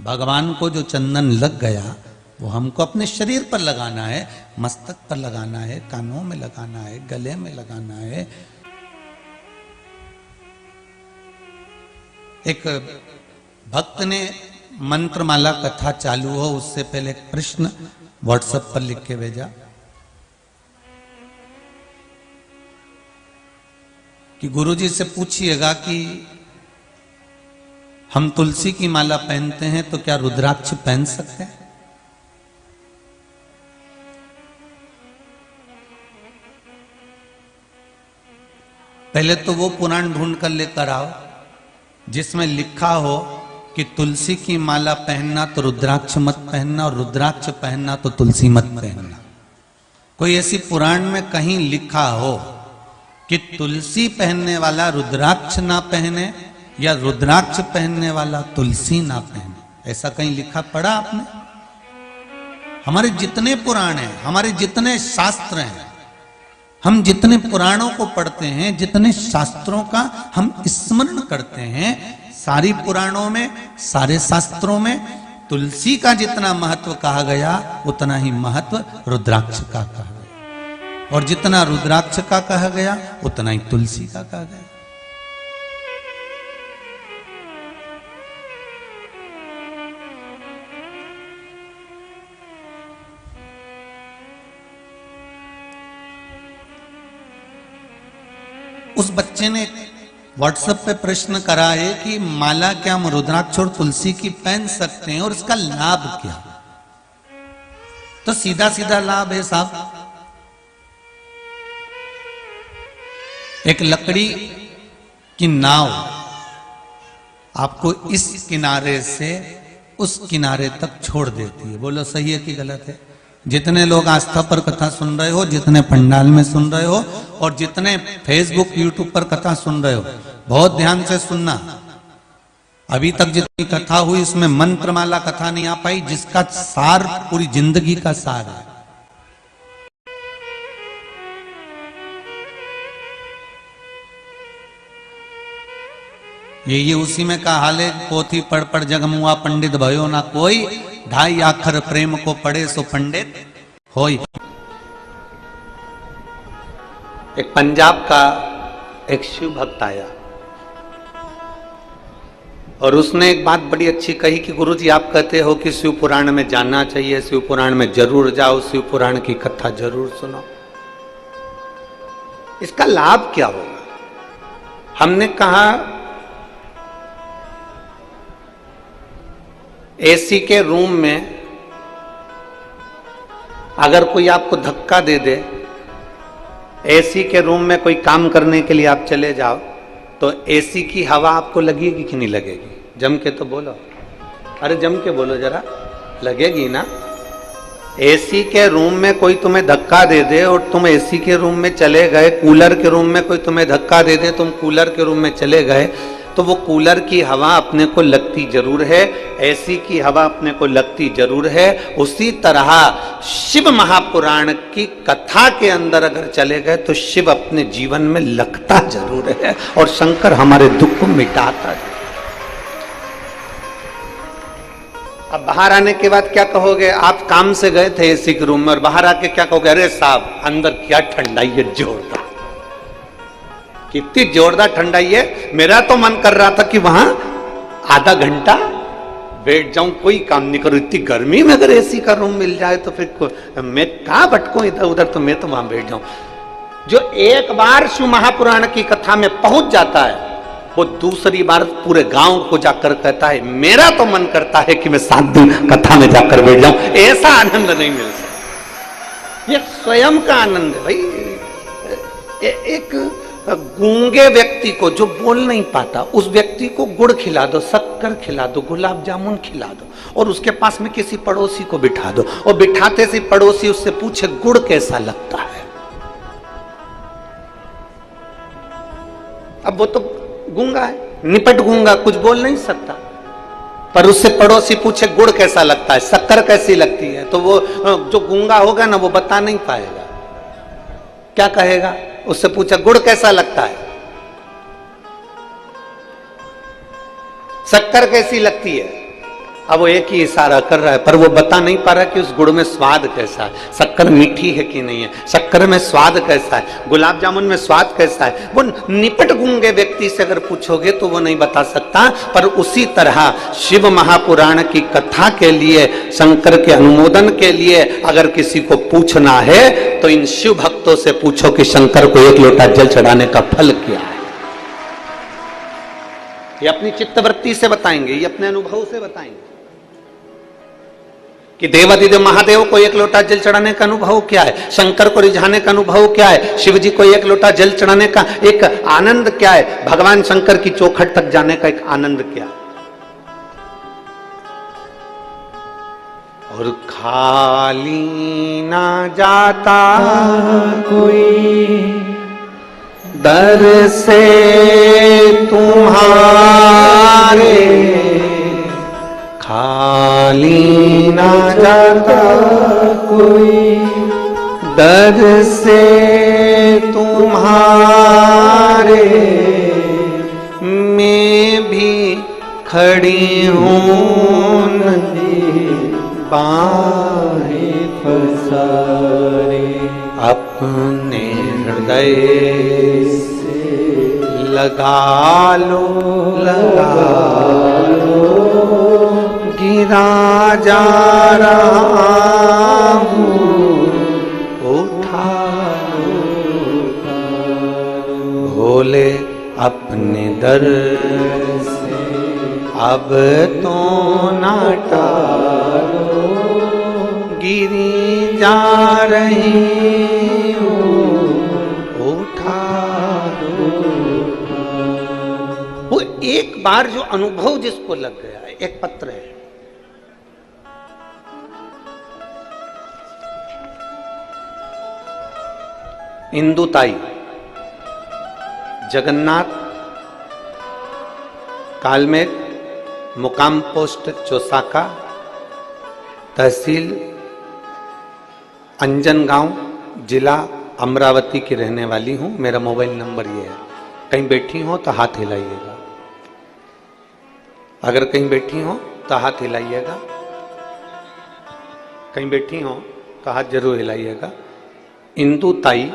भगवान को जो चंदन लग गया वो हमको अपने शरीर पर लगाना है, मस्तक पर लगाना है, कानों में लगाना है, गले में लगाना है। एक भक्त ने मंत्रमाला कथा चालू हो उससे पहले एक प्रश्न व्हाट्सएप पर लिख के भेजा कि गुरुजी से पूछिएगा कि हम तुलसी की माला पहनते हैं तो क्या रुद्राक्ष पहन सकते हैं? पहले तो वो पुराण ढूंढ कर लेकर आओ जिसमें लिखा हो कि तुलसी की माला पहनना तो रुद्राक्ष मत पहनना और रुद्राक्ष पहनना तो तुलसी मत पहनना। कोई ऐसी पुराण में कहीं लिखा हो कि तुलसी पहनने वाला रुद्राक्ष ना पहने या रुद्राक्ष पहनने वाला तुलसी ना पहने, ऐसा कहीं लिखा पढ़ा आपने? हमारे जितने पुराण हैं, हमारे जितने शास्त्र हैं, हम जितने पुराणों को पढ़ते हैं, जितने शास्त्रों का हम स्मरण करते हैं, सारी पुराणों में, सारे शास्त्रों में तुलसी का जितना महत्व कहा गया उतना ही महत्व रुद्राक्ष का कहा गया, और जितना रुद्राक्ष का कहा गया उतना ही तुलसी का कहा गया। उस बच्चे ने व्हाट्सएप पे प्रश्न करा है कि माला क्या हम रुद्राक्ष और तुलसी की पहन सकते हैं और इसका लाभ क्या? तो सीधा सीधा लाभ है साहब, एक लकड़ी की नाव आपको इस किनारे से उस किनारे तक छोड़ देती है। बोलो सही है कि गलत है? जितने लोग आस्था पर कथा सुन रहे हो, जितने पंडाल में सुन रहे हो और जितने फेसबुक यूट्यूब पर कथा सुन रहे हो, बहुत ध्यान से सुनना। अभी तक जितनी कथा हुई इसमें मंत्रमाला कथा नहीं आ पाई जिसका सार पूरी जिंदगी का सार है। ये उसी में का हाल है, पोथी पढ़ पढ़ जगमुआ पंडित भयो ना कोई, ढाई आखर प्रेम को पढ़े सो पंडित होई। एक पंजाब का एक शिव भक्त आया और उसने एक बात बड़ी अच्छी कही कि गुरुजी आप कहते हो कि शिव पुराण में जानना चाहिए, शिव पुराण में जरूर जाओ, शिव पुराण की कथा जरूर सुनो, इसका लाभ क्या होगा? हमने कहा एसी के रूम में अगर कोई आपको धक्का दे दे, एसी के रूम में कोई काम करने के लिए आप चले जाओ तो एसी की हवा आपको लगेगी कि नहीं लगेगी? जम के तो बोलो, अरे जम के बोलो जरा, लगेगी ना? एसी के रूम में कोई तुम्हें धक्का दे दे और तुम एसी के रूम में चले गए, कूलर के रूम में कोई तुम्हें धक्का दे दे, तुम कूलर के रूम में चले गए, तो वो कूलर की हवा अपने को लगती जरूर है, एसी की हवा अपने को लगती जरूर है। उसी तरह शिव महापुराण की कथा के अंदर अगर चले गए तो शिव अपने जीवन में लगता जरूर है और शंकर हमारे दुख को मिटाता है। अब बाहर आने के बाद क्या कहोगे? आप काम से गए थे एसी के रूम में और बाहर आके क्या कहोगे? अरे साहब अंदर क्या ठंडाई है, जोरदार, कितनी जोरदार ठंडाई है। मेरा तो मन कर रहा था कि वहां आधा घंटा बैठ जाऊं, कोई काम नहीं करूं, इतनी गर्मी में अगर एसी का रूम मिल जाए तो फिर मैं कहां भटकूं इधर उधर, तो मैं तो वहां बैठ जाऊं। जो एक बार शिव महापुराण की कथा में पहुंच जाता है वो दूसरी बार पूरे गांव को जाकर कहता है मेरा तो मन करता है कि मैं 7 दिन कथा में जाकर बैठ जाऊं। ऐसा आनंद नहीं मिल सकता, ये स्वयं का आनंद है भाई। एक गूंगे व्यक्ति को जो बोल नहीं पाता उस व्यक्ति को गुड़ खिला दो, शक्कर खिला दो, गुलाब जामुन खिला दो और उसके पास में किसी पड़ोसी को बिठा दो और बिठाते से पड़ोसी उससे पूछे गुड़ कैसा लगता है। अब वो तो गूंगा है, निपट गूंगा, कुछ बोल नहीं सकता, पर उससे पड़ोसी पूछे गुड़ कैसा लगता है, शक्कर कैसी लगती है, तो वो जो गूंगा होगा ना वो बता नहीं पाएगा। क्या कहेगा? उससे पूछा गुड़ कैसा लगता है, शक्कर कैसी लगती है, अब वो एक ही इशारा कर रहा है, पर वो बता नहीं पा रहा कि उस गुड़ में स्वाद कैसा है, शक्कर मीठी है कि नहीं है, शक्कर में स्वाद कैसा है, गुलाब जामुन में स्वाद कैसा है। वो निपट गूंगे व्यक्ति से अगर पूछोगे तो वो नहीं बता सकता। पर उसी तरह शिव महापुराण की कथा के लिए, शंकर के अनुमोदन के लिए अगर किसी को पूछना है तो इन शिव भक्तों से पूछो कि शंकर को एक लोटा जल चढ़ाने का फल क्या है। ये अपनी चित्तवृत्ति से बताएंगे, ये अपने अनुभव से बताएंगे कि देवादिदेव महादेव को एक लोटा जल चढ़ाने का अनुभव क्या है, शंकर को रिझाने का अनुभव क्या है, शिव जी को एक लोटा जल चढ़ाने का एक आनंद क्या है, भगवान शंकर की चौखट तक जाने का एक आनंद क्या है। और खाली ना जाता कोई दर से तुम्हारे, खाली ना जाता कोई दर से तुम्हारे, मैं भी खड़ी हूँ नदी बाहें पसारे, अपने हृदय से लगा लो, गिरा जा रहा हूँ, उठा भोले अपने दर से अब तो ना टालो, गिरी जा रही हूँ, उठा दो। वो एक बार जो अनुभव जिसको लग गया है, एक पत्र है, इंदुताई, जगन्नाथ, कालमेघ, मुकाम पोस्ट चौसाका, तहसील अंजनगांव, जिला अमरावती की रहने वाली हूं। मेरा मोबाइल नंबर ये है। कहीं बैठी हो तो हाथ हिलाइएगा, अगर कहीं बैठी हो तो हाथ हिलाइएगा, कहीं बैठी हो तो हाथ जरूर हिलाइएगा। इंदुताई,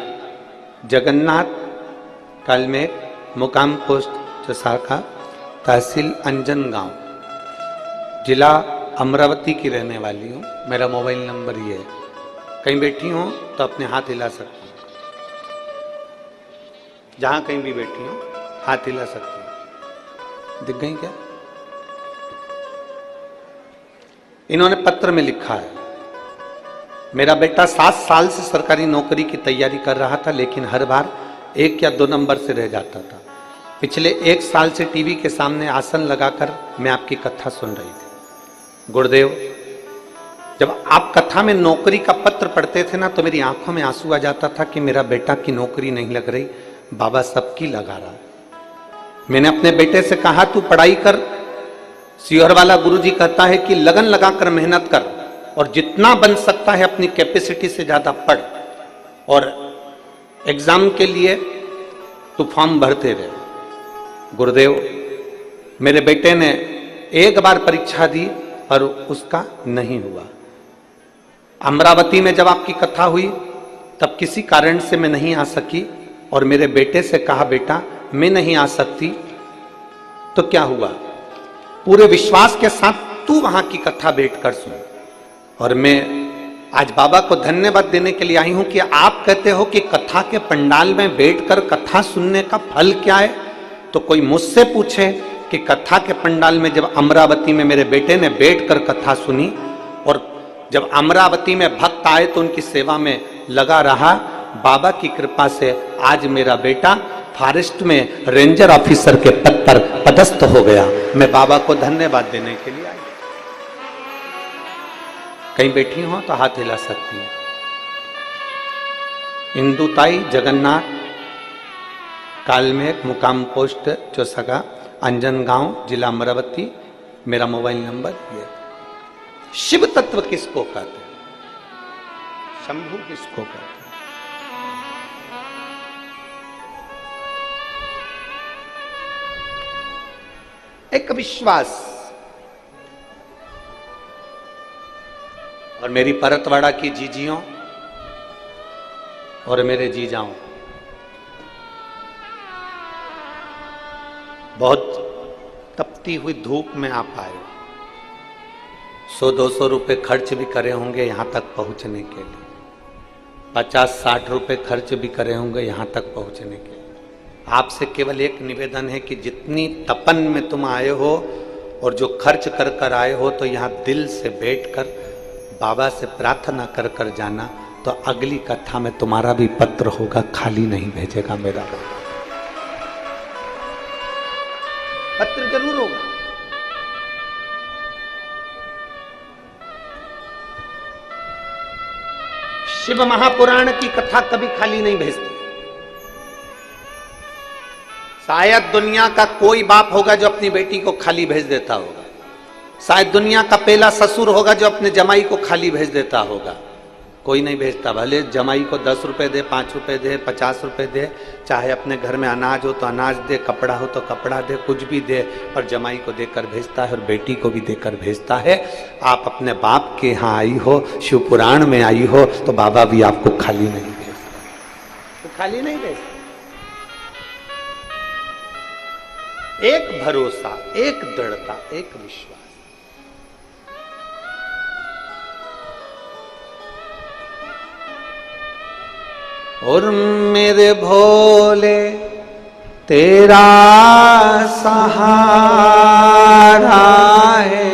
जगन्नाथ, कालमेघ, मुकाम पोस्ट चौसाका, तहसील अंजनगांव, जिला अमरावती की रहने वाली हूँ। मेरा मोबाइल नंबर ये है। कहीं बैठी हो तो अपने हाथ हिला सकती हो, जहां कहीं भी बैठी हो हाथ हिला सकती हो। दिख गई क्या? इन्होंने पत्र में लिखा है, मेरा बेटा 7 साल से सरकारी नौकरी की तैयारी कर रहा था, लेकिन हर बार 1 या 2 नंबर से रह जाता था। पिछले 1 साल से टीवी के सामने आसन लगाकर मैं आपकी कथा सुन रही थी। गुरुदेव, जब आप कथा में नौकरी का पत्र पढ़ते थे ना, तो मेरी आंखों में आंसू आ जाता था कि मेरा बेटा की नौकरी नहीं लग रही, बाबा सबकी लगा रहा। मैंने अपने बेटे से कहा, तू पढ़ाई कर। सियोहर वाला गुरुजी कहता है कि लगन लगाकर मेहनत कर और जितना बन सकता है अपनी कैपेसिटी से ज्यादा पढ़, और एग्जाम के लिए तू फॉर्म भरते रहे। गुरुदेव, मेरे बेटे ने एक बार परीक्षा दी पर उसका नहीं हुआ। अमरावती में जब आपकी कथा हुई तब किसी कारण से मैं नहीं आ सकी और मेरे बेटे से कहा, बेटा मैं नहीं आ सकती तो क्या हुआ, पूरे विश्वास के साथ तू वहां की कथा बैठकर सुन। और मैं आज बाबा को धन्यवाद देने के लिए आई हूं कि आप कहते हो कि कथा के पंडाल में बैठकर कथा सुनने का फल क्या है। तो कोई मुझसे पूछे कि कथा के पंडाल में जब अमरावती में मेरे बेटे ने बैठकर कथा सुनी और जब अमरावती में भक्त आए तो उनकी सेवा में लगा रहा, बाबा की कृपा से आज मेरा बेटा फॉरेस्ट में रेंजर ऑफिसर के पद पर पदस्थ हो गया। मैं बाबा को धन्यवाद देने के लिए आई। कहीं बैठी हो तो हाथ हिला सकती है। इंदुताई, जगन्नाथ, कालमेघ, मुकाम पोस्ट चौसाका, अंजनगांव, जिला अमरावती। मेरा मोबाइल नंबर ये। शिव तत्व किसको कहते हैं? शंभु किसको कहते हैं? एक विश्वास, और मेरी परतवाड़ा की जीजियों और मेरे जीजाओं, बहुत तपती हुई धूप में आप आए हो। 100-200 रुपये खर्च भी करे होंगे यहाँ तक पहुँचने के लिए, 50-60 रुपये खर्च भी करे होंगे यहाँ तक पहुँचने के लिए। आपसे केवल एक निवेदन है कि जितनी तपन में तुम आए हो और जो खर्च कर कर आए हो, तो यहाँ दिल से बैठकर बाबा से प्रार्थना कर कर जाना, तो अगली कथा में तुम्हारा भी पत्र होगा, खाली नहीं भेजेगा मेरा बाबा। पत्र जरूर होगा। शिव महापुराण की कथा कभी खाली नहीं भेजती। शायद दुनिया का कोई बाप होगा जो अपनी बेटी को खाली भेज देता होगा, शायद दुनिया का पहला ससुर होगा जो अपने जमाई को खाली भेज देता होगा। कोई नहीं भेजता, भले जमाई को 10 रुपए दे, 5 रुपए दे, 50 रुपए दे, चाहे अपने घर में अनाज हो तो अनाज दे, कपड़ा हो तो कपड़ा दे, कुछ भी दे, और जमाई को देकर भेजता है और बेटी को भी देकर भेजता है। आप अपने बाप के यहाँ आई हो, शिव पुराण में आई हो, तो बाबा भी आपको खाली नहीं भेजता, तो खाली नहीं भेजता। एक भरोसा, एक दृढ़ता, एक विश्वास। और मेरे भोले तेरा सहारा है,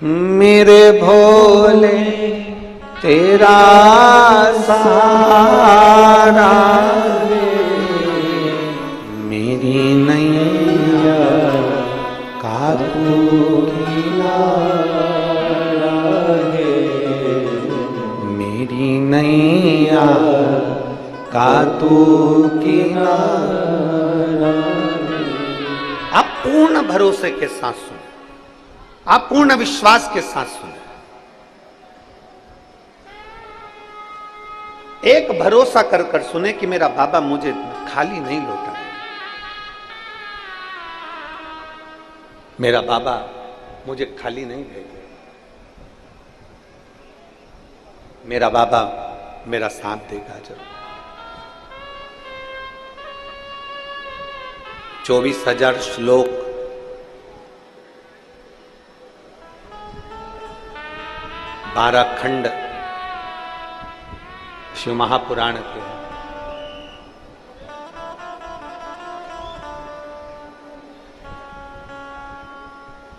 मेरे भोले तेरा सहारा है, मेरी नैया का तू किनारा है, मेरी नैया का तू किनारा है। आप पूर्ण भरोसे के साथ सुने, आप पूर्ण विश्वास के साथ सुने। एक भरोसा कर कर सुने कि मेरा बाबा मुझे खाली नहीं लौटा, मेरा बाबा मुझे खाली नहीं भेजे, मेरा बाबा मेरा साथ देगा जरूर। 24,000 श्लोक, 12 खंड शिव महापुराण के हैं।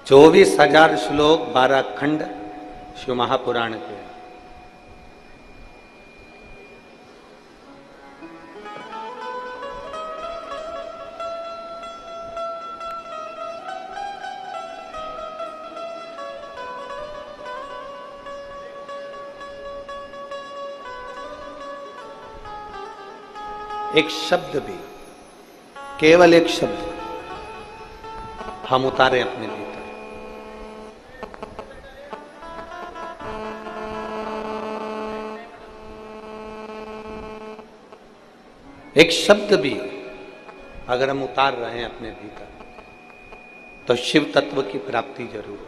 24,000 श्लोक, 12 खंड शिव महापुराण के हैं। एक शब्द भी, केवल एक शब्द हम उतारे अपने भीतर। एक शब्द भी अगर हम उतार रहे हैं अपने भीतर, तो शिव तत्व की प्राप्ति जरूर हो।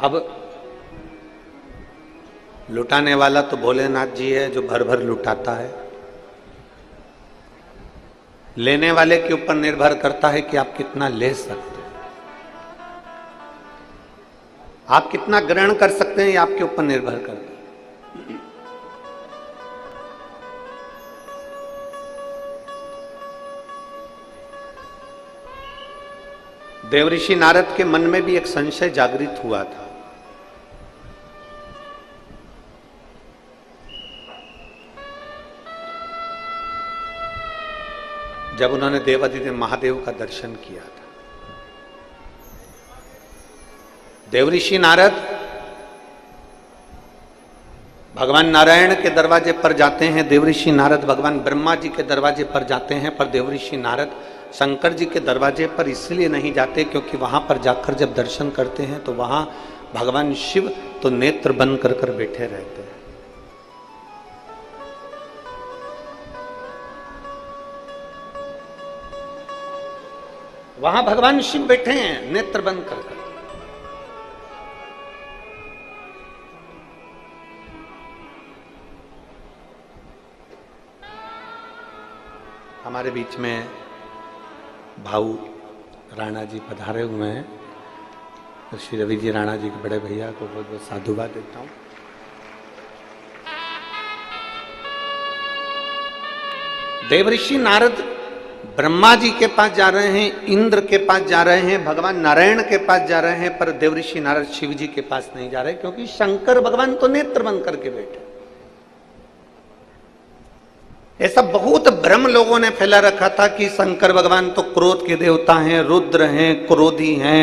अब लुटाने वाला तो भोलेनाथ जी है जो भर भर लुटाता है, लेने वाले के ऊपर निर्भर करता है कि आप कितना ले सकते हैं, आप कितना ग्रहण कर सकते हैं, ये आपके ऊपर निर्भर करता है। देवऋषि नारद के मन में भी एक संशय जागृत हुआ था। जब उन्होंने देवाधिदेव महादेव का दर्शन किया था, देवऋषि नारद भगवान नारायण के दरवाजे पर जाते हैं, देवऋषि नारद भगवान ब्रह्मा जी के दरवाजे पर जाते हैं, पर देवऋषि नारद शंकर जी के दरवाजे पर इसलिए नहीं जाते क्योंकि वहां पर जाकर जब दर्शन करते हैं तो वहां भगवान शिव तो नेत्र बंद कर कर बैठे रहते हैं। वहां भगवान शिव बैठे हैं नेत्र बंद कर। हमारे बीच में भाऊ राणा जी पधारे हुए हैं। तो श्री रवि जी राणा जी के बड़े भैया को बहुत बहुत साधुवाद देता हूँ। देवऋषि नारद ब्रह्मा जी के पास जा रहे हैं, इंद्र के पास जा रहे हैं, भगवान नारायण के पास जा रहे हैं, पर देवऋषि नारद शिव जी के पास नहीं जा रहे, क्योंकि शंकर भगवान तो नेत्र बंद करके बैठे। ऐसा बहुत भ्रम लोगों ने फैला रखा था कि शंकर भगवान तो क्रोध के देवता हैं, रुद्र हैं, क्रोधी हैं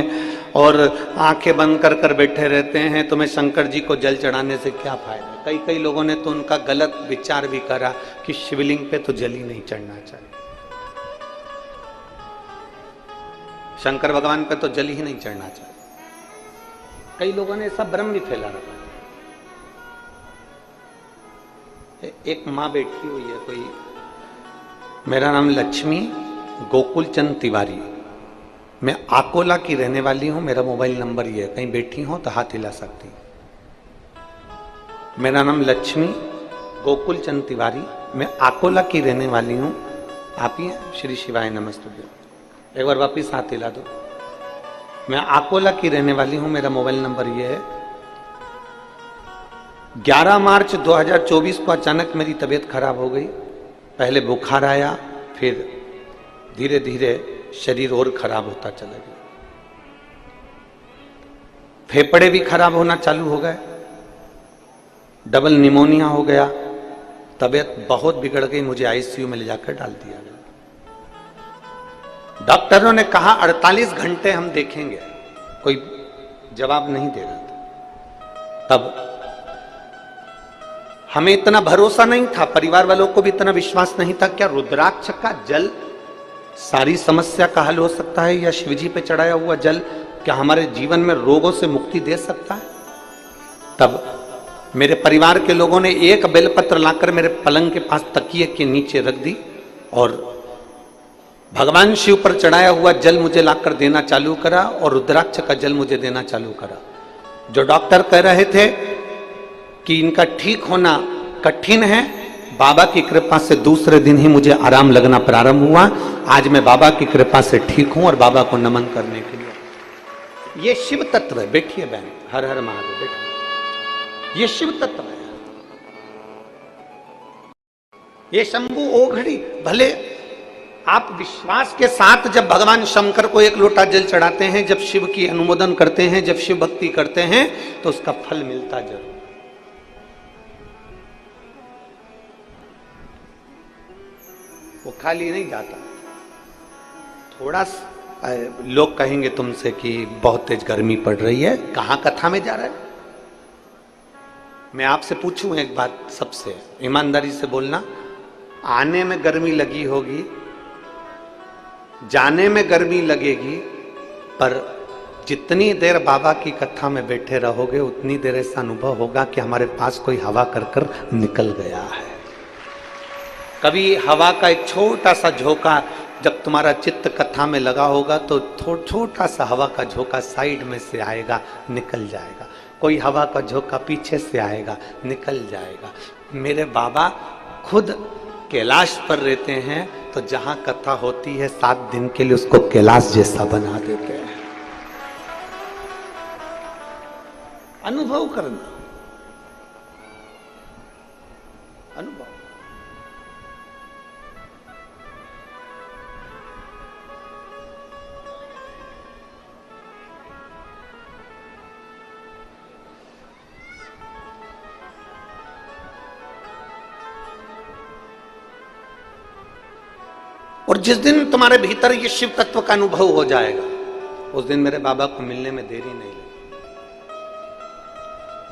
और आंखें बंद कर कर बैठे रहते हैं, तुम्हें शंकर जी को जल चढ़ाने से क्या फायदा। कई कई लोगों ने तो उनका गलत विचार भी करा कि शिवलिंग पे तो जल ही नहीं चढ़ना चाहिए, शंकर भगवान पे तो जल ही नहीं चढ़ना चाहिए। कई लोगों ने ऐसा भ्रम भी फैला रखा। एक माँ बैठी हुई है कोई, मेरा नाम लक्ष्मी गोकुल चंद तिवारी, मैं आकोला की रहने वाली हूं, मेरा मोबाइल नंबर ये है, कहीं बैठी हो तो हाथ हिला सकती। मेरा नाम लक्ष्मी गोकुल चंद तिवारी, मैं आकोला की रहने वाली हूं। आप ही हैं? श्री शिवाय नमस्तुभ्यं। एक बार वापिस हाथ हिला दो। मैं आकोला की रहने वाली हूं, मेरा मोबाइल नंबर ये है। 11 मार्च 2024 को अचानक मेरी तबीयत खराब हो गई। पहले बुखार आया, फिर धीरे धीरे शरीर और खराब होता चला गया, फेफड़े भी खराब होना चालू हो गए, डबल निमोनिया हो गया, तबीयत बहुत बिगड़ गई, मुझे आईसीयू में ले जाकर डाल दिया गया। डॉक्टरों ने कहा 48 घंटे हम देखेंगे, कोई जवाब नहीं दे रहा था। तब हमें इतना भरोसा नहीं था, परिवार वालों को भी इतना विश्वास नहीं था, क्या रुद्राक्ष का जल सारी समस्या का हल हो सकता है, या शिवजी पे चढ़ाया हुआ जल क्या हमारे जीवन में रोगों से मुक्ति दे सकता है। तब मेरे परिवार के लोगों ने एक बेलपत्र लाकर मेरे पलंग के पास तकिए के नीचे रख दी और भगवान शिव पर चढ़ाया हुआ जल मुझे लाकर देना चालू करा और रुद्राक्ष का जल मुझे देना चालू करा। जो डॉक्टर कह रहे थे कि इनका ठीक होना कठिन है, बाबा की कृपा से दूसरे दिन ही मुझे आराम लगना प्रारंभ हुआ। आज मैं बाबा की कृपा से ठीक हूं और बाबा को नमन करने के लिए। ये शिव तत्व है। बैठिए बहन, हर हर महादेव। बैठिए, ये शिव तत्व है। ये शंभु ओघड़ी। भले आप विश्वास के साथ जब भगवान शंकर को एक लोटा जल चढ़ाते हैं, जब शिव की अनुमोदन करते हैं, जब शिव भक्ति करते हैं, तो उसका फल मिलता जरूर। वो खाली नहीं जाता। थोड़ा लोग कहेंगे तुमसे कि बहुत तेज गर्मी पड़ रही है, कहां कथा में जा रहा है। मैं आपसे पूछूं एक बात, सबसे ईमानदारी से बोलना, आने में गर्मी लगी होगी, जाने में गर्मी लगेगी, पर जितनी देर बाबा की कथा में बैठे रहोगे उतनी देर ऐसा अनुभव होगा कि हमारे पास कोई हवा कर कर निकल गया है। कभी हवा का एक छोटा सा झोंका जब तुम्हारा चित्त कथा में लगा होगा तो छोटा सा हवा का झोंका साइड में से आएगा, निकल जाएगा। कोई हवा का झोंका पीछे से आएगा, निकल जाएगा। मेरे बाबा खुद कैलाश पर रहते हैं, तो जहां कथा होती है 7 दिन के लिए उसको कैलाश जैसा बना देते हैं। अनुभव करना, अनुभव। और जिस दिन तुम्हारे भीतर ये शिव तत्व का अनुभव हो जाएगा, उस दिन मेरे बाबा को मिलने में देरी नहीं लगी।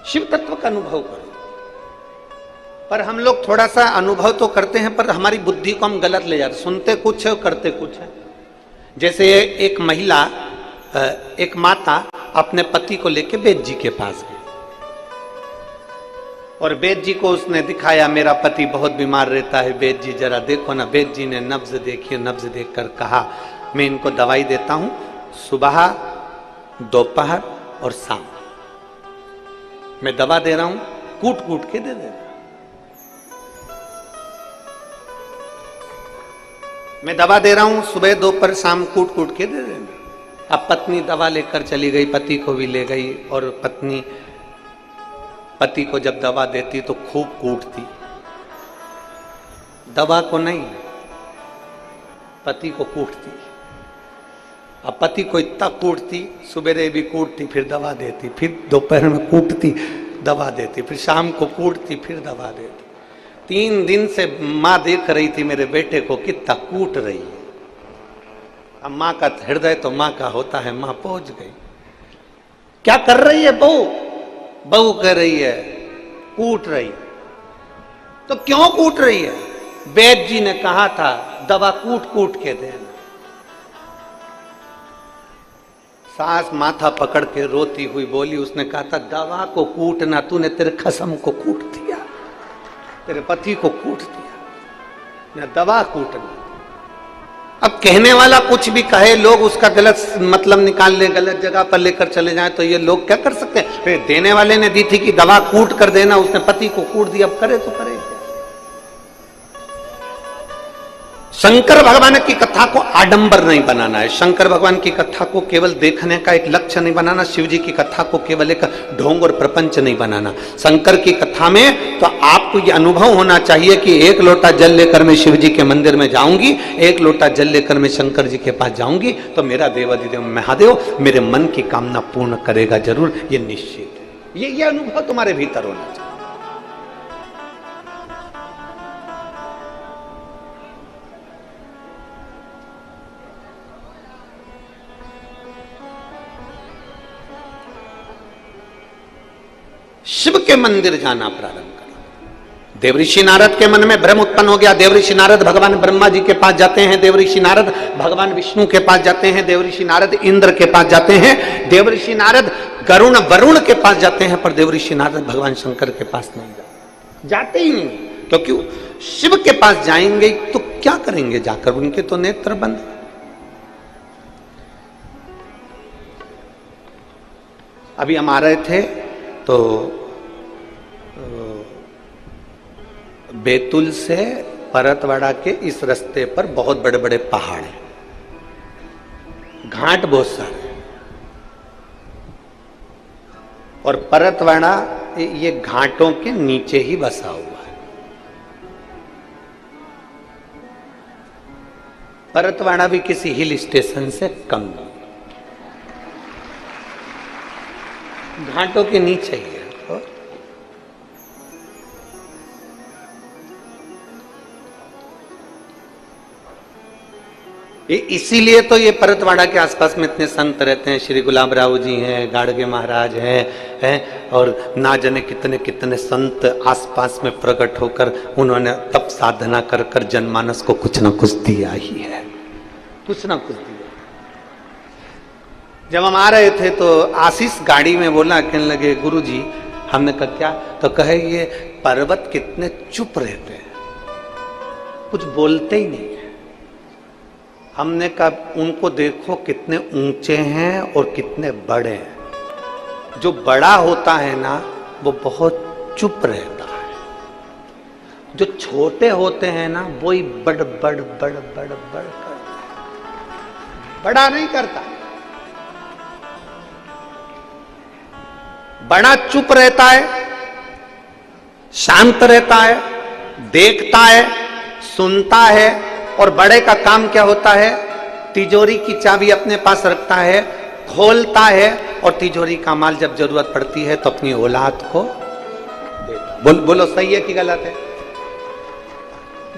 शिव तत्व का अनुभव करो। पर हम लोग थोड़ा सा अनुभव तो करते हैं, पर हमारी बुद्धि को हम गलत ले जाते, सुनते कुछ है और करते कुछ है। जैसे एक महिला, एक माता अपने पति को लेके वैद्य जी के पास गई और वैद्य जी को उसने दिखाया, मेरा पति बहुत बीमार रहता है, वैद्य जी जरा देखो ना। वैद्य जी ने नब्ज देखी, नब्ज देखकर कहा, मैं इनको दवाई देता हूं सुबह, दोपहर और शाम। मैं दवा दे रहा हूं, कूट कूट के दे देना। मैं दवा दे रहा हूं सुबह, दोपहर, शाम, कूट कूट के दे देना। अब पत्नी दवा लेकर चली गई, पति को भी ले गई, और पत्नी पति को जब दवा देती तो खूब कूटती, दवा को नहीं, पति को कूटती। अब पति को इतना कूटती, सुबह भी कूटती, फिर दवा देती, फिर दोपहर में कूटती, दवा देती, फिर शाम को कूटती, फिर दवा देती। 3 दिन से माँ देख रही थी मेरे बेटे को कितना कूट रही है। अब माँ का हृदय तो माँ का होता है, माँ पहुंच गई। क्या कर रही है बहू? बहू कह रही है कूट रही। तो क्यों कूट रही है? वैद्य जी ने कहा था दवा कूट कूट के देना। सास माथा पकड़ के रोती हुई बोली, उसने कहा था दवा को कूटना, तूने तेरे खसम को कूट दिया, तेरे पति को कूट दिया, ना दवा कूटना। अब कहने वाला कुछ भी कहे, लोग उसका गलत मतलब निकाल ले, गलत जगह पर लेकर चले जाएं, तो ये लोग क्या कर सकते हैं? फिर देने वाले ने दी थी कि दवा कूट कर देना, उसने पति को कूट दिया, अब करे तो करे क्या? शंकर भगवान की कथा को आडंबर नहीं बनाना है। शंकर भगवान की कथा को केवल देखने का एक लक्ष्य नहीं बनाना। शिव जी की कथा को केवल एक ढोंग और प्रपंच नहीं बनाना। शंकर की कथा में तो आपको ये अनुभव होना चाहिए कि 1 लोटा जल लेकर मैं शिव जी के मंदिर में जाऊंगी, 1 लोटा जल लेकर मैं शंकर जी के पास जाऊंगी, तो मेरा देवाधिदेव महादेव मेरे मन की कामना पूर्ण करेगा जरूर, ये निश्चित है। ये अनुभव तुम्हारे भीतर होना चाहिए। शिव के मंदिर जाना प्रारंभ करो। देवऋषि नारद के मन में भ्रम उत्पन्न हो गया। देवऋषि नारद भगवान ब्रह्मा जी के पास जाते हैं, देवऋषि नारद भगवान विष्णु के पास जाते हैं, देवऋषि नारद इंद्र के पास जाते हैं, देवऋषि नारद गरुण वरुण के पास जाते हैं, पर देवऋषि नारद भगवान शंकर के पास नहीं जाते ही नहीं। क्योंकि शिव के पास जाएंगे तो क्या करेंगे जाकर? उनके तो नेत्र बंद। अभी हम आ रहे थे तो बैतूल से परतवाड़ा के इस रास्ते पर बहुत बड़े बड़े पहाड़ हैं, घाट बहुत सारे, और परतवाड़ा ये घाटों के नीचे ही बसा हुआ है। परतवाड़ा भी किसी हिल स्टेशन से कम नहीं, घाटों के नीचे ही है। इसीलिए तो ये परतवाड़ा के आसपास में इतने संत रहते हैं। श्री गुलाब राव जी हैं, गाड़गे महाराज हैं, और ना जाने कितने कितने संत आसपास में प्रकट होकर उन्होंने तप साधना कर कर जनमानस को कुछ ना कुछ दिया ही है, कुछ ना कुछ दिया। जब हम आ रहे थे तो आशीष गाड़ी में बोला, कहने लगे गुरुजी, हमने कहा क्या? तो कहे ये पर्वत कितने चुप रहते हैं, कुछ बोलते ही नहीं है। हमने कहा उनको देखो कितने ऊंचे हैं और कितने बड़े हैं। जो बड़ा होता है ना वो बहुत चुप रहता है, जो छोटे होते हैं ना वो ही बड़ बड़ बड़ बड़ बड़ करता है, बड़ा नहीं करता। बड़ा चुप रहता है, शांत रहता है, देखता है, सुनता है, और बड़े का काम क्या होता है? तिजोरी की चाबी अपने पास रखता है, खोलता है, और तिजोरी का माल जब जरूरत पड़ती है तो अपनी औलाद को देता। बोलो सही है कि गलत है?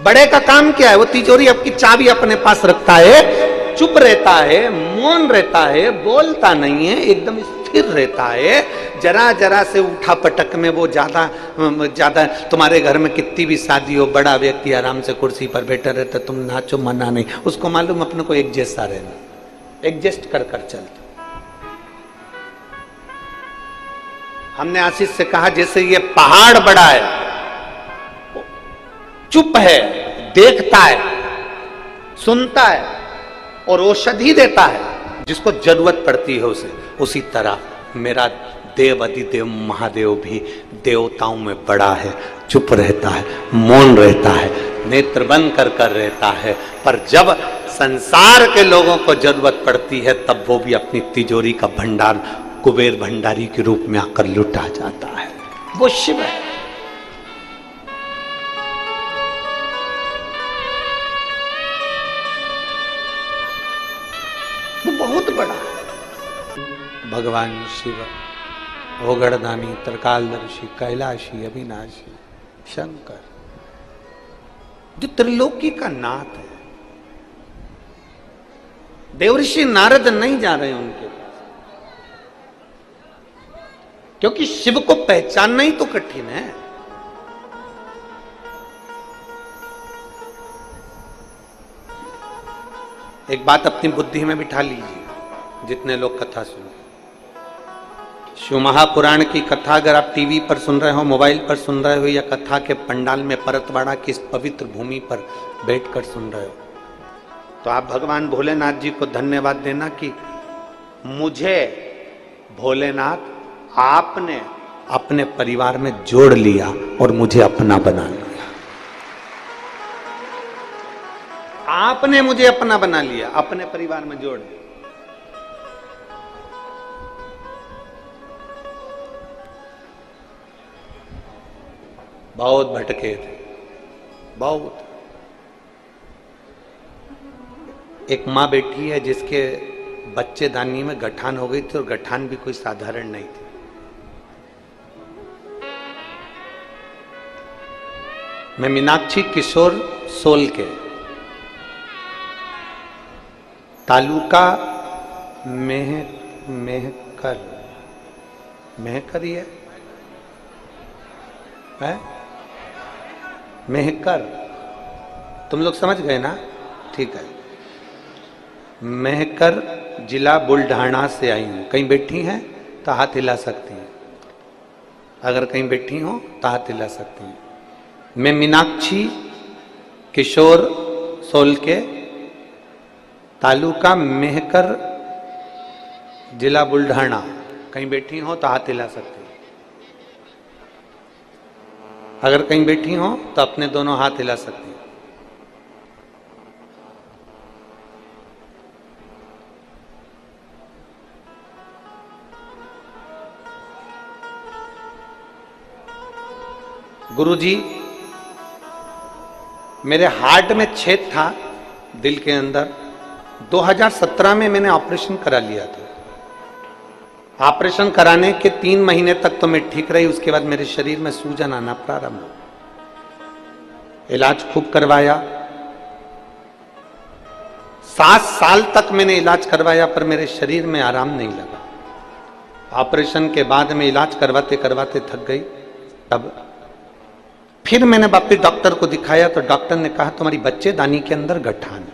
बड़े का काम क्या है? वो तिजोरी की चाबी अपने पास रखता है, चुप रहता है, मौन रहता है, बोलता नहीं है, एकदम स्थिर रहता है। जरा जरा से उठा पटक में वो ज्यादा तुम्हारे घर में कितनी भी शादी हो, बड़ा व्यक्ति आराम से कुर्सी पर बैठा रहता, तुम नाचो मना नहीं, उसको मालूम अपने को एक जैसा रहना, एडजस्ट कर कर चलते। हमने आशीष से कहा जैसे ये पहाड़ बड़ा है, चुप है, देखता है, सुनता है, और औषधि देता है जिसको जरूरत पड़ती है उसे। उसी तरह मेरा देव अधिदेव महादेव भी देवताओं में बड़ा है, चुप रहता है, मौन रहता है, नेत्र बंद कर रहता है, पर जब संसार के लोगों को जरूरत पड़ती है तब वो भी अपनी तिजोरी का भंडार कुबेर भंडारी के रूप में आकर लुटा जाता है। वो शिव है। वो बहुत बड़ा है। भगवान शिव ओगड़दानी, त्रिकालदर्शी, कैलाशी, अविनाशी, शंकर, जो त्रिलोकी का नाथ है। देवर्षि नारद नहीं जा रहे उनके पास, क्योंकि शिव को पहचानना ही तो कठिन है। एक बात अपनी बुद्धि में बिठा लीजिए, जितने लोग कथा सुने, शिव महापुराण की कथा अगर आप टीवी पर सुन रहे हो, मोबाइल पर सुन रहे हो, या कथा के पंडाल में परतवाड़ा की इस पवित्र भूमि पर बैठकर सुन रहे हो, तो आप भगवान भोलेनाथ जी को धन्यवाद देना कि मुझे भोलेनाथ आपने अपने परिवार में जोड़ लिया और मुझे अपना बना लिया। आपने मुझे अपना बना लिया, अपने परिवार में जोड़ लिया। बहुत भटके थे, बहुत। एक माँ बैठी है जिसके बच्चेदानी में गठान हो गई थी, और गठान भी कोई साधारण नहीं थी। मैं मीनाक्षी किशोर सोल के तालुका मेहकर ही है मेहकर, तुम लोग समझ गए ना? ठीक है। मेहकर जिला बुल्ढाना से आई हूं। कहीं बैठी हैं तो हाथ हिला सकती हैं, अगर कहीं बैठी हो तो हाथ हिला सकती हैं। मैं मीनाक्षी किशोर सोल के तालुका मेहकर जिला बुल्ढाना, कहीं बैठी हो तो हाथ हिला सकती हैं। अगर कहीं बैठी हो तो अपने दोनों हाथ हिला सकती हैं। गुरुजी, मेरे हार्ट में छेद था दिल के अंदर। 2017 में मैंने ऑपरेशन करा लिया था। ऑपरेशन कराने के 3 महीने तक तो मैं ठीक रही, उसके बाद मेरे शरीर में सूजन आना प्रारंभ हो। इलाज खूब करवाया, 7 साल तक मैंने इलाज करवाया, पर मेरे शरीर में आराम नहीं लगा। ऑपरेशन के बाद में इलाज करवाते करवाते थक गई। तब फिर मैंने वापिस डॉक्टर को दिखाया, तो डॉक्टर ने कहा तुम्हारी बच्चेदानी के अंदर गठान है,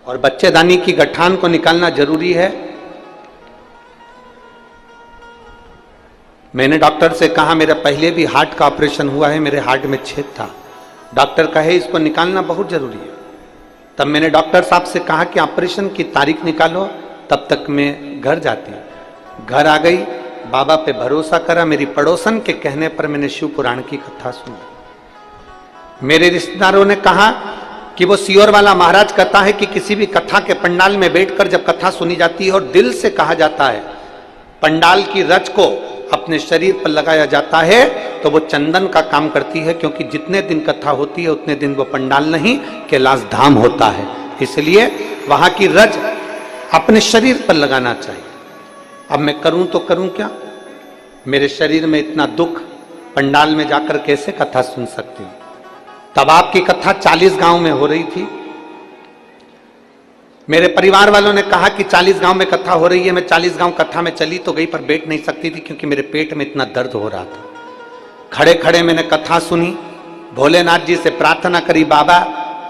और बच्चेदानी की गठान को निकालना जरूरी है। मैंने डॉक्टर से कहा मेरा पहले भी हार्ट का ऑपरेशन हुआ है, मेरे हार्ट में छेद था। डॉक्टर कहे इसको निकालना बहुत जरूरी है। तब मैंने डॉक्टर साहब से कहा कि ऑपरेशन की तारीख निकालो, तब तक मैं घर जाती। घर आ गई, बाबा पे भरोसा करा। मेरी पड़ोसन के कहने पर मैंने शिव पुराण की कथा सुनी। मेरे रिश्तेदारों ने कहा कि वो सियोर वाला महाराज कहता है कि किसी भी कथा के पंडाल में बैठकर जब कथा सुनी जाती है और दिल से कहा जाता है, पंडाल की रच को अपने शरीर पर लगाया जाता है, तो वो चंदन का काम करती है, क्योंकि जितने दिन कथा होती है उतने दिन वो पंडाल नहीं कैलाश धाम होता है। इसलिए वहां की रज अपने शरीर पर लगाना चाहिए। अब मैं करूं तो करूं क्या? मेरे शरीर में इतना दुख, पंडाल में जाकर कैसे कथा सुन सकती हूं? तब आपकी कथा 40 गांव में हो रही थी। मेरे परिवार वालों ने कहा कि 40 गांव में कथा हो रही है। मैं 40 गांव कथा में चली तो गई, पर बैठ नहीं सकती थी, क्योंकि मेरे पेट में इतना दर्द हो रहा था। खड़े खड़े मैंने कथा सुनी, भोलेनाथ जी से प्रार्थना करी, बाबा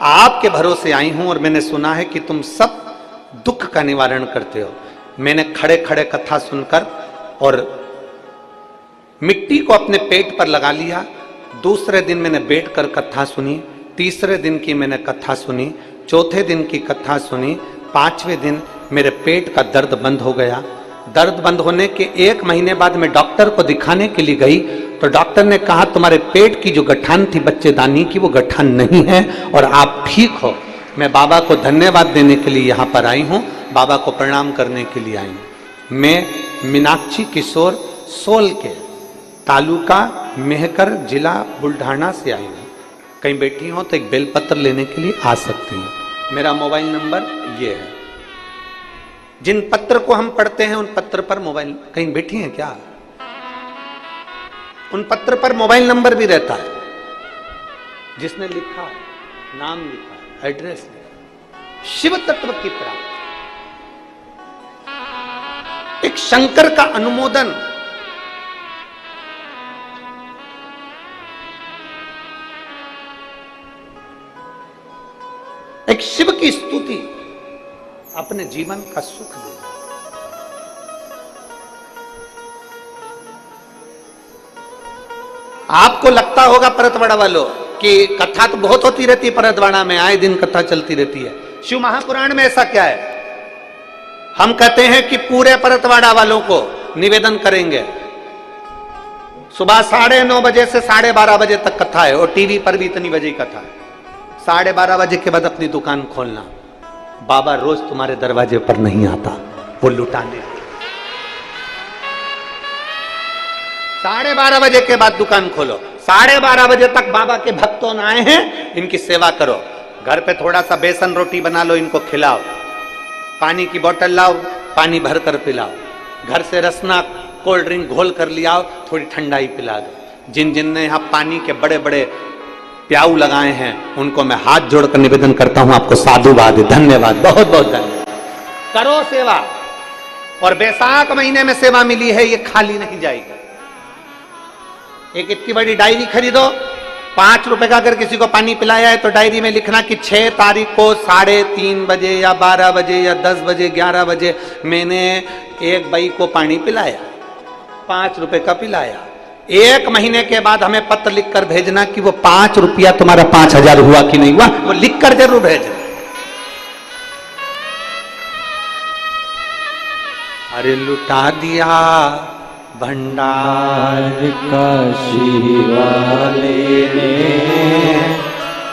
आपके भरोसे आई हूं और मैंने सुना है कि तुम सब दुख का निवारण करते हो। मैंने खड़े खड़े कथा सुनकर और मिट्टी को अपने पेट पर लगा लिया। दूसरे दिन मैंने बैठकर कथा सुनी, तीसरे दिन की मैंने कथा सुनी चौथे दिन की कथा सुनी, 5वें दिन मेरे पेट का दर्द बंद हो गया। दर्द बंद होने के 1 महीने बाद मैं डॉक्टर को दिखाने के लिए गई तो डॉक्टर ने कहा तुम्हारे पेट की जो गठान थी बच्चेदानी की, वो गठान नहीं है और आप ठीक हो। मैं बाबा को धन्यवाद देने के लिए यहाँ पर आई हूँ, बाबा को प्रणाम करने के लिए आई हूँ। मैं मीनाक्षी किशोर सोल के तालुका मेहकर जिला बुल्ढाना से आई हूँ। कहीं बैठी हो तो एक बेलपत्र लेने के लिए आ सकती हैं। मेरा मोबाइल नंबर ये है। जिन पत्र को हम पढ़ते हैं उन पत्र पर मोबाइल, कहीं बैठी हैं क्या, उन पत्र पर मोबाइल नंबर भी रहता है। जिसने लिखा, नाम लिखा, एड्रेस लिखा, शिव तत्व की प्राप्ति, एक शंकर का अनुमोदन, एक शिव की स्तुति अपने जीवन का सुख दे। आपको लगता होगा परतवाड़ा वालों कि कथा तो बहुत होती रहती है परतवाड़ा में, आए दिन कथा चलती रहती है। शिव महापुराण में ऐसा क्या है? हम कहते हैं कि पूरे परतवाड़ा वालों को निवेदन करेंगे, सुबह 9:30 बजे से 12:30 बजे तक कथा है और टीवी पर भी इतनी बजे कथा है। 12:30 बजे के बाद अपनी दुकान खोलना। बाबा रोज तुम्हारे दरवाजे पर नहीं आता, वो लुटाने। 12:30 बजे के बाद दुकान खोलो, 12:30 बजे तक बाबा के भक्तों आए हैं, इनकी सेवा करो। घर पे थोड़ा सा बेसन रोटी बना लो, इनको खिलाओ। पानी की बोतल लाओ, पानी भर कर पिलाओ। घर से रसना कोल्ड ड्रिंक घोल कर लियाओ, थोड़ी ठंडाई पिला दो। जिन जिन ने यहाँ पानी के बड़े बड़े प्याऊ लगाए हैं उनको मैं हाथ जोड़कर निवेदन करता हूं, आपको साधुवाद, धन्यवाद, बहुत बहुत धन्यवाद। करो सेवा, और बैसाख महीने में सेवा मिली है, ये खाली नहीं जाएगी। एक इतनी बड़ी डायरी खरीदो, 5 रुपए का अगर किसी को पानी पिलाया है तो डायरी में लिखना कि 6 तारीख को 3:30 बजे या 12 बजे या 10 बजे 11 बजे मैंने एक बाई को पानी पिलाया, 5 रुपए का पिलाया। 1 महीने के बाद हमें पत्र लिखकर भेजना कि वो 5 रुपया तुम्हारा 5000 हुआ कि नहीं हुआ, वो लिखकर जरूर भेजना। अरे लुटा दिया भंडार काशी वाले ने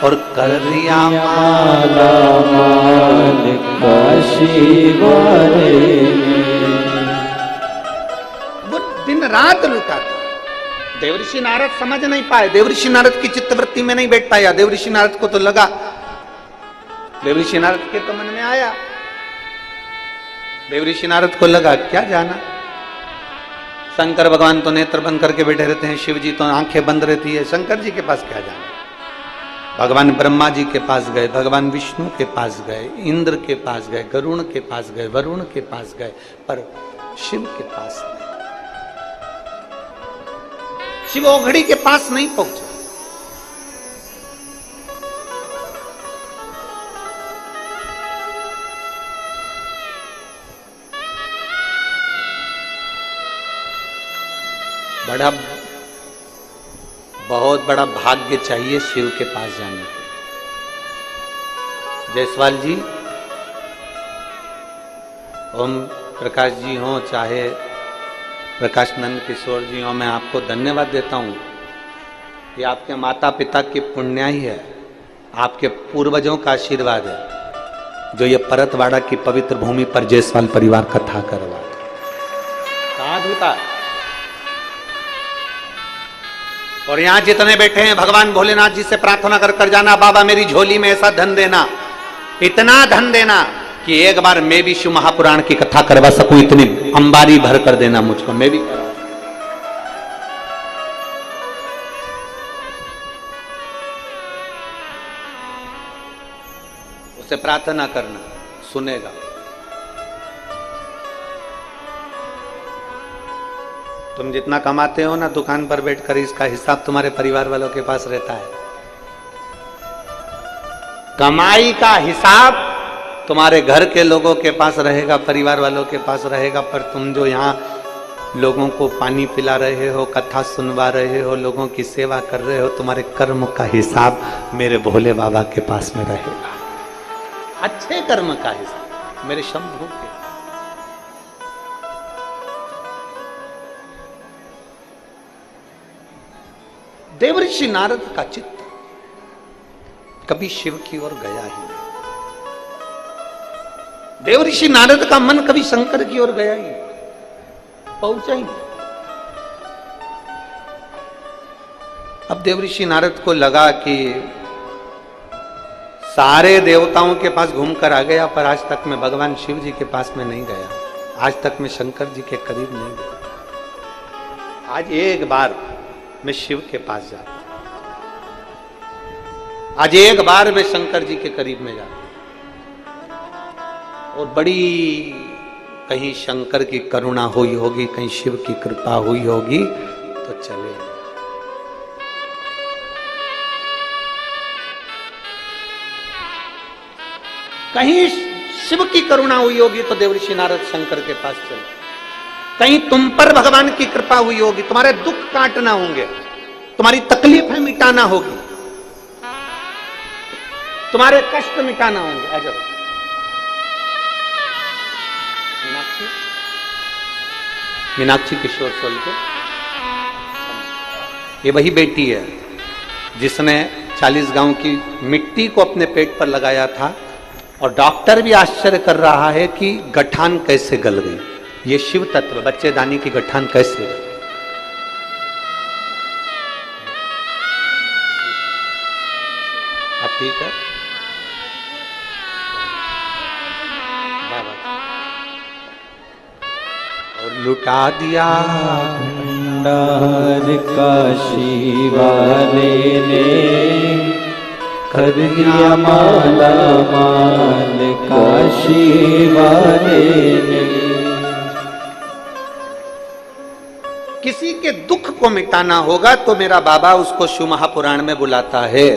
और कर दिया माला माल काशी वाले ने। वो दिन रात लुटाता। देवऋषि नारद समझ नहीं पाए, देवऋषि नारद की चित्तवृत्ति में नहीं बैठ पाया। देवऋषि नारद को तो लगा, देवऋषि नारद के तो मन में आया, देवऋषि नारद को लगा क्या जाना, शंकर भगवान तो नेत्र बंद करके बैठे रहते हैं, शिव जी तो आंखें बंद रहती है, शंकर जी के पास क्या जाना। भगवान ब्रह्मा जी के पास गए, भगवान विष्णु के पास गए, इंद्र के पास गए, गरुण के पास गए, वरुण के पास गए, पर शिव के पास नहीं। शिव ओघड़ी के पास नहीं पहुंचा। बड़ा, बहुत बड़ा भाग्य चाहिए शिव के पास जाने के। जायसवाल जी, ओम प्रकाश जी हो, चाहे प्रकाश नंद किशोर जी हो, मैं आपको धन्यवाद देता हूँ। ये आपके माता पिता की पुण्याई है, आपके पूर्वजों का आशीर्वाद है, जो ये परतवाड़ा की पवित्र भूमि पर जायसवाल परिवार कथा करवा। साधुता। और यहां जितने बैठे हैं, भगवान भोलेनाथ जी से प्रार्थना कर कर जाना, बाबा मेरी झोली में ऐसा धन देना, इतना धन देना कि एक बार मैं भी शिव महापुराण की कथा करवा सकूं, इतनी अंबारी भर कर देना मुझको, मैं भी करवा। उसे प्रार्थना करना, सुनेगा। तुम जितना कमाते हो ना दुकान पर बैठकर, इसका हिसाब तुम्हारे परिवार वालों के पास रहता है। कमाई का हिसाब तुम्हारे घर के लोगों के पास रहेगा, परिवार वालों के पास रहेगा, पर तुम जो यहाँ लोगों को पानी पिला रहे हो, कथा सुनवा रहे हो, लोगों की सेवा कर रहे हो, तुम्हारे कर्म का हिसाब मेरे भोले बाबा के पास में रहेगा। अच्छे कर्म का हिसाब मेरे शंभू के। देवऋषि नारद का चित्त कभी शिव की ओर गया ही नहीं। देवऋषि नारद का मन कभी शंकर की ओर गया ही नहीं, पहुंचा ही नहीं। अब देवऋषि नारद को लगा कि सारे देवताओं के पास घूमकर आ गया, पर आज तक मैं भगवान शिव जी के पास में नहीं गया, आज तक मैं शंकर जी के करीब नहीं गया। आज एक बार मैं शिव के पास जाता, आज एक बार मैं शंकर जी के करीब में जाता, और बड़ी कहीं शंकर की करुणा हुई होगी, कहीं शिव की कृपा हुई होगी तो चले। कहीं शिव की करुणा हुई होगी तो देवऋषि नारद शंकर के पास चले। कहीं तुम पर भगवान की कृपा हुई होगी, तुम्हारे दुख काटना होंगे, तुम्हारी तकलीफें मिटाना होगी, तुम्हारे कष्ट मिटाना होंगे। आ जाओ मीनाक्षी, मीनाक्षी किशोर सोलकर, ये वही बेटी है जिसने 40 गांव की मिट्टी को अपने पेट पर लगाया था, और डॉक्टर भी आश्चर्य कर रहा है कि गठान कैसे गल गई। ये शिव तत्व, बच्चेदानी की गठान कैसे गई। अब ठीक है, और लुटा दिया भंडार काशी वाले ने, कर दिया माला माल काशी वाले ने। किसी के दुख को मिटाना होगा तो मेरा बाबा उसको शिव महापुराण में बुलाता है।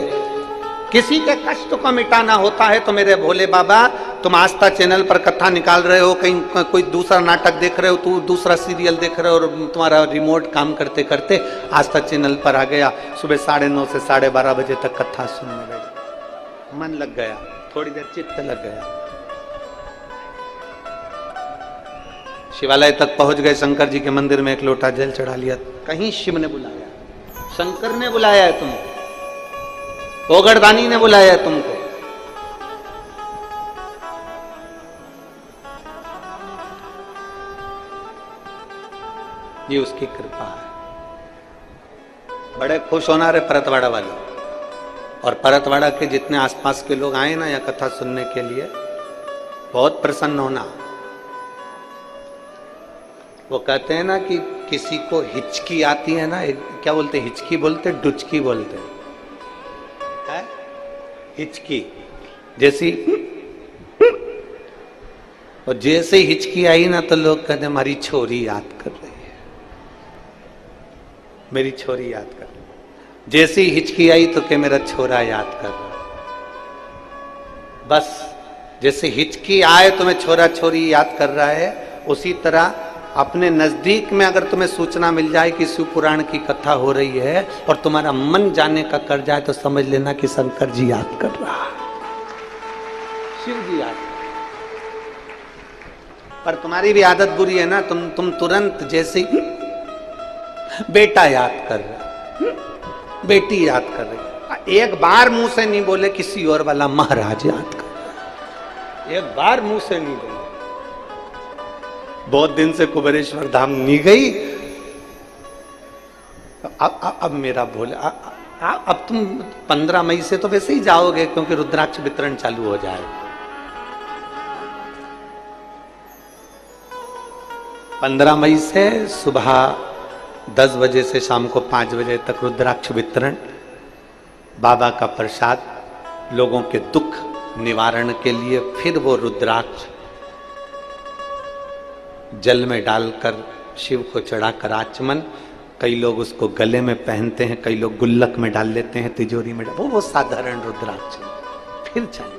किसी के कष्ट को मिटाना होता है तो मेरे भोले बाबा, तुम आस्था चैनल पर कथा निकाल रहे हो, कहीं कोई दूसरा नाटक देख रहे हो, तू दूसरा सीरियल देख रहे हो, और तुम्हारा रिमोट काम करते करते आस्था चैनल पर आ गया, सुबह 9:30 से 12:30 बजे तक कथा सुनने लगे, मन लग गया, थोड़ी देर चित्त लग गया, शिवालय तक पहुंच गए, शंकर जी के मंदिर में एक लोटा जल चढ़ा लिया। कहीं शिव ने बुलाया, शंकर ने बुलाया है तुमको, ओगड़दानी ने बुलाया है तुमको। ये उसकी कृपा है। बड़े खुश होना रे परतवाड़ा वाले, और परतवाड़ा के जितने आसपास के लोग आए ना या कथा सुनने के लिए, बहुत प्रसन्न होना। वो कहते हैं ना कि किसी को हिचकी आती है ना, क्या बोलते हैं, हिचकी बोलते, डुचकी बोलते है? हिचकी जैसी, और जैसे हिचकी आई ना तो लोग कहते हमारी छोरी याद कर रही है, मेरी छोरी याद कर रही है। जैसी हिचकी आई तो क्या मेरा छोरा याद कर रहा। बस जैसे हिचकी आए तो मैं छोरा छोरी याद कर रहा है, उसी तरह अपने नजदीक में अगर तुम्हें सूचना मिल जाए कि शिव पुराण की कथा हो रही है और तुम्हारा मन जाने का कर जाए तो समझ लेना कि शंकर जी याद कर रहा है, शिव जी याद कर रहा है। पर तुम्हारी भी आदत बुरी है ना, तुम तुरंत जैसे बेटा याद कर रहा, बेटी याद कर रही, एक बार मुंह से नहीं बोले किसी और वाला महाराज याद कर रहा, एक बार मुंह से नहीं बोले। बहुत दिन से कुबेरेश्वर धाम नहीं गई, अब मेरा भोले, अब तुम 15 मई से तो वैसे ही जाओगे क्योंकि रुद्राक्ष वितरण चालू हो जाएगा। 15 मई से सुबह 10 बजे से शाम को 5 बजे तक रुद्राक्ष वितरण, बाबा का प्रसाद, लोगों के दुख निवारण के लिए। फिर वो रुद्राक्ष जल में डालकर शिव को चढ़ाकर आचमन, कई लोग उसको गले में पहनते हैं, कई लोग गुल्लक में डाल लेते हैं, तिजोरी में वो साधारण रुद्राक्ष। फिर चले,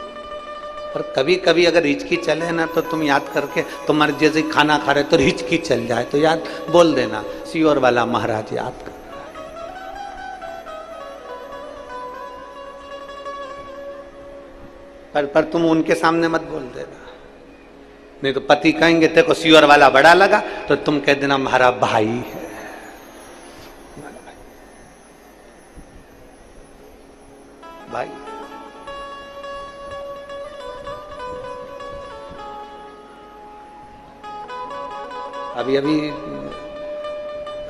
पर कभी कभी अगर हिचकी चले ना तो तुम याद करके, तुम्हारे जैसे खाना खा रहे तो हिचकी चल जाए तो याद बोल देना सियोर वाला महाराज याद कर। पर तुम उनके सामने मत बोल देना, नहीं तो पति कहेंगे तेरे को सीवर वाला बड़ा लगा, तो तुम कह देना हमारा भाई है। भाई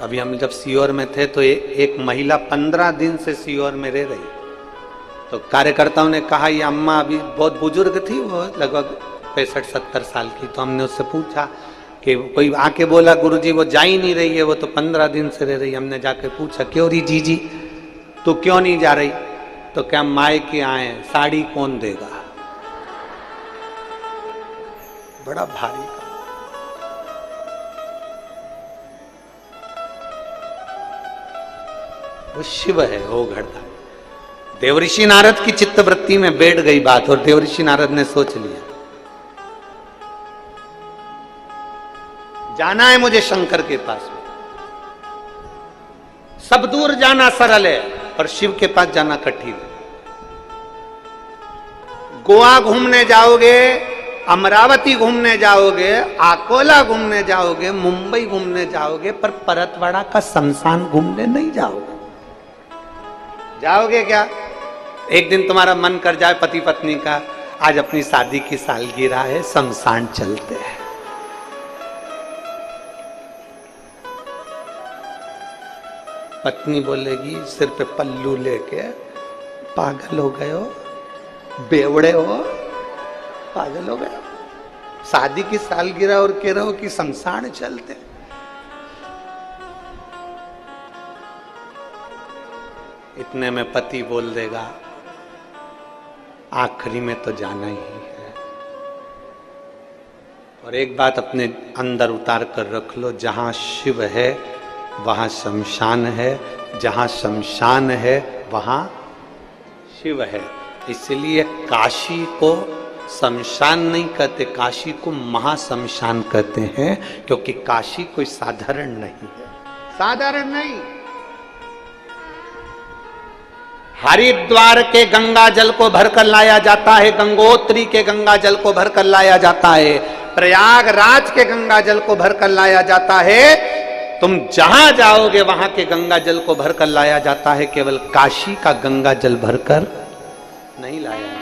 अभी हम जब सीहोर में थे तो एक महिला 15 दिन से सीहोर में रह रही। तो कार्यकर्ताओं ने कहा ये अम्मा अभी बहुत बुजुर्ग थी, वो लगभग 65-70 साल की। तो हमने उससे पूछा कि कोई आके बोला गुरुजी वो जा ही नहीं रही है, वो तो 15 दिन से रह रही। हमने जाके पूछा क्यों रही जीजी, तो क्यों नहीं जा रही? तो क्या मायके आए, साड़ी कौन देगा? बड़ा भारी का। वो शिव है, वो घड़ता। देवऋषि नारद की चित्तवृत्ति में बैठ गई बात और देवऋषि नारद ने सोच लिया जाना है मुझे शंकर के पास में। सब दूर जाना सरल है पर शिव के पास जाना कठिन है। गोवा घूमने जाओगे, अमरावती घूमने जाओगे, अकोला घूमने जाओगे, मुंबई घूमने जाओगे, पर परतवाड़ा का शमशान घूमने नहीं जाओगे। जाओगे क्या? एक दिन तुम्हारा मन कर जाए पति पत्नी का, आज अपनी शादी की सालगिरह है, शमशान चलते हैं। पत्नी बोलेगी सिर पे पल्लू लेके, पागल हो गए हो, बेवड़े हो, पागल हो गए, शादी की सालगिरह और कह रहे हो कि शमशान चलते। इतने में पति बोल देगा आखिरी में तो जाना ही है। और एक बात अपने अंदर उतार कर रख लो, जहां शिव है वहां शमशान है, जहां शमशान है वहां शिव है। इसलिए काशी को शमशान नहीं कहते, काशी को महाशमशान कहते हैं, क्योंकि काशी कोई साधारण नहीं है, साधारण नहीं। हरिद्वार के गंगा जल को भरकर लाया जाता है, गंगोत्री के गंगा जल को भरकर लाया जाता है, प्रयागराज के गंगा जल को भरकर लाया जाता है। तुम जहां जाओगे वहां के गंगा जल को भरकर लाया जाता है, केवल काशी का गंगा जल भरकर नहीं लाया जाता।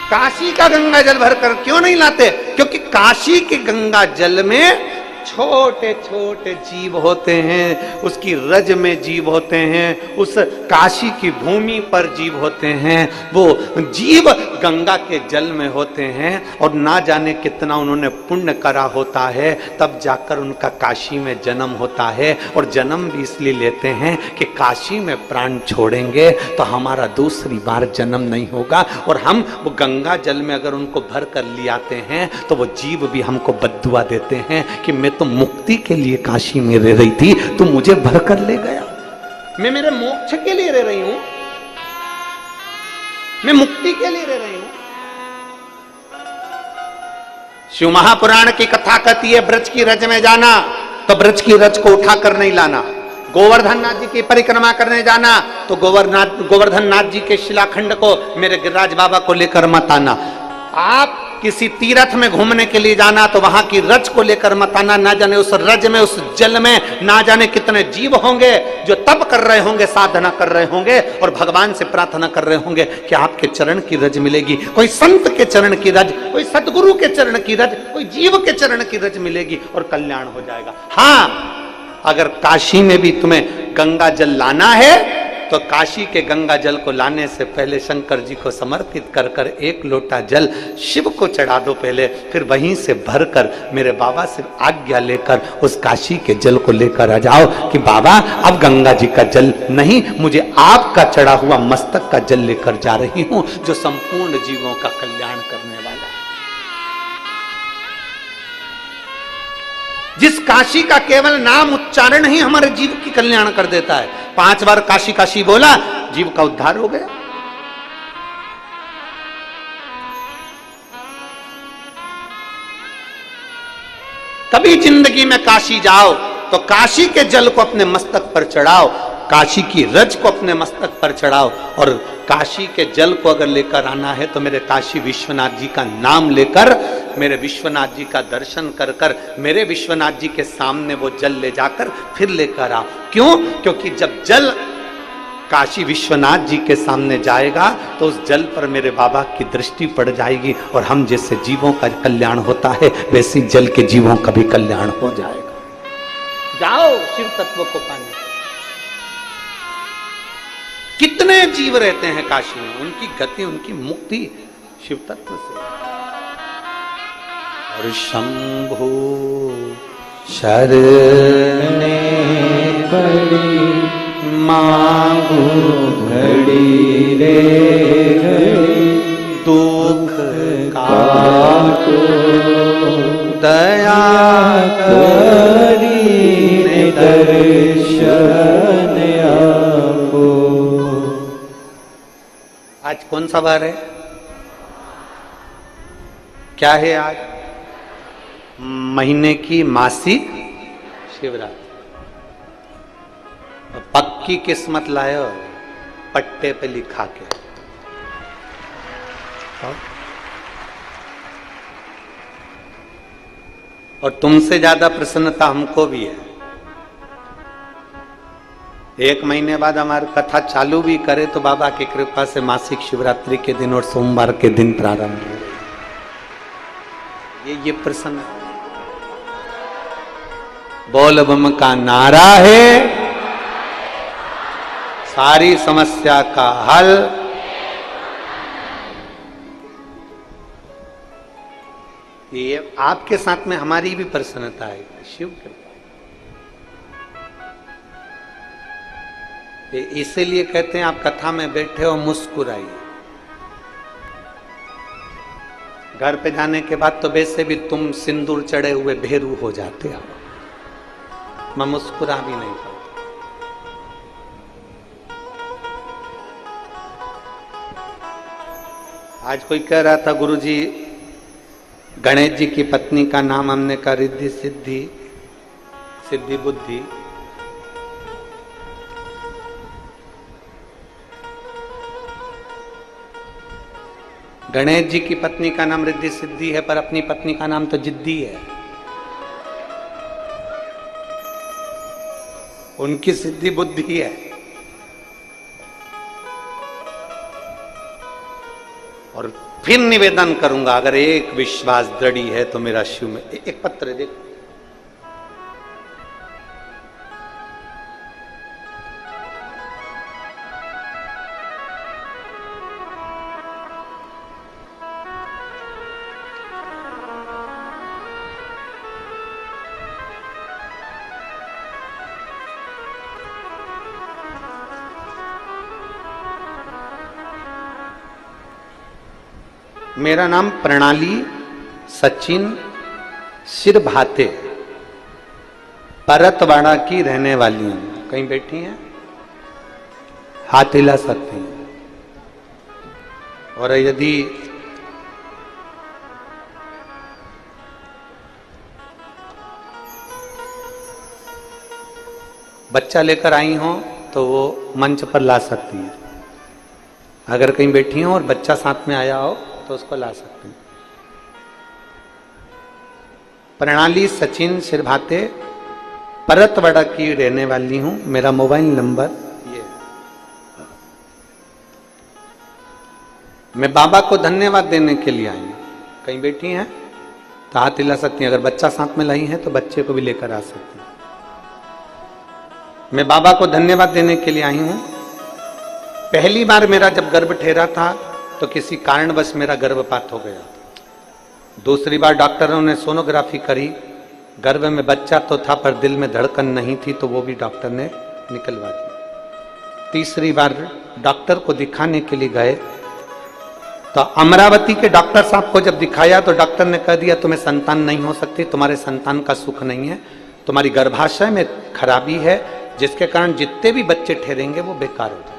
काशी का गंगा जल भरकर क्यों नहीं लाते? क्योंकि काशी के गंगा जल में छोटे छोटे जीव होते हैं, उसकी रज में जीव होते हैं, उस काशी की भूमि पर जीव होते हैं। वो जीव गंगा के जल में होते हैं और ना जाने कितना उन्होंने पुण्य करा होता है, तब जाकर उनका काशी में जन्म होता है। और जन्म भी इसलिए लेते हैं कि काशी में प्राण छोड़ेंगे तो हमारा दूसरी बार जन्म नहीं होगा। और हम वो गंगा जल में अगर उनको भर कर ले आते हैं तो वो जीव भी हमको बद्दुआ देते हैं कि मैं तो मुक्ति के लिए काशी में रह रही थी, तू मुझे भर कर ले गया। मैं मेरे मोक्ष के लिए रह रही हूं, मैं मुक्ति के लिए रह रही हूं। शिव महापुराण की कथा कहती है ब्रज की रज में जाना तो ब्रज की रज को उठाकर नहीं लाना। गोवर्धन नाथ जी की परिक्रमा करने जाना तो गोवर्धन नाथ जी के शिलाखंड को मेरे गिरिराज बाबा को लेकर मत आना। आप किसी तीर्थ में घूमने के लिए जाना तो वहां की रज को लेकर मत आना। ना जाने उस रज में, उस जल में ना जाने कितने जीव होंगे जो तप कर रहे होंगे, साधना कर रहे होंगे और भगवान से प्रार्थना कर रहे होंगे कि आपके चरण की रज मिलेगी। कोई संत के चरण की रज, कोई सदगुरु के चरण की रज, कोई जीव के चरण की रज मिलेगी और कल्याण हो जाएगा। हाँ, अगर काशी में भी तुम्हें गंगा जल लाना है तो काशी के गंगा जल को लाने से पहले शंकर जी को समर्पित कर कर एक लोटा जल शिव को चढ़ा दो पहले, फिर वहीं से भरकर मेरे बाबा से आज्ञा लेकर उस काशी के जल को लेकर आ जाओ कि बाबा अब गंगा जी का जल नहीं, मुझे आपका चढ़ा हुआ मस्तक का जल लेकर जा रही हूं जो संपूर्ण जीवों का कल्याण करने वाला है। जिस काशी का केवल नाम उच्चारण ही हमारे जीव की कल्याण कर देता है। 5 बार काशी काशी बोला, जीव का उद्धार हो गया। कभी जिंदगी में काशी जाओ तो काशी के जल को अपने मस्तक पर चढ़ाओ। काशी की रज को अपने मस्तक पर चढ़ाओ और काशी के जल को अगर लेकर आना है तो मेरे काशी विश्वनाथ जी का नाम लेकर, मेरे विश्वनाथ जी का दर्शन कर कर मेरे विश्वनाथ जी के सामने वो जल ले जाकर फिर लेकर आओ। क्यों? क्योंकि जब जल काशी विश्वनाथ जी के सामने जाएगा तो उस जल पर मेरे बाबा की दृष्टि पड़ जाएगी और हम जैसे जीवों का कल्याण होता है वैसे जल के जीवों का भी कल्याण हो जाएगा। जाओ शिव तत्व को पाने। कितने जीव रहते हैं काशी में, उनकी गति, उनकी मुक्ति शिव तत्व से। और शंभु शरणे पड़ी मांगू घड़ी रे घड़ी, दुख काटो दया करी दर्शन आपो। आज कौन सा बार है? क्या है आज? महीने की मासिक शिवरात्रि। पक्की किस्मत लायो पट्टे पे लिखा के। और तुमसे ज्यादा प्रसन्नता हमको भी है। एक महीने बाद हमारी कथा चालू भी करे तो बाबा की कृपा से मासिक शिवरात्रि के दिन और सोमवार के दिन प्रारंभ हो। ये प्रसन्न बोल बम का नारा है, सारी समस्या का हल। ये आपके साथ में हमारी भी प्रसन्नता है, शिव कृपा। इसीलिए कहते हैं आप कथा में बैठे हो मुस्कुराइए। घर पे जाने के बाद तो वैसे भी तुम सिंदूर चढ़े हुए भेरू हो जाते हो, मैं मुस्कुरा भी नहीं पाता। आज कोई कह रहा था गुरुजी गणेश जी की पत्नी का नाम हमने कहा रिद्धि सिद्धि, सिद्धि बुद्धि। गणेश जी की पत्नी का नाम रिद्धि सिद्धि है, पर अपनी पत्नी का नाम तो जिद्दी है। उनकी सिद्धि बुद्धि है। और फिर निवेदन करूंगा, अगर एक विश्वास दृढ़ी है तो मेरा शिव में एक पत्र देखो। मेरा नाम प्रणाली सचिन सिरभाते, परतवाड़ा की रहने वाली हूं। कहीं बैठी हैं? हाथ हिला सकती हैं। और यदि बच्चा लेकर आई हो तो वो मंच पर ला सकती हैं। अगर कहीं बैठी हो और बच्चा साथ में आया हो तो उसको ला सकते हैं। प्रणाली सचिन सिरभाते, परतवाड़ा की रहने वाली हूं। मेरा मोबाइल नंबर ये। मैं बाबा को धन्यवाद देने के लिए आई हूं। कहीं बैठी हैं तो हाथ हिला सकती हैं। अगर बच्चा साथ में लाई है तो बच्चे को भी लेकर आ सकती हैं। मैं बाबा को धन्यवाद देने के लिए आई हूं। पहली बार मेरा जब गर्भ ठहरा था तो किसी कारणवश मेरा गर्भपात हो गया। दूसरी बार डॉक्टरों ने सोनोग्राफी करी, गर्भ में बच्चा तो था पर दिल में धड़कन नहीं थी, तो वो भी डॉक्टर ने निकलवा दी। तीसरी बार डॉक्टर को दिखाने के लिए गए तो अमरावती के डॉक्टर साहब को जब दिखाया तो डॉक्टर ने कह दिया तुम्हें संतान नहीं हो सकती, तुम्हारे संतान का सुख नहीं है, तुम्हारी गर्भाशय में खराबी है, जिसके कारण जितने भी बच्चे ठहरेंगे वो बेकार हो जाए।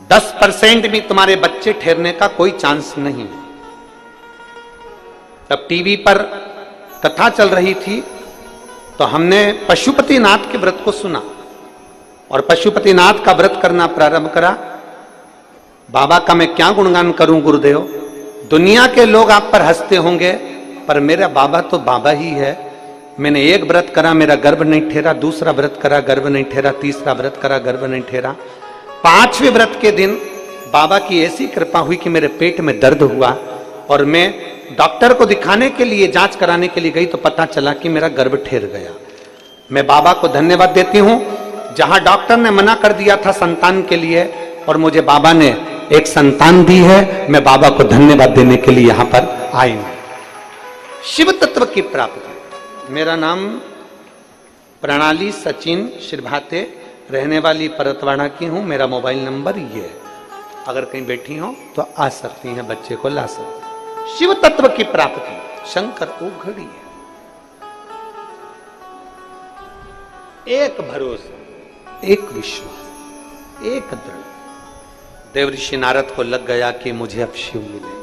10% भी तुम्हारे बच्चे ठहरने का कोई चांस नहीं है। तब टीवी पर कथा चल रही थी तो हमने पशुपति नाथ के व्रत को सुना। और पशुपतिनाथ का व्रत करना प्रारंभ करा। बाबा का मैं क्या गुणगान करूं गुरुदेव, दुनिया के लोग आप पर हंसते होंगे, पर मेरा बाबा तो बाबा ही है। मैंने एक व्रत करा, मेरा गर्भ नहीं ठहरा, दूसरा व्रत करा, गर्भ नहीं ठहरा, तीसरा व्रत करा, गर्भ नहीं ठहरा, पांचवें व्रत के दिन बाबा की ऐसी कृपा हुई कि मेरे पेट में दर्द हुआ और मैं डॉक्टर को दिखाने के लिए, जांच कराने के लिए गई तो पता चला कि मेरा गर्भ ठहर गया। मैं बाबा को धन्यवाद देती हूं, जहां डॉक्टर ने मना कर दिया था संतान के लिए और मुझे बाबा ने एक संतान दी है, मैं बाबा को धन्यवाद देने के लिए यहां पर आई हूं। शिव तत्व की प्राप्ति। मेरा नाम प्रणाली सचिन शिरभाते, रहने वाली परतवाड़ा की हूं। मेरा मोबाइल नंबर ये है, अगर कहीं बैठी हो तो आ सकती हैं, बच्चे को ला सकती। शिव तत्व की प्राप्ति, शंकर को घड़ी है। एक भरोसा, एक विश्वास, एक दृढ़। देवऋषि नारद को लग गया कि मुझे अब शिव मिलेंगे।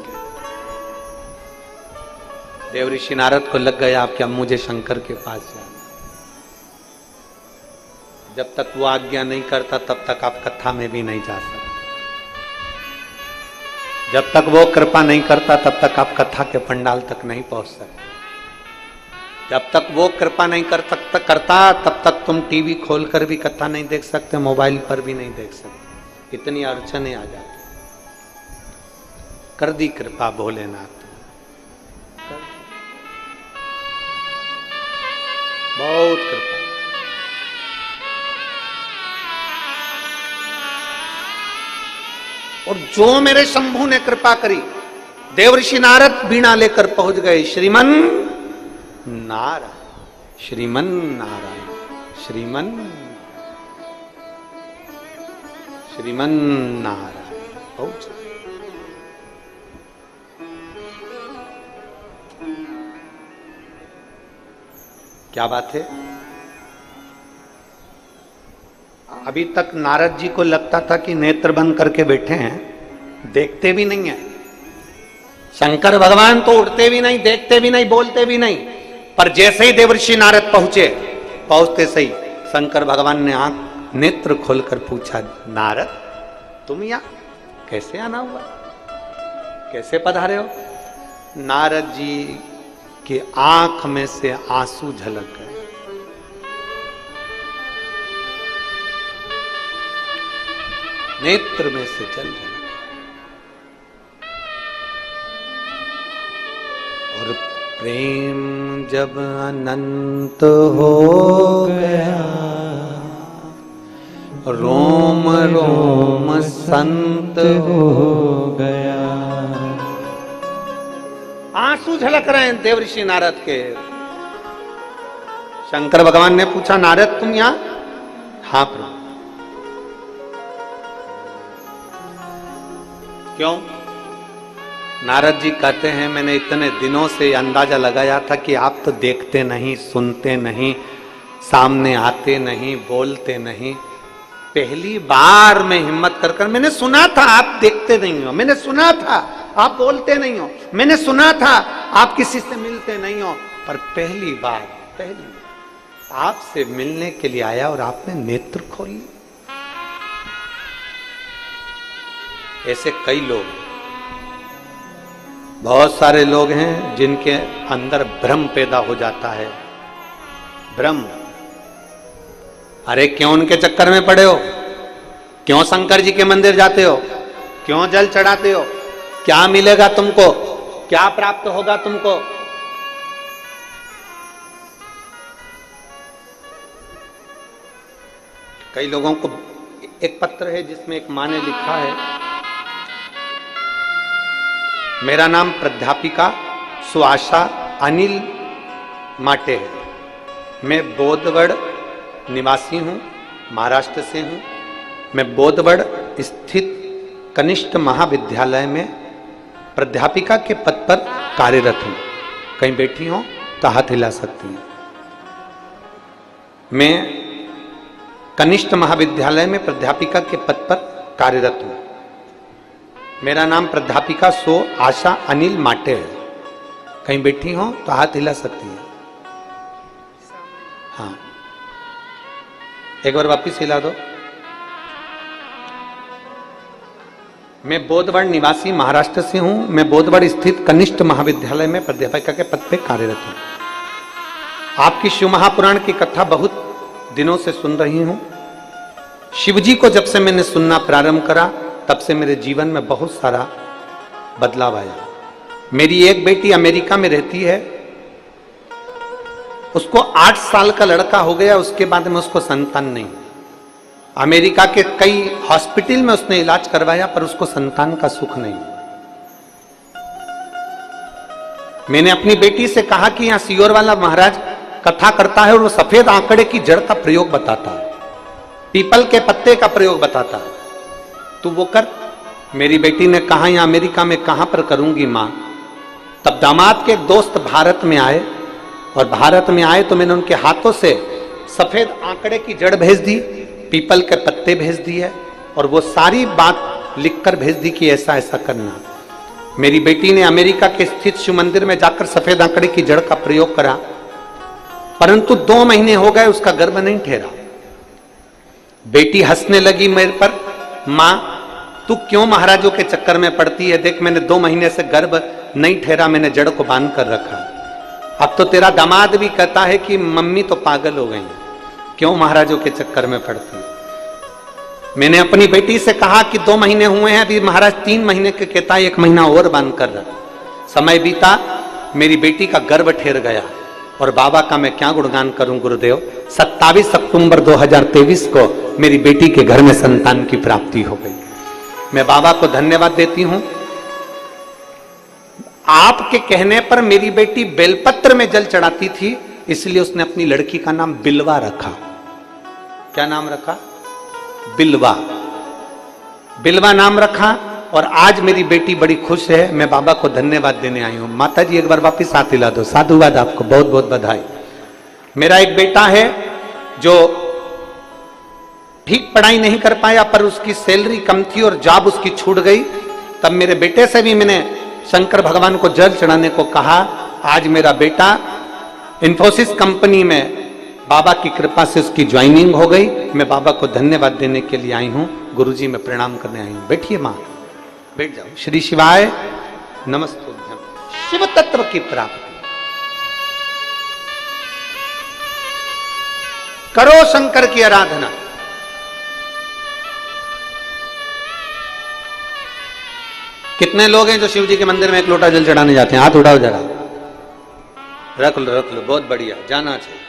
देवऋषि नारद को लग गया कि अब मुझे शंकर के पास जाना। जब तक वो आज्ञा नहीं करता तब तक आप कथा में भी नहीं जा सकते। जब तक वो कृपा नहीं करता तब तक आप कथा के पंडाल तक नहीं पहुंच सकते। जब तक वो कृपा नहीं करता तब तक तुम टीवी खोलकर भी कथा नहीं देख सकते, मोबाइल पर भी नहीं देख सकते। इतनी अड़चने आ जाती। कर दी कृपा भोलेनाथ, बहुत कृपा। और जो मेरे शंभू ने कृपा करी, देवऋषि नारद बीणा लेकर पहुंच गए। श्रीमन नारायण, श्रीमन नारायण, श्रीमन श्रीमन नारायण। पहुंच क्या बात है। अभी तक नारद जी को लगता था कि नेत्र बंद करके बैठे हैं, देखते भी नहीं है। शंकर भगवान तो उठते भी नहीं, देखते भी नहीं, बोलते भी नहीं। पर जैसे ही देवर्षि नारद पहुंचे, पहुंचते सही शंकर भगवान ने आंख नेत्र खोलकर पूछा, नारद तुम यहां कैसे आना हुआ, कैसे पधारे हो। नारद जी की आंख में से आंसू झलक गए। नेत्र में से जल झलक और प्रेम जब अनंत हो गया, रोम रोम संत हो गया। आंसू झलक रहे हैं देवऋषि नारद के। शंकर भगवान ने पूछा, नारद तुम यहां? हाँ प्रभु। क्यों? नारद जी कहते हैं, मैंने इतने दिनों से अंदाजा लगाया था कि आप तो देखते नहीं, सुनते नहीं, सामने आते नहीं, बोलते नहीं। पहली बार मैं हिम्मत कर मैंने सुना था आप देखते नहीं हो, मैंने सुना था आप बोलते नहीं हो, मैंने सुना था आप किसी से मिलते नहीं हो, पर पहली बार आपसे मिलने के लिए आया और आपने नेत्र खोल लिए। ऐसे कई लोग, बहुत सारे लोग हैं जिनके अंदर भ्रम पैदा हो जाता है। भ्रम, अरे क्यों उनके चक्कर में पड़े हो, क्यों शंकर जी के मंदिर जाते हो, क्यों जल चढ़ाते हो, क्या मिलेगा तुमको, क्या प्राप्त होगा तुमको। कई लोगों को एक पत्र है जिसमें एक माँ ने लिखा है, मेरा नाम प्राध्यापिका सुआशा अनिल माटे है, मैं बोधगढ़ निवासी हूँ, महाराष्ट्र से हूँ। मैं बोधगढ़ स्थित कनिष्ठ महाविद्यालय में प्राध्यापिका के पद पर कार्यरत हूँ। कहीं बैठी हो तो हाथ हिला सकती हैं। मैं कनिष्ठ महाविद्यालय में प्राध्यापिका के पद पर कार्यरत हूँ। मेरा नाम प्राध्यापिका सो आशा अनिल माटे है। कहीं बैठी हो तो हाथ हिला सकती है। हाँ, एक बार वापिस हिला दो। मैं बोधवड़ निवासी महाराष्ट्र से हूं। मैं बोधवड़ स्थित कनिष्ठ महाविद्यालय में प्राध्यापिका के पद पे कार्यरत हूं। आपकी शिव महापुराण की कथा बहुत दिनों से सुन रही हूं। शिवजी को जब से मैंने सुनना प्रारंभ करा तब से मेरे जीवन में बहुत सारा बदलाव आया। मेरी एक बेटी अमेरिका में रहती है, उसको 8 साल का लड़का हो गया, उसके बाद में उसको संतान नहीं। अमेरिका के कई हॉस्पिटल में उसने इलाज करवाया पर उसको संतान का सुख नहीं। मैंने अपनी बेटी से कहा कि यहां सियोर वाला महाराज कथा करता है और वो सफेद आंकड़े की जड़ का प्रयोग बताता है, पीपल के पत्ते का प्रयोग बताता है, तू वो कर। मेरी बेटी ने कहा यहां अमेरिका में कहां पर करूंगी मां। तब दामाद के एक दोस्त भारत में आए और भारत में आए तो मैंने उनके हाथों से सफेद आंकड़े की जड़ भेज दी, पीपल के पत्ते भेज दिए और वो सारी बात लिखकर भेज दी कि ऐसा ऐसा करना। मेरी बेटी ने अमेरिका के स्थित शिव मंदिर में जाकर सफेद आंकड़े की जड़ का प्रयोग करा, परंतु 2 महीने हो गए उसका गर्भ नहीं ठहरा। बेटी हंसने लगी मेरे पर, मां तू क्यों महाराजों के चक्कर में पड़ती है, देख मैंने 2 महीने से गर्भ नहीं ठहरा, मैंने जड़ को बांध कर रखा। अब तो तेरा दामाद भी कहता है कि मम्मी तो पागल हो गई, क्यों महाराजों के चक्कर में पड़ती। मैंने अपनी बेटी से कहा कि 2 महीने हुए हैं, अभी महाराज 3 महीने के कहता है, 1 महीना और बांध कर रख। समय बीता, मेरी बेटी का गर्भ ठहर गया और बाबा का मैं क्या गुणगान करूं गुरुदेव। 27 अक्टूबर 2023 को मेरी बेटी के घर में संतान की प्राप्ति हो गई। मैं बाबा को धन्यवाद देती हूं। आपके कहने पर मेरी बेटी बेलपत्र में जल चढ़ाती थी, इसलिए उसने अपनी लड़की का नाम बिलवा रखा। क्या नाम रखा? बिलवा। बिलवा नाम रखा और आज मेरी बेटी बड़ी खुश है। मैं बाबा को धन्यवाद देने आई हूं। माता जी एक बार वापिस हाथ हिला दो। साधुवाद, आपको बहुत बहुत बधाई। मेरा एक बेटा है जो ठीक पढ़ाई नहीं कर पाया पर उसकी सैलरी कम थी और जॉब उसकी छूट गई। तब मेरे बेटे से भी मैंने शंकर भगवान को जल चढ़ाने को कहा। आज मेरा बेटा इंफोसिस कंपनी में बाबा की कृपा से उसकी ज्वाइनिंग हो गई। मैं बाबा को धन्यवाद देने के लिए आई हूं। गुरुजी मैं प्रणाम करने आई हूं। बैठिए मां, बैठ जाओ। श्री शिवाय नमस्तुभ्यम। शिव तत्व की प्राप्ति करो, शंकर की आराधना। कितने लोग हैं जो शिव जी के मंदिर में 1 लोटा जल चढ़ाने जाते हैं? हाथ उठाओ जरा। रख लो रख लो, बहुत बढ़िया, जाना चाहिए।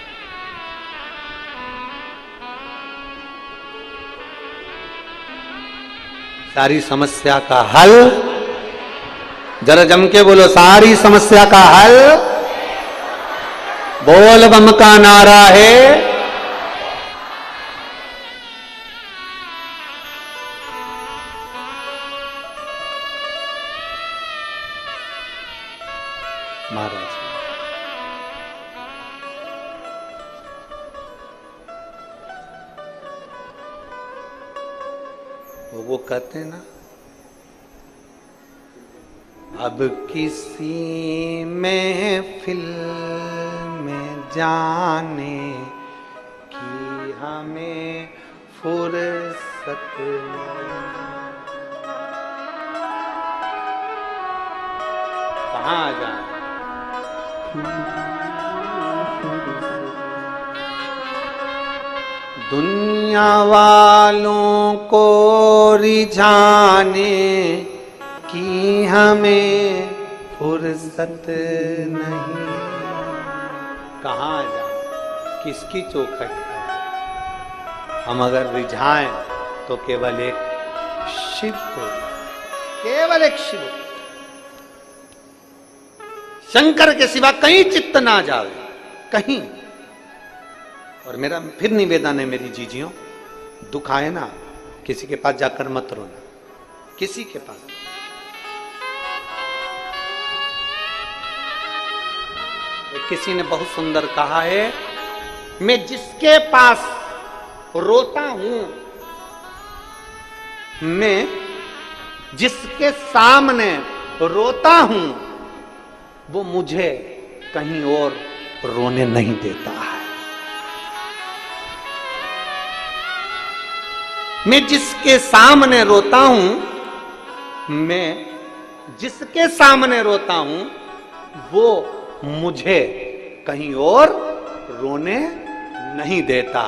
सारी समस्या का हल, जरा जम के बोलो, सारी समस्या का हल बोल बम का नारा है। महाराज वो कहते हैं ना, अब किसी महफिल में जाने की हमें फुर्सत कहाँ जाए। दुनिया वालों को रिझाने की हमें फुर्सत नहीं। कहाँ जाए, किसकी चौखट है। हम अगर रिझाएं तो केवल एक शिव को, केवल एक शिव, शंकर के सिवा कहीं चित्त ना जावे, कहीं। और मेरा फिर निवेदन है मेरी जीजियों, दुख आए ना किसी के पास जाकर मत रोना, किसी के पास। किसी ने बहुत सुंदर कहा है, मैं जिसके पास रोता हूं, मैं जिसके सामने रोता हूं, वो मुझे कहीं और रोने नहीं देता है। मैं जिसके सामने रोता हूं, मैं जिसके सामने रोता हूं वो मुझे कहीं और रोने नहीं देता।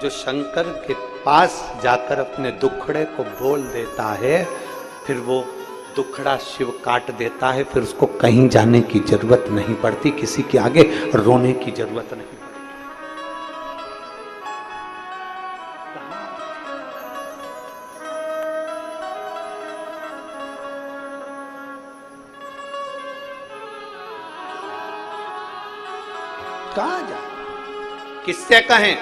जो शंकर के पास जाकर अपने दुखड़े को बोल देता है, फिर वो दुखड़ा शिव काट देता है, फिर उसको कहीं जाने की जरूरत नहीं पड़ती, किसी के आगे रोने की जरूरत नहीं पड़ती। कहां जा, किससे कहें,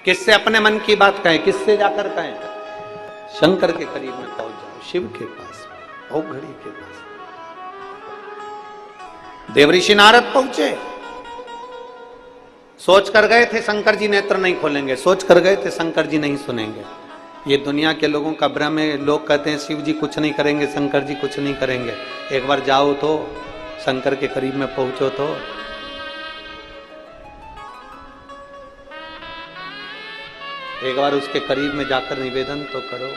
किससे अपने मन की बात कहें, किससे जाकर कहें? शंकर के करीब में पहुंच जाओ, शिव के पास, घड़ी के पास। देवऋषि नारद पहुंचे, सोच कर गए थे शंकर जी नेत्र नहीं खोलेंगे, सोच कर गए थे शंकर जी नहीं सुनेंगे। ये दुनिया के लोगों का भ्रम है। लोग कहते हैं शिव जी कुछ नहीं करेंगे, शंकर जी कुछ नहीं करेंगे। एक बार जाओ तो, शंकर के करीब में पहुंचो तो। एक बार उसके करीब में जाकर निवेदन तो करो,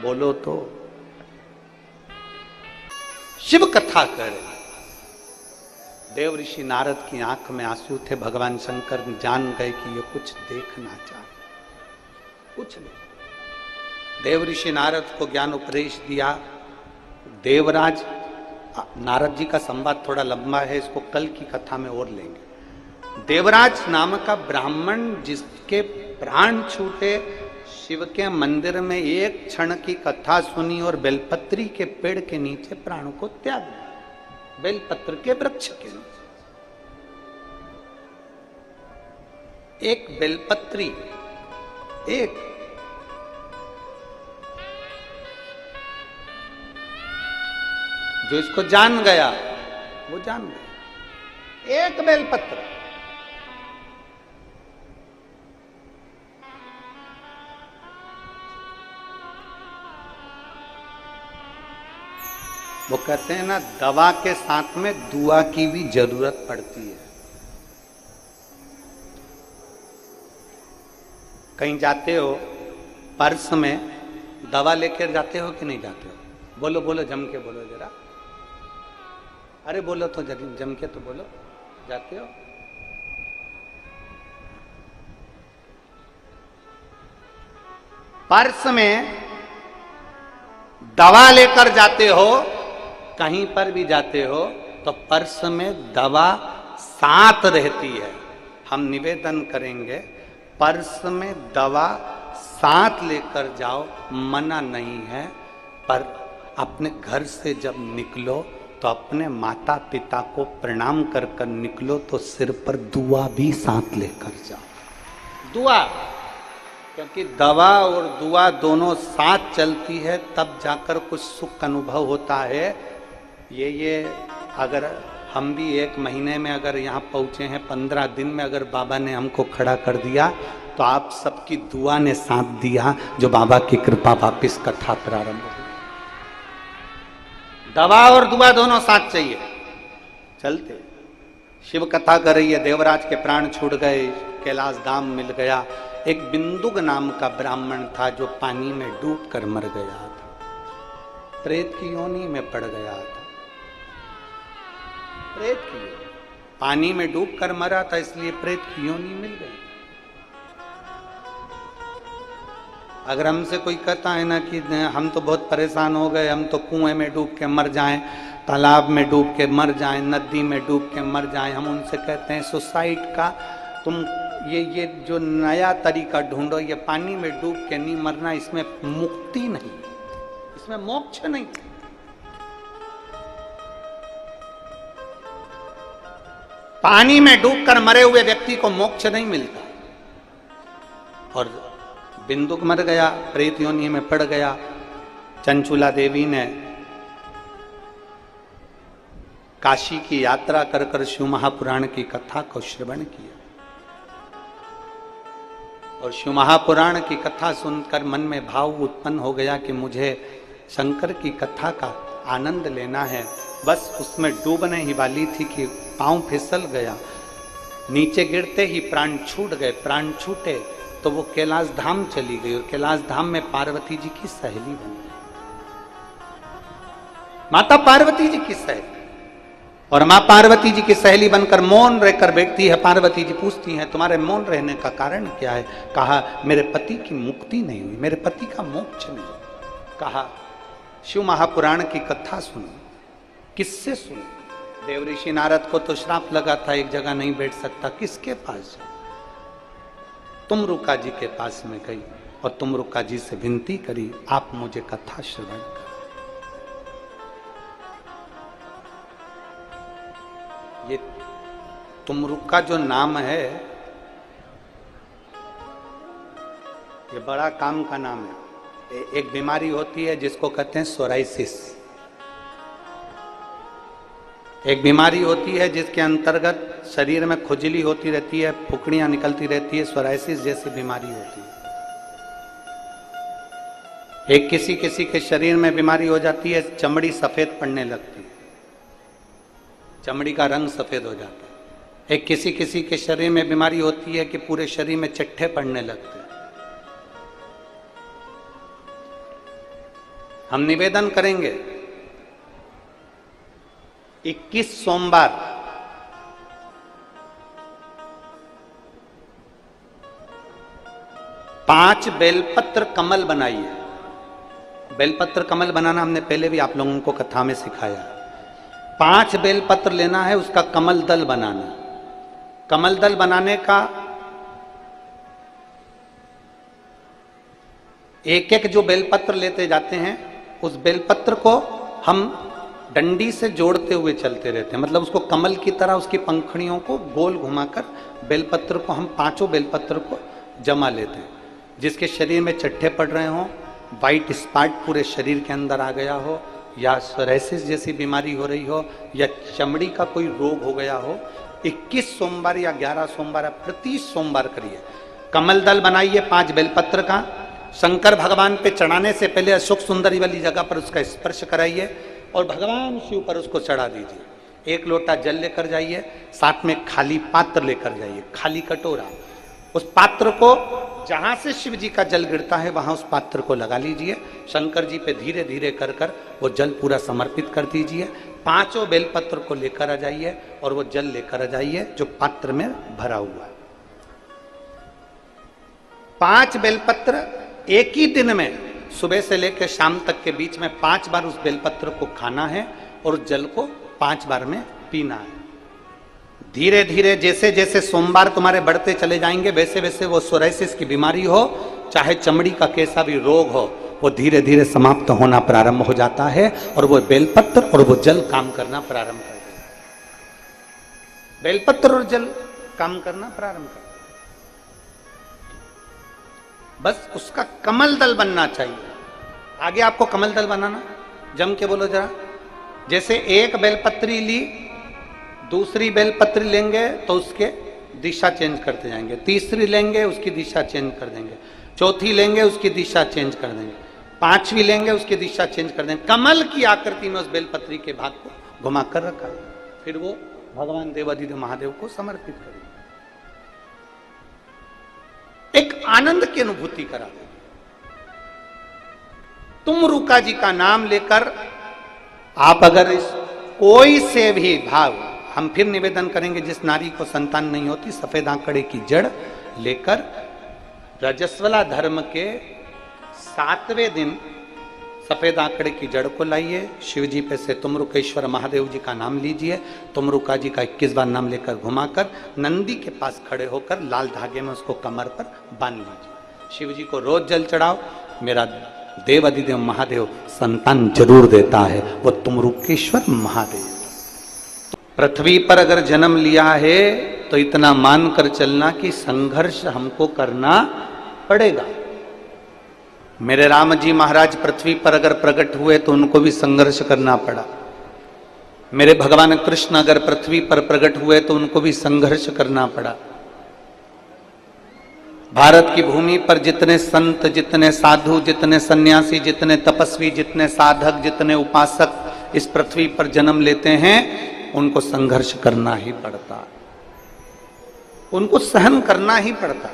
बोलो तो। शिव कथा करे। देव ऋषि नारद की आंख में आंसू थे। भगवान शंकर जान गए कि ये कुछ देखना चाहे, कुछ नहीं। देव ऋषि नारद को ज्ञान उपदेश दिया। देवराज, नारद जी का संवाद थोड़ा लंबा है, इसको कल की कथा में और लेंगे। देवराज नाम का ब्राह्मण जिसके प्राण छूटे, शिव के मंदिर में एक क्षण की कथा सुनी और बेलपत्री के पेड़ के नीचे प्राणों को त्याग दिया। बेलपत्र के वृक्ष के नीचे एक बेलपत्री, एक जो इसको जान गया वो जान गया। एक बेलपत्र, वो कहते हैं ना, दवा के साथ में दुआ की भी जरूरत पड़ती है। कहीं जाते हो, पर्स में दवा लेकर जाते हो कि नहीं जाते हो? बोलो बोलो, जम के बोलो जरा। अरे बोलो तो, जम के तो बोलो। जाते हो? पर्स में दवा लेकर जाते हो, कहीं पर भी जाते हो तो पर्स में दवा साथ रहती है। हम निवेदन करेंगे, पर्स में दवा साथ लेकर जाओ, मना नहीं है। पर अपने घर से जब निकलो तो अपने माता पिता को प्रणाम कर कर निकलो, तो सिर पर दुआ भी साथ लेकर जाओ। दुआ, क्योंकि दवा और दुआ दोनों साथ चलती है, तब जाकर कुछ सुख अनुभव होता है। ये अगर हम भी 1 महीने में अगर यहाँ पहुँचे हैं, 15 दिन में अगर बाबा ने हमको खड़ा कर दिया, तो आप सबकी दुआ ने साथ दिया, जो बाबा की कृपा वापिस कथा प्रारंभ हो। दवा और दुआ दोनों साथ चाहिए, चलते। शिव कथा कर रही है, देवराज के प्राण छूट गए, कैलाश धाम मिल गया। एक बिंदुक नाम का ब्राह्मण था जो पानी में डूब कर मर गया था, प्रेत की योनि में पड़ गया था। प्रेत की योनि, पानी में डूब कर मरा था, इसलिए प्रेत की योनि मिल गई। अगर हमसे कोई कहता है ना कि हम तो बहुत परेशान हो गए, हम तो कुएं में डूब के मर जाएं, तालाब में डूब के मर जाएं, नदी में डूब के मर जाएं, हम उनसे कहते हैं सुसाइड का तुम ये जो नया तरीका ढूंढो, ये पानी में डूब के नहीं मरना, इसमें मुक्ति नहीं, इसमें मोक्ष नहीं। पानी में डूबकर मरे हुए व्यक्ति को मोक्ष नहीं मिलता। और बिंदुक मर गया, प्रेत योनि में पड़ गया। चंचुला देवी ने काशी की यात्रा कर कर शिव महापुराण की कथा को श्रवण किया, और शिव महापुराण की कथा सुनकर मन में भाव उत्पन्न हो गया कि मुझे शंकर की कथा का आनंद लेना है। बस उसमें डूबने ही वाली थी कि पांव फिसल गया, नीचे गिरते ही प्राण छूट गए। प्राण छूटे तो वो कैलाश धाम चली गई, और कैलाश धाम में पार्वती जी की सहेली बन गई। माता पार्वती जी की सहेली, और मां पार्वती जी की सहेली बनकर मौन रहकर बैठती है। पार्वती जी पूछती हैं तुम्हारे मौन रहने का कारण क्या है? कहा मेरे पति की मुक्ति नहीं हुई, मेरे पति का मोक्ष नहीं हुआ। कहा शिव महापुराण की कथा सुनो। किससे सुनो? देव ऋषि नारद को तो श्राप लगा था, एक जगह नहीं बैठ सकता, किसके पास जाओ? तुमरुका जी के पास में गई और तुमरुका जी से विनती करी आप मुझे कथा श्रवण करो। ये तुमरुका जो नाम है ये बड़ा काम का नाम है। एक बीमारी होती है जिसको कहते हैं सोराइसिस। एक बीमारी होती है जिसके अंतर्गत शरीर में खुजली होती रहती है, फुकड़ियां निकलती रहती है, सोराइसिस जैसी बीमारी होती है। एक किसी किसी के शरीर में बीमारी हो जाती है, चमड़ी सफेद पड़ने लगती है, चमड़ी का रंग सफेद हो जाता है। एक किसी किसी के शरीर में बीमारी होती है कि पूरे शरीर में चट्टे पड़ने लगते हैं। हम निवेदन करेंगे 21 सोमवार पांच बेलपत्र कमल बनाइए। बेलपत्र कमल बनाना हमने पहले भी आप लोगों को कथा में सिखाया। 5 बेलपत्र लेना है, उसका कमल दल बनाना। कमल दल बनाने का एक एक जो बेलपत्र लेते जाते हैं उस बेलपत्र को हम डंडी से जोड़ते हुए चलते रहते हैं, मतलब उसको कमल की तरह उसकी पंखुड़ियों को गोल घुमाकर बेलपत्र को हम 5 बेलपत्र को जमा लेते हैं। जिसके शरीर में चट्टे पड़ रहे हों, वाइट स्पॉट पूरे शरीर के अंदर आ गया हो, या सोराइसिस जैसी बीमारी हो रही हो, या चमड़ी का कोई रोग हो गया हो, 21 सोमवार या 11 सोमवार प्रति सोमवार करिए। कमल दल बनाइए 5 बेलपत्र का। शंकर भगवान पे चढ़ाने से पहले अशोक सुंदरी वाली जगह पर उसका स्पर्श कराइए और भगवान शिव पर उसको चढ़ा दीजिए। 1 लोटा जल लेकर जाइए, साथ में खाली पात्र लेकर जाइए, खाली कटोरा। उस पात्र को जहां से शिव जी का जल गिरता है वहां उस पात्र को लगा लीजिए। शंकर जी पे धीरे धीरे कर कर वो जल पूरा समर्पित कर दीजिए। 5 बेलपत्र को लेकर आ जाइए और वो जल लेकर आ जाइए जो पात्र में भरा हुआ है। 5 बेलपत्र एक ही दिन में सुबह से लेकर शाम तक के बीच में 5 बार उस बेलपत्र को खाना है और उस जल को 5 बार में पीना है। धीरे धीरे जैसे जैसे सोमवार तुम्हारे बढ़ते चले जाएंगे वैसे वैसे वो सोराइसिस की बीमारी हो, चाहे चमड़ी का कैसा भी रोग हो, वो धीरे धीरे समाप्त होना प्रारंभ हो जाता है और वो बेलपत्र और वो जल काम करना प्रारंभ कर देता है। बेलपत्र और जल काम करना प्रारंभ कर, बस उसका कमल दल बनना चाहिए। आगे आपको कमल दल बनाना, जम के बोलो जरा। जैसे एक बेलपत्री ली, दूसरी बेलपत्री लेंगे तो उसके दिशा चेंज करते जाएंगे, तीसरी लेंगे उसकी दिशा चेंज कर देंगे, चौथी लेंगे उसकी दिशा चेंज कर देंगे, 5वीं लेंगे उसकी दिशा चेंज कर देंगे। कमल की आकृति में उस बेलपत्री के भाग को घुमा कर रखा, फिर वो भगवान देवाधिदेव महादेव को समर्पित करेंगे। एक आनंद की अनुभूति करा दे। तुमरुका जी का नाम लेकर आप अगर इस कोई से भी भाव, हम फिर निवेदन करेंगे जिस नारी को संतान नहीं होती, सफेद आंकड़े की जड़ लेकर रजस्वला धर्म के 7वें दिन सफेद आंकड़े की जड़ को लाइए। शिव जी पे से तुमरुकेश्वर महादेव जी का नाम लीजिए। तुमरुका जी का 21 बार नाम लेकर घुमाकर नंदी के पास खड़े होकर लाल धागे में उसको कमर पर बांध लीजिए। शिव जी को रोज जल चढ़ाओ। मेरा देव अधिदेव महादेव संतान जरूर देता है, वो तुमरुकेश्वर महादेव। पृथ्वी पर अगर जन्म लिया है तो इतना मानकर चलना कि संघर्ष हमको करना पड़ेगा। मेरे राम जी महाराज पृथ्वी पर अगर प्रकट हुए तो उनको भी संघर्ष करना पड़ा। मेरे भगवान कृष्ण अगर पृथ्वी पर प्रकट हुए तो उनको भी संघर्ष करना पड़ा। भारत की भूमि पर जितने संत, जितने साधु, जितने सन्यासी, जितने तपस्वी, जितने साधक, जितने उपासक इस पृथ्वी पर जन्म लेते हैं, उनको संघर्ष करना ही पड़ता, उनको सहन करना ही पड़ता।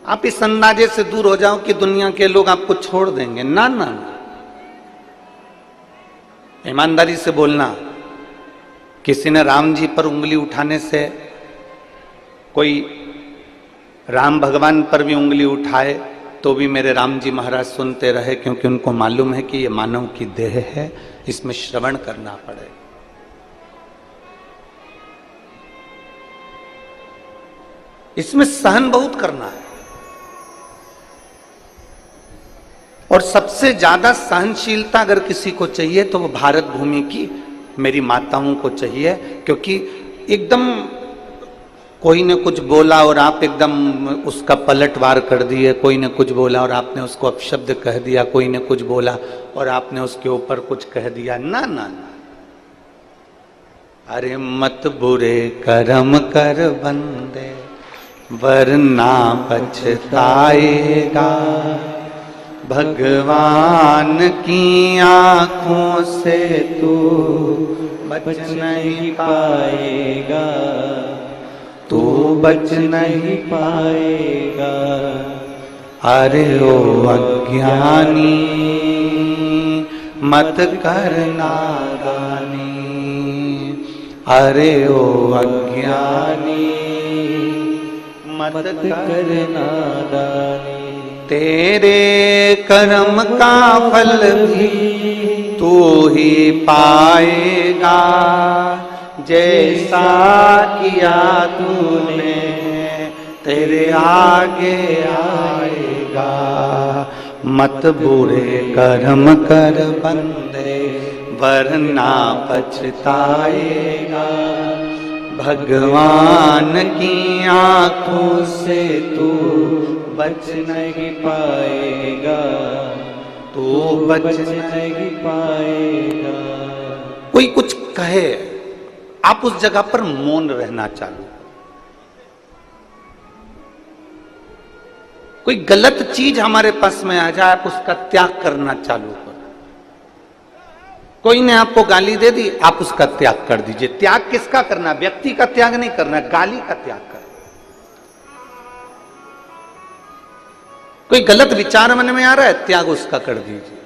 आप इस अंदाजे से दूर हो जाओ कि दुनिया के लोग आपको छोड़ देंगे, ना ना ना। ईमानदारी से बोलना, किसी ने राम जी पर उंगली उठाने से कोई राम भगवान पर भी उंगली उठाए तो भी मेरे राम जी महाराज सुनते रहे, क्योंकि उनको मालूम है कि ये मानव की देह है, इसमें श्रवण करना पड़ेगा। इसमें सहन बहुत करना है, और सबसे ज्यादा सहनशीलता अगर किसी को चाहिए तो वो भारत भूमि की मेरी माताओं को चाहिए, क्योंकि एकदम कोई ने कुछ बोला और आप एकदम उसका पलटवार कर दिए, कोई ने कुछ बोला और आपने उसको अपशब्द कह दिया, कोई ने कुछ बोला और आपने उसके ऊपर कुछ कह दिया। ना ना ना, अरे मत बुरे कर्म कर बंदे वरना पछताएगा, भगवान की आंखों से तू बच नहीं पाएगा, तू बच नहीं पाएगा। अरे ओ अज्ञानी मत कर नादानी, अरे ओ अज्ञानी मत कर नादानी। तेरे कर्म का फल भी तू ही पाएगा, जैसा किया तूने तेरे आगे आएगा। मत बुरे कर्म कर बंदे वरना पछताएगा, भगवान की आंखों से तू बच नहीं पाएगा, तू बच नहीं पाएगा। कोई कुछ कहे, आप उस जगह पर मौन रहना चालू। कोई गलत चीज हमारे पास में आ जाए, आप उसका त्याग करना चालू करो। कोई ने आपको गाली दे दी, आप उसका त्याग कर दीजिए। त्याग किसका करना? व्यक्ति का त्याग नहीं करना, गाली का त्याग करना। कोई गलत विचार मन में आ रहा है, त्याग उसका कर दीजिए।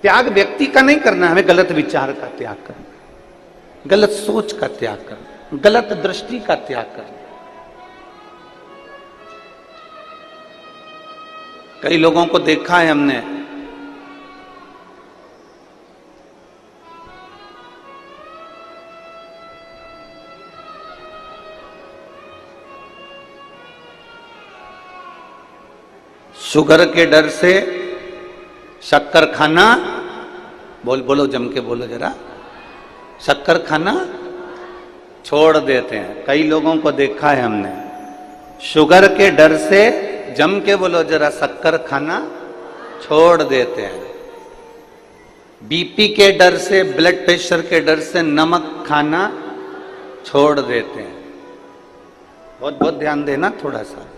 त्याग व्यक्ति का नहीं करना, हमें गलत विचार का त्याग करना, गलत सोच का त्याग करना, गलत दृष्टि का त्याग करना। कई लोगों को देखा है हमने, शुगर के डर से शक्कर खाना, बोलो जम के बोलो जरा, शक्कर खाना छोड़ देते हैं। कई लोगों को देखा है हमने, शुगर के डर से, जम के बोलो जरा, शक्कर खाना छोड़ देते हैं। बीपी के डर से, ब्लड प्रेशर के डर से नमक खाना छोड़ देते हैं। बहुत बहुत ध्यान देना थोड़ा सा।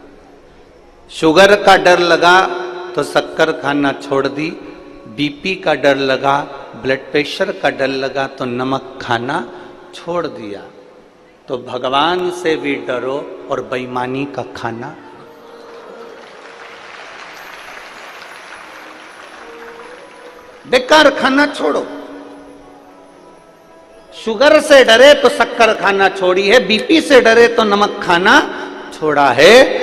शुगर का डर लगा तो शक्कर खाना छोड़ दी, बीपी का डर लगा, ब्लड प्रेशर का डर लगा तो नमक खाना छोड़ दिया। तो भगवान से भी डरो और बेईमानी का खाना। बेकार खाना छोड़ो। शुगर से डरे तो शक्कर खाना छोड़ी है, बीपी से डरे तो नमक खाना छोड़ा है।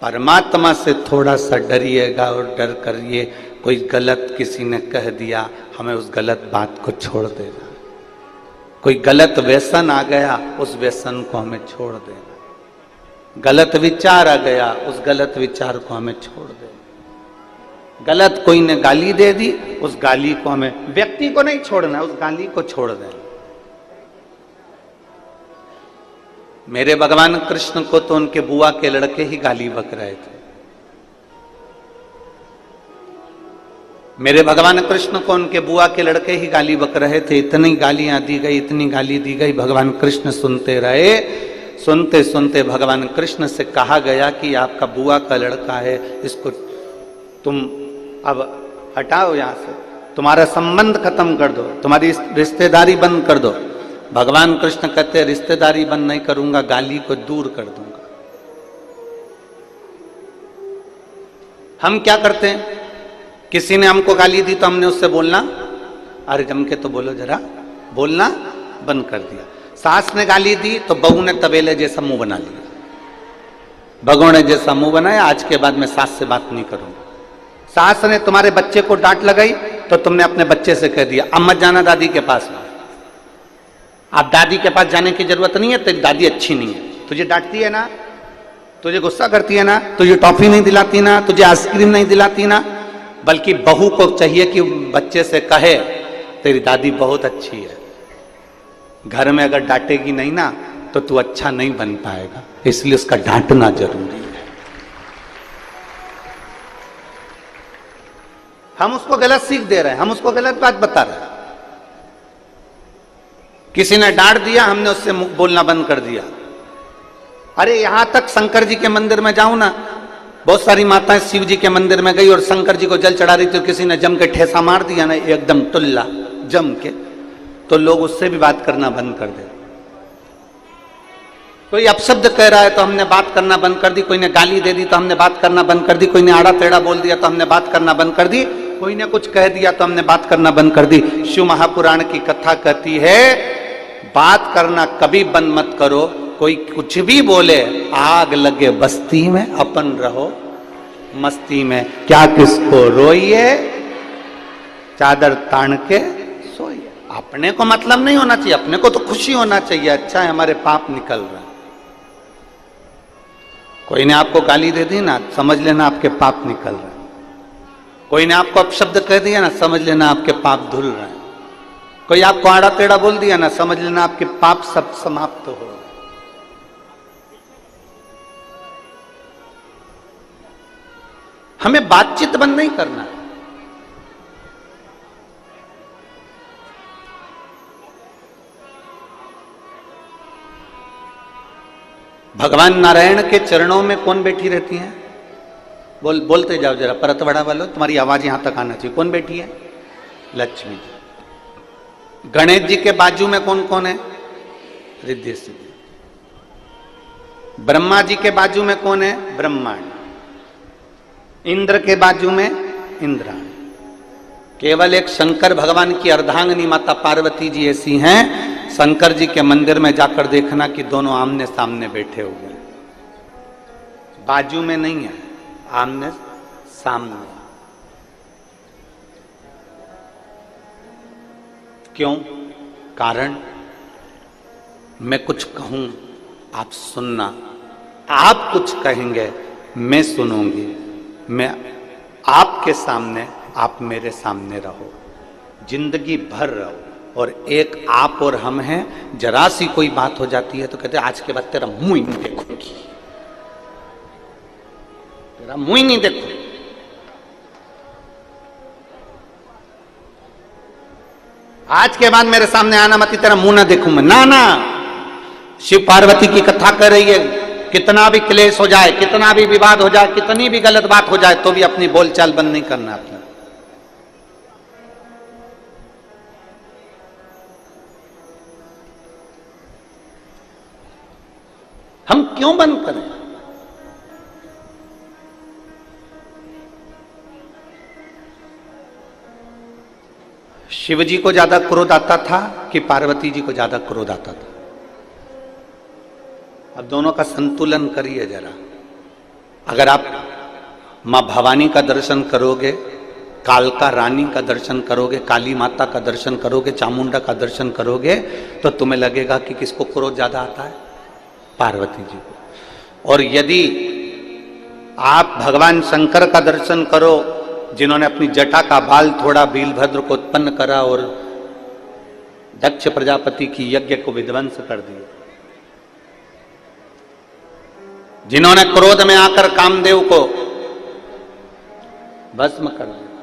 परमात्मा से थोड़ा सा डरिएगा और डर करिए। कोई गलत किसी ने कह दिया, हमें उस गलत बात को छोड़ देना। कोई गलत व्यसन आ गया, उस व्यसन को हमें छोड़ देना। गलत विचार आ गया, उस गलत विचार को हमें छोड़ देना। गलत कोई ने गाली दे दी, उस गाली को हमें, व्यक्ति को नहीं छोड़ना, उस गाली को छोड़ देना। मेरे भगवान कृष्ण को तो उनके बुआ के लड़के ही गाली बक रहे थे। मेरे भगवान कृष्ण को उनके बुआ के लड़के ही गाली बक रहे थे। इतनी गालियां दी गई, इतनी गाली दी गई, भगवान कृष्ण सुनते रहे। सुनते सुनते भगवान कृष्ण से कहा गया कि आपका बुआ का लड़का है, इसको तुम अब हटाओ यहां से, तुम्हारा संबंध खत्म कर दो, तुम्हारी रिश्तेदारी बंद कर दो। भगवान कृष्ण कहते रिश्तेदारी बंद नहीं करूंगा, गाली को दूर कर दूंगा। हम क्या करते हैं, किसी ने हमको गाली दी तो हमने उससे बोलना अरे जम के तो बोलो जरा, बोलना बंद कर दिया। सास ने गाली दी तो बहू ने तबेले जैसा मुंह बना लिया, भगोड़े जैसा मुंह बनाया, आज के बाद मैं सास से बात नहीं करूंगा। सास ने तुम्हारे बच्चे को डांट लगाई तो तुमने अपने बच्चे से कह दिया अब मत जाना दादी के पास में, आप दादी के पास जाने की जरूरत नहीं है, तेरी दादी अच्छी नहीं है, तुझे डांटती है ना, तुझे गुस्सा करती है ना, तुझे टॉफी नहीं दिलाती ना, तुझे आइसक्रीम नहीं दिलाती ना। बल्कि बहू को चाहिए कि बच्चे से कहे तेरी दादी बहुत अच्छी है। घर में अगर डांटेगी नहीं ना तो तू अच्छा नहीं बन पाएगा, इसलिए उसका डांटना जरूरी है। हम उसको गलत सीख दे रहे हैं, हम उसको गलत बात बता रहे हैं। किसी ने डांट दिया, हमने उससे मुंह बोलना बंद कर दिया। अरे यहां तक शंकर जी के मंदिर में जाऊं ना, बहुत सारी माताएं शिव जी के मंदिर में गई और शंकर जी को जल चढ़ा रही थी, तो किसी ने जम के ठेसा मार दिया ना एकदम टुल्ला जम के, तो लोग उससे भी बात करना बंद कर दे। कोई अपशब्द कह रहा है तो हमने बात करना बंद कर दी, कोई ने गाली दे दी तो हमने बात करना बंद कर दी, कोई ने आड़ा टेढ़ा बोल दिया तो हमने बात करना बंद कर दी, कोई ने कुछ कह दिया तो हमने बात करना बंद कर दी। शिव महापुराण की कथा कहती है बात करना कभी बंद मत करो। कोई कुछ भी बोले, आग लगे बस्ती में, अपन रहो मस्ती में। क्या किसको रोइए, चादर तान के सोइए। अपने को मतलब नहीं होना चाहिए, अपने को तो खुशी होना चाहिए, अच्छा है हमारे पाप निकल रहे हैं। कोई ने आपको गाली दे दी ना, समझ लेना आपके पाप निकल रहे हैं। कोई ने आपको अपशब्द कह दिया ना, समझ लेना आपके पाप धुल रहे हैं। कोई आपको आड़ा टेढ़ा बोल दिया ना, समझ लेना आपके पाप सब समाप्त हो रहे हैं। हमें बातचीत बंद नहीं करना है। भगवान नारायण के चरणों में कौन बैठी रहती है? बोलते जाओ जरा, परतवाड़ा वालों, तुम्हारी आवाज यहां तक आना चाहिए। कौन बैठी है? लक्ष्मी जी। गणेश जी के बाजू में कौन कौन है? रिद्धि सिद्धि। ब्रह्मा जी के बाजू में कौन है? ब्रह्मांड। इंद्र के बाजू में इंद्राणी। केवल एक शंकर भगवान की अर्धांगिनी माता पार्वती जी ऐसी हैं, शंकर जी के मंदिर में जाकर देखना कि दोनों आमने सामने बैठे हुए हैं, बाजू में नहीं है, आमने सामने। क्यों? कारण मैं कुछ कहूं आप सुनना, आप कुछ कहेंगे मैं सुनूंगी, मैं आपके सामने, आप मेरे सामने रहो, जिंदगी भर रहो। और एक आप और हम हैं, जरा सी कोई बात हो जाती है तो कहते हैं आज के बाद तेरा मुंह ही नहीं देखूंगी, तेरा मुंह ही नहीं देखूंगी। आज के बाद मेरे सामने आना मत, तेरा मुंह ना देखूं मैं। ना ना, शिव पार्वती की कथा कर रही है, कितना भी क्लेश हो जाए, कितना भी विवाद हो जाए, कितनी भी गलत बात हो जाए, तो भी अपनी बोलचाल बंद नहीं करना अपना। हम क्यों बंद करें? शिव जी को ज्यादा क्रोध आता था कि पार्वती जी को ज्यादा क्रोध आता था? अब दोनों का संतुलन करिए जरा। अगर आप मां भवानी का दर्शन करोगे, कालका रानी का दर्शन करोगे, काली माता का दर्शन करोगे, चामुंडा का दर्शन करोगे, तो तुम्हें लगेगा कि किसको क्रोध ज्यादा आता है? पार्वती जी को। और यदि आप भगवान शंकर का दर्शन करो, जिन्होंने अपनी जटा का बाल थोड़ा वीरभद्र को उत्पन्न करा और दक्ष प्रजापति की यज्ञ को विध्वंस कर दिया, जिन्होंने क्रोध में आकर कामदेव को भस्म कर दिया,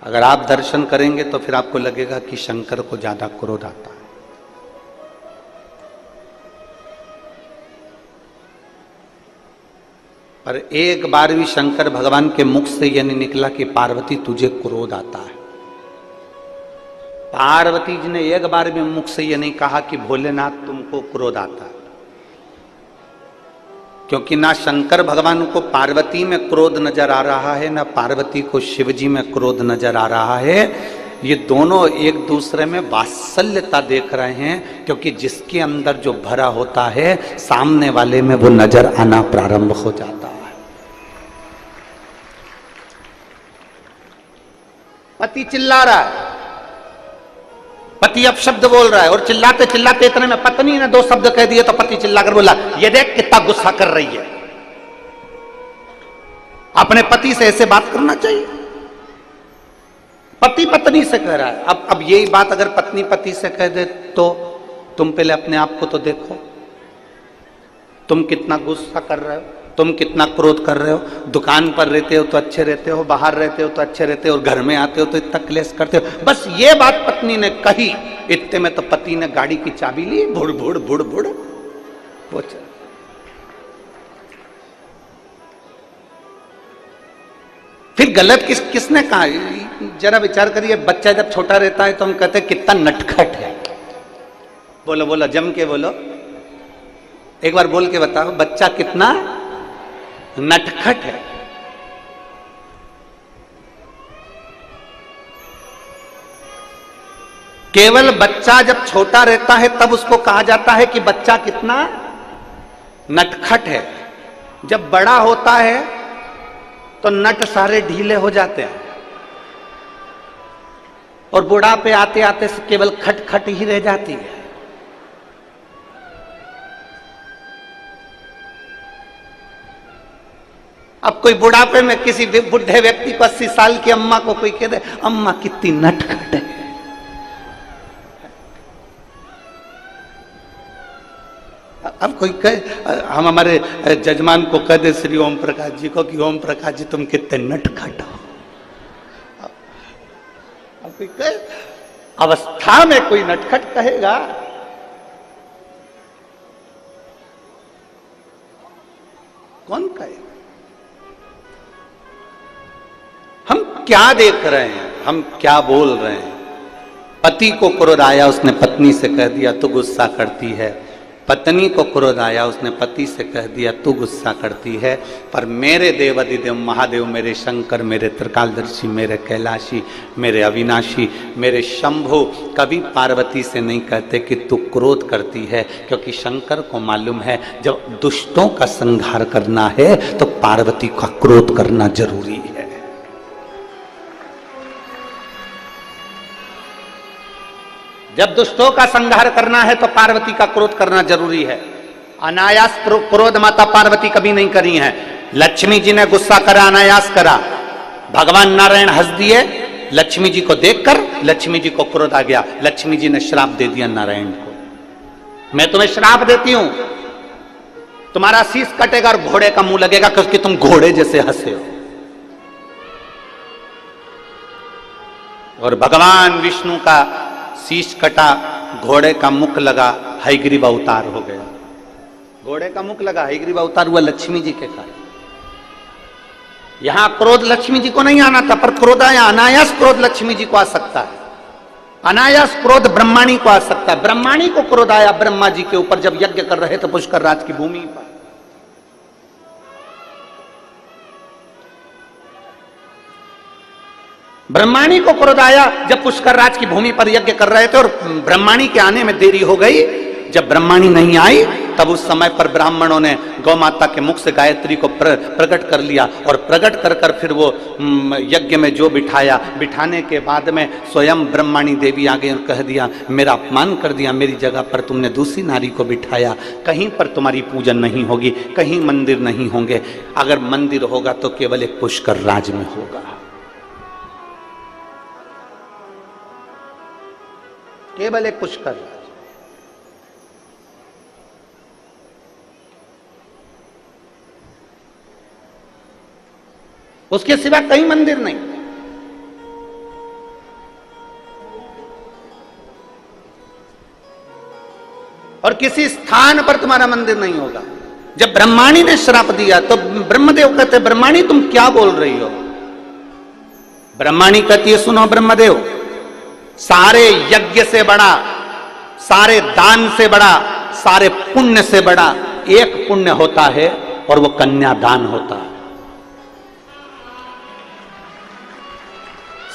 अगर आप दर्शन करेंगे तो फिर आपको लगेगा कि शंकर को ज्यादा क्रोध आता है। पर एक बार भी शंकर भगवान के मुख से यह नहीं निकला कि पार्वती तुझे क्रोध आता है। पार्वती जी ने एक बार भी मुख से यह नहीं कहा कि भोलेनाथ तुमको क्रोध आता है, क्योंकि ना शंकर भगवान को पार्वती में क्रोध नजर आ रहा है, ना पार्वती को शिव जी में क्रोध नजर आ रहा है। ये दोनों एक दूसरे में वात्सल्यता देख रहे हैं, क्योंकि जिसके अंदर जो भरा होता है सामने वाले में वो नजर आना प्रारंभ हो जाता है। पति चिल्ला रहा है, पति अपशब्द बोल रहा है, और चिल्लाते चिल्लाते इतने में पत्नी ने 2 शब्द कह दिए तो पति चिल्लाकर बोला, ये देख कितना गुस्सा कर रही है। अपने पति से ऐसे बात करना चाहिए। पति पत्नी से कह रहा है। अब यही बात अगर पत्नी पति से कह दे तो तुम पहले अपने आप को तो देखो, तुम कितना गुस्सा कर रहे हो, तुम कितना क्रोध कर रहे हो। दुकान पर रहते हो तो अच्छे रहते हो, बाहर रहते हो तो अच्छे रहते हो, और घर में आते हो तो इतना क्लेश करते हो। बस ये बात पत्नी ने कही, इतने में तो पति ने गाड़ी की चाबी ली, भुड़ भुड़ भुड़ भुड़ वो चल। फिर गलत किसने कहा? जरा विचार करिए, बच्चा जब छोटा रहता है तो हम कहते हैं कितना नटखट है। बोलो बोलो, जम के बोलो, एक बार बोल के बताओ, बच्चा कितना नटखट है। केवल बच्चा जब छोटा रहता है तब उसको कहा जाता है कि बच्चा कितना नटखट है। जब बड़ा होता है तो नट सारे ढीले हो जाते हैं, और बुढ़ापे आते आते से केवल खटखट ही रह जाती है। अब कोई बुढ़ापे में किसी बुढ़े व्यक्ति को 80 साल की अम्मा को कोई कह दे, अम्मा कितनी नटखट है, अब कोई कहे, हम हमारे जजमान को कह दे श्री ओम प्रकाश जी को कि ओम प्रकाश जी तुम कितने नटखट हो। अब कोई कहे, अवस्था में कोई नटखट कहेगा? कौन कहेगा? हम क्या देख रहे हैं, हम क्या बोल रहे हैं? पति को क्रोध आया, उसने पत्नी से कह दिया तू गुस्सा करती है। पत्नी को क्रोध आया, उसने पति से कह दिया तू गुस्सा करती है। पर मेरे देव अधिदेव महादेव, मेरे शंकर, मेरे त्रिकालदर्शी, मेरे कैलाशी, मेरे अविनाशी, मेरे शंभु कभी पार्वती से नहीं कहते कि तू क्रोध करती है, क्योंकि शंकर को मालूम है जब दुष्टों का संहार करना है तो पार्वती का क्रोध करना जरूरी है। जब दुष्टों का संहार करना है तो पार्वती का क्रोध करना जरूरी है। अनायास क्रोध माता पार्वती कभी नहीं करी है। लक्ष्मी जी ने गुस्सा करा, अनायास करा। भगवान नारायण हंस दिए, लक्ष्मी जी को देखकर लक्ष्मी जी को क्रोध आ गया। लक्ष्मी जी ने श्राप दे दिया नारायण को, मैं तुम्हें श्राप देती हूं, तुम्हारा शीश कटेगा और घोड़े का मुंह लगेगा, क्योंकि तुम घोड़े जैसे हंसे हो। और भगवान विष्णु का शीश कटा, घोड़े का मुख लगा, हयग्रीव अवतार हो गया। घोड़े का मुख लगा, हयग्रीव अवतार हुआ लक्ष्मी जी के कारण। यहां क्रोध लक्ष्मी जी को नहीं आना था, पर क्रोध आया। अनायास क्रोध लक्ष्मी जी को आ सकता है, अनायास क्रोध ब्रह्माणी को आ सकता है। ब्रह्माणी को क्रोध आया ब्रह्मा जी के ऊपर जब यज्ञ कर रहे थे पुष्कर राज की भूमि पर। ब्रह्माणी को क्रोध आया जब पुष्कर राज की भूमि पर यज्ञ कर रहे थे, और ब्रह्माणी के आने में देरी हो गई। जब ब्रह्माणी नहीं आई तब उस समय पर ब्राह्मणों ने गौ माता के मुख से गायत्री को प्रकट कर लिया, और प्रकट कर कर फिर वो यज्ञ में जो बिठाया। बिठाने के बाद में स्वयं ब्रह्माणी देवी आ गई और कह दिया, मेरा अपमान कर दिया, मेरी जगह पर तुमने दूसरी नारी को बिठाया। कहीं पर तुम्हारी पूजन नहीं होगी, कहीं मंदिर नहीं होंगे। अगर मंदिर होगा तो केवल एक पुष्कर राज में होगा, केवल एक पुष्कर राज। उसके सिवा कहीं मंदिर नहीं। और किसी स्थान पर तुम्हारा मंदिर नहीं होगा। जब ब्रह्माणी ने श्राप दिया तो ब्रह्मदेव कहते, ब्रह्माणी तुम क्या बोल रही हो? ब्रह्माणी कहती है, सुनो ब्रह्मदेव, सारे यज्ञ से बड़ा, सारे दान से बड़ा, सारे पुण्य से बड़ा एक पुण्य होता है, और वो कन्यादान होता है।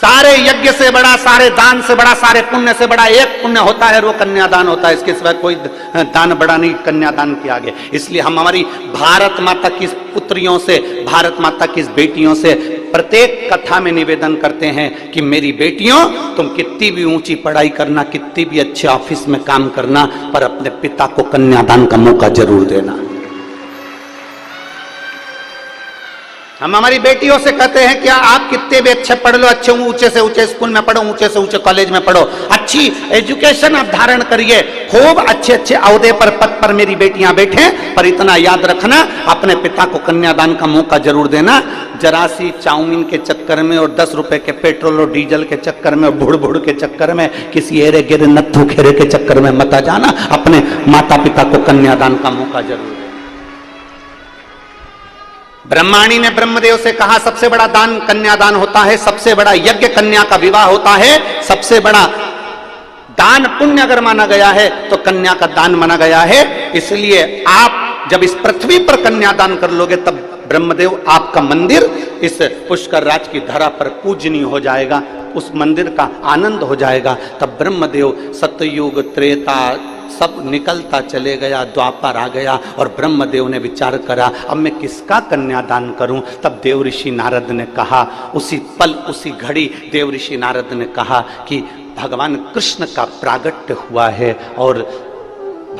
सारे यज्ञ से बड़ा, सारे दान से बड़ा, सारे पुण्य से बड़ा एक पुण्य होता है, वो कन्यादान होता है। इसके सिवा कोई दान बड़ा नहीं कन्यादान के आगे। इसलिए हम हमारी भारत माता की पुत्रियों से, भारत माता की बेटियों से प्रत्येक कथा में निवेदन करते हैं कि मेरी बेटियों, तुम कितनी भी ऊंची पढ़ाई करना, कितनी भी अच्छे ऑफिस में काम करना, पर अपने पिता को कन्यादान का मौका जरूर देना। हम हमारी बेटियों से कहते हैं कि आप कितने भी अच्छे पढ़ लो, अच्छे ऊंचे से ऊंचे स्कूल में पढ़ो, ऊंचे से ऊंचे कॉलेज में पढ़ो, अच्छी एजुकेशन आप धारण करिए, खूब अच्छे अच्छे अहदे पर, पद पर मेरी बेटियां बैठे, पर इतना याद रखना अपने पिता को कन्यादान का मौका जरूर देना। जरा सी चाउमीन के चक्कर में और 10 रुपए के पेट्रोल और डीजल के चक्कर में और भुड़ भुड़ के चक्कर में, किसी एरे गिरे नत्थु खेरे के चक्कर में मत जाना। अपने माता पिता को कन्यादान का मौका जरूर देना। ब्रह्माणी ने ब्रह्मदेव से कहा सबसे बड़ा दान कन्यादान होता है, सबसे बड़ा यज्ञ कन्या का विवाह होता है, सबसे बड़ा दान पुण्य अगर माना गया है तो कन्या का दान माना गया है। इसलिए आप जब इस पृथ्वी पर कन्यादान कर लोगे तब ब्रह्मदेव आपका मंदिर इस पुष्कर राज की धरा पर पूजनीय हो जाएगा, उस मंदिर का आनंद हो जाएगा। तब ब्रह्मदेव सतयुग त्रेता सब निकलता चले गया, द्वापर आ गया और ब्रह्मदेव ने विचार करा अब मैं किसका कन्यादान करूं। तब देव ऋषि नारद ने कहा, उसी पल उसी घड़ी देव ऋषि नारद ने कहा कि भगवान कृष्ण का प्रागट्य हुआ है और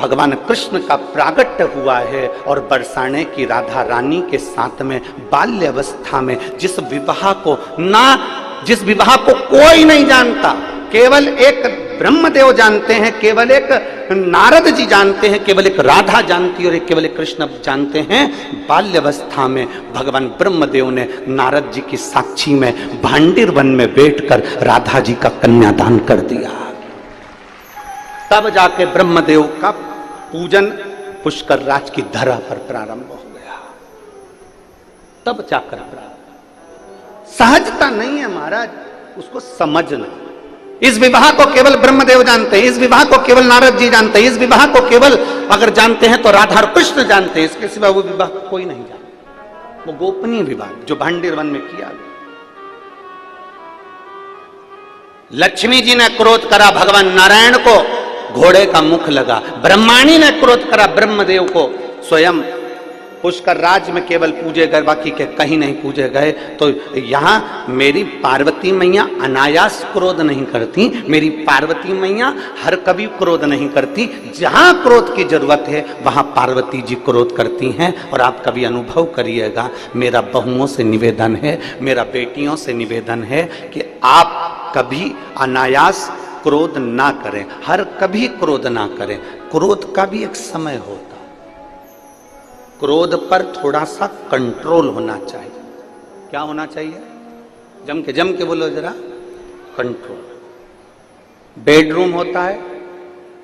भगवान कृष्ण का प्रागट्य हुआ है और बरसाने की राधा रानी के साथ में बाल्यावस्था में जिस विवाह को कोई नहीं जानता, केवल एक ब्रह्मदेव जानते हैं, केवल एक नारद जी जानते हैं, केवल एक राधा जानती है और एक केवल एक कृष्ण जानते हैं। बाल्यावस्था में भगवान ब्रह्मदेव ने नारद जी की साक्षी में भांडिर वन में बैठकर राधा जी का कन्यादान कर दिया। तब जाके ब्रह्मदेव का पूजन पुष्कर राज की धरा पर प्रारंभ हो गया। तब जाकर सहजता नहीं है महाराज, उसको समझना। इस विवाह को केवल ब्रह्मदेव जानते हैं, इस विवाह को केवल नारद जी जानते हैं, इस विवाह को केवल अगर जानते हैं तो राधा और कृष्ण जानते हैं, इसके सिवा वो विवाह कोई नहीं जानता। वो गोपनीय विवाह जो भांडिर वन में किया गया। लक्ष्मी जी ने क्रोध करा भगवान नारायण को, घोड़े का मुख लगा। ब्रह्माणी ने क्रोध करा ब्रह्मदेव को, स्वयं पुष्कर राज में केवल पूजे गए, बाकी के कहीं नहीं पूजे गए। तो यहां मेरी पार्वती मैया अनायास क्रोध नहीं करती, मेरी पार्वती मैया हर कभी क्रोध नहीं करती। जहां क्रोध की जरूरत है वहां पार्वती जी क्रोध करती हैं। और आप कभी अनुभव करिएगा, मेरा बहुओं से निवेदन है, मेरा बेटियों से निवेदन है कि आप कभी अनायास क्रोध ना करें, हर कभी क्रोध ना करें। क्रोध का भी एक समय होता, क्रोध पर थोड़ा सा कंट्रोल होना चाहिए। क्या होना चाहिए? जम के बोलो जरा, कंट्रोल। बेडरूम होता है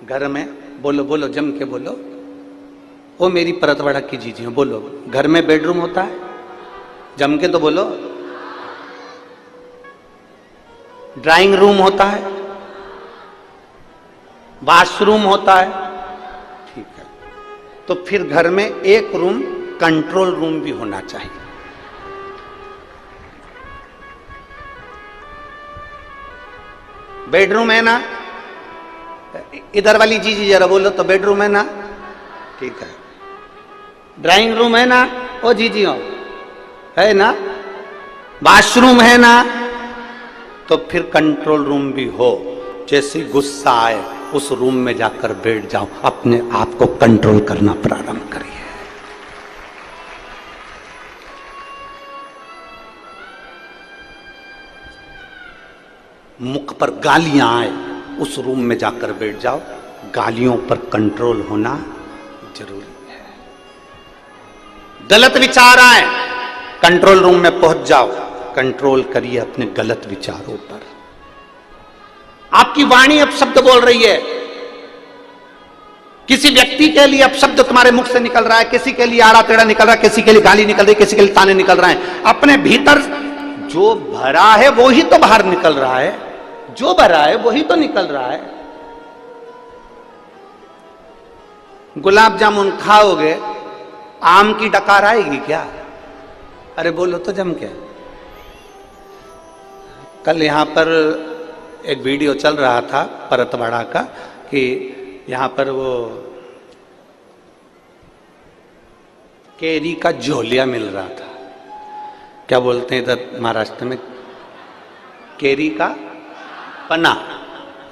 घर में, बोलो जम के बोलो। ओ मेरी परतवाड़ा की जीजी बोलो, घर में बेडरूम होता है, जम के तो बोलो। ड्राइंग रूम होता है, वॉशरूम होता है, ठीक है। तो फिर घर में एक रूम कंट्रोल रूम भी होना चाहिए। बेडरूम है ना, इधर वाली जी जरा बोलो तो बेडरूम है ना, ठीक है। ड्राइंग रूम है ना, ओ जी हो है ना, वॉशरूम है ना, तो फिर कंट्रोल रूम भी हो। जैसे गुस्सा आए उस रूम में जाकर बैठ जाओ, अपने आप को कंट्रोल करना प्रारंभ करिए। मुख पर गालियां आए उस रूम में जाकर बैठ जाओ, गालियों पर कंट्रोल होना जरूरी है। गलत विचार आए कंट्रोल रूम में पहुंच जाओ, कंट्रोल करिए अपने गलत विचारों पर। आपकी वाणी अब शब्द बोल रही है, किसी व्यक्ति के लिए अब शब्द तुम्हारे मुख से निकल रहा है, किसी के लिए आड़ा टेढ़ा निकल रहा है, किसी के लिए गाली निकल रही है, किसी के लिए ताने निकल रहे हैं। अपने भीतर जो भरा है वो ही तो बाहर निकल रहा है, जो भरा है वही तो निकल रहा है। गुलाब जामुन खाओगे, आम की डकार आएगी क्या? अरे बोलो तो जम के। कल यहाँ पर एक वीडियो चल रहा था परतवाड़ा का कि यहाँ पर वो केरी का झोलिया मिल रहा था। क्या बोलते हैं इधर महाराष्ट्र में, केरी का पना,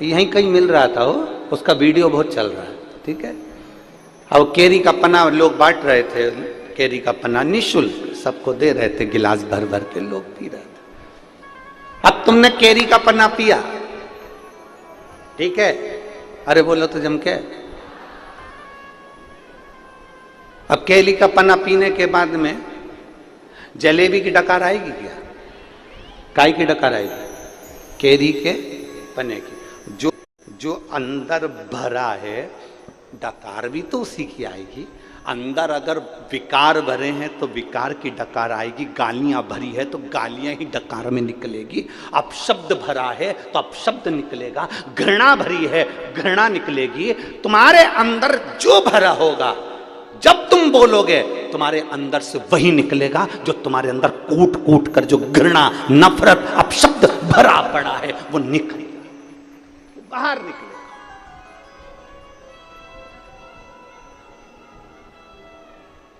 यहीं कहीं मिल रहा था वो, उसका वीडियो बहुत चल रहा है। ठीक है, अब केरी का पना लोग बांट रहे थे, केरी का पना निःशुल्क सबको दे रहे थे, गिलास भर भर के लोग पी रहे थे। अब तुमने केरी का पन्ना पिया, ठीक है, अरे बोलो तो जम के। अब केली का पन्ना पीने के बाद में जलेबी की डकार आएगी क्या? काय की डकार आएगी? केरी के पन्ने की। जो अंदर भरा है डकार भी तो उसी की आएगी। अंदर अगर विकार भरे हैं तो विकार की डकार आएगी, गालियां भरी है तो गालियां ही डकार में निकलेगी, अपशब्द भरा है तो अपशब्द निकलेगा, घृणा भरी है घृणा निकलेगी। तुम्हारे अंदर जो भरा होगा जब तुम बोलोगे तुम्हारे अंदर से वही निकलेगा जो तुम्हारे अंदर कूट कूट कर जो घृणा नफरत अपशब्द भरा पड़ा है वो निकलेगा, बाहर निकलेगा।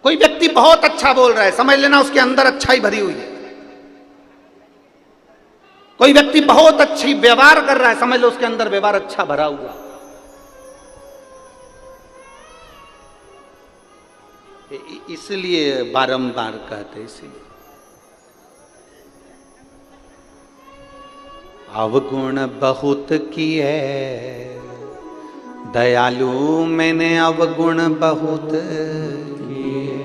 कोई व्यक्ति बहुत अच्छा बोल रहा है, समझ लेना उसके अंदर अच्छाई भरी हुई है। कोई व्यक्ति बहुत अच्छी व्यवहार कर रहा है, समझ लो उसके अंदर व्यवहार अच्छा भरा हुआ। इसलिए बारंबार कहते, इसलिए अवगुण बहुत किए दयालु मैंने अवगुण बहुत किए,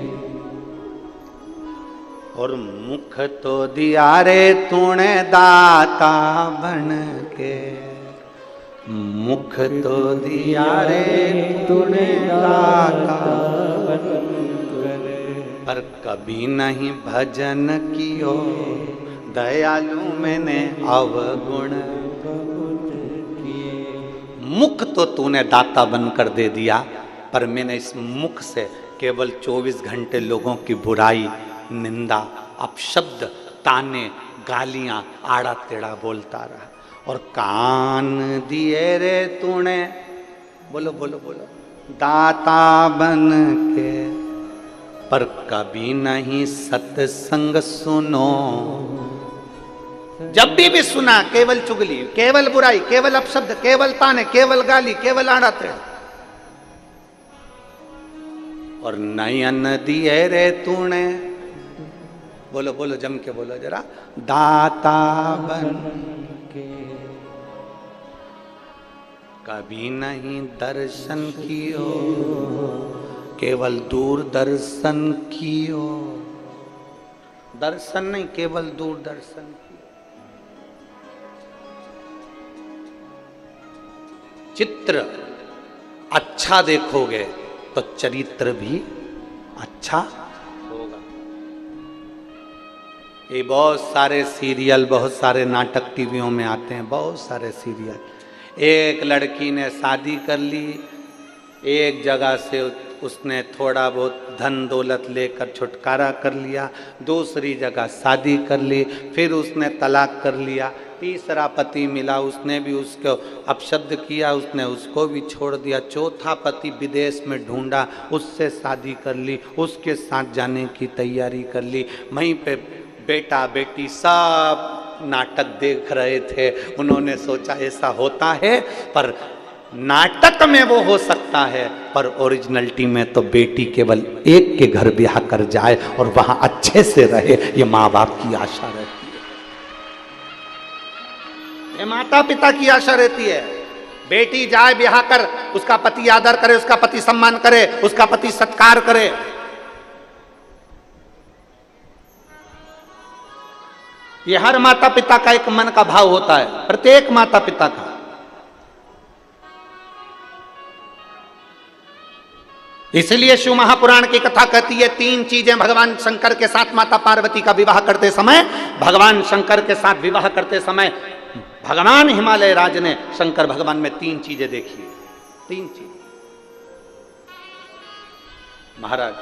और मुख तो दिया रे तूने दाता बन के, मुख तो दिया रे तूने दाता बन के, पर कभी नहीं भजन कियो दयालु मैंने अवगुण किए। मुख तो तूने दाता बनकर दे दिया, पर मैंने इस मुख से केवल 24 घंटे लोगों की बुराई निंदा अपशब्द ताने गालियां आड़ा टेढ़ा बोलता रहा। और कान दिए रे तूने, बोलो बोलो बोलो, दाता बन के, पर कभी नहीं सत्संग सुनो। जब भी सुना केवल चुगली, केवल बुराई, केवल अपशब्द, केवल ताने, केवल गाली, केवल आड़ा टेढ़ा। और नयन दिए रे तूने, बोलो बोलो जम के बोलो जरा, दाता बन के, कभी नहीं दर्शन कियो, केवल दूरदर्शन कियो। दर्शन नहीं, केवल दूरदर्शन कियो। चित्र अच्छा देखोगे तो चरित्र भी अच्छा होगा। ये बहुत सारे सीरियल, बहुत सारे नाटक टीवियों में आते हैं, बहुत सारे सीरियल। एक लड़की ने शादी कर ली, एक जगह से उसने थोड़ा बहुत धन दौलत लेकर छुटकारा कर लिया, दूसरी जगह शादी कर ली, फिर उसने तलाक कर लिया, तीसरा पति मिला, उसने भी उसको अपशब्द किया, उसने उसको भी छोड़ दिया, चौथा पति विदेश में ढूंढा, उससे शादी कर ली, उसके साथ जाने की तैयारी कर ली। वहीं पे बेटा बेटी सब नाटक देख रहे थे। उन्होंने सोचा ऐसा होता है, पर नाटक में वो हो सकता है, पर ओरिजिनलिटी में तो बेटी केवल एक के घर ब्याह कर जाए और वहां अच्छे से रहे, ये माँ बाप की आशा रहती है, ये माता पिता की आशा रहती है। बेटी जाए ब्याह कर, उसका पति आदर करे, उसका पति सम्मान करे, उसका पति सत्कार करे। ये हर माता पिता का एक मन का भाव होता है, प्रत्येक माता पिता का। इसलिए शिव महापुराण की कथा कहती है, तीन चीजें भगवान शंकर के साथ माता पार्वती का विवाह करते समय, भगवान शंकर के साथ विवाह करते समय भगवान हिमालय राज ने शंकर भगवान में तीन चीजें देखी। तीन चीज। महाराज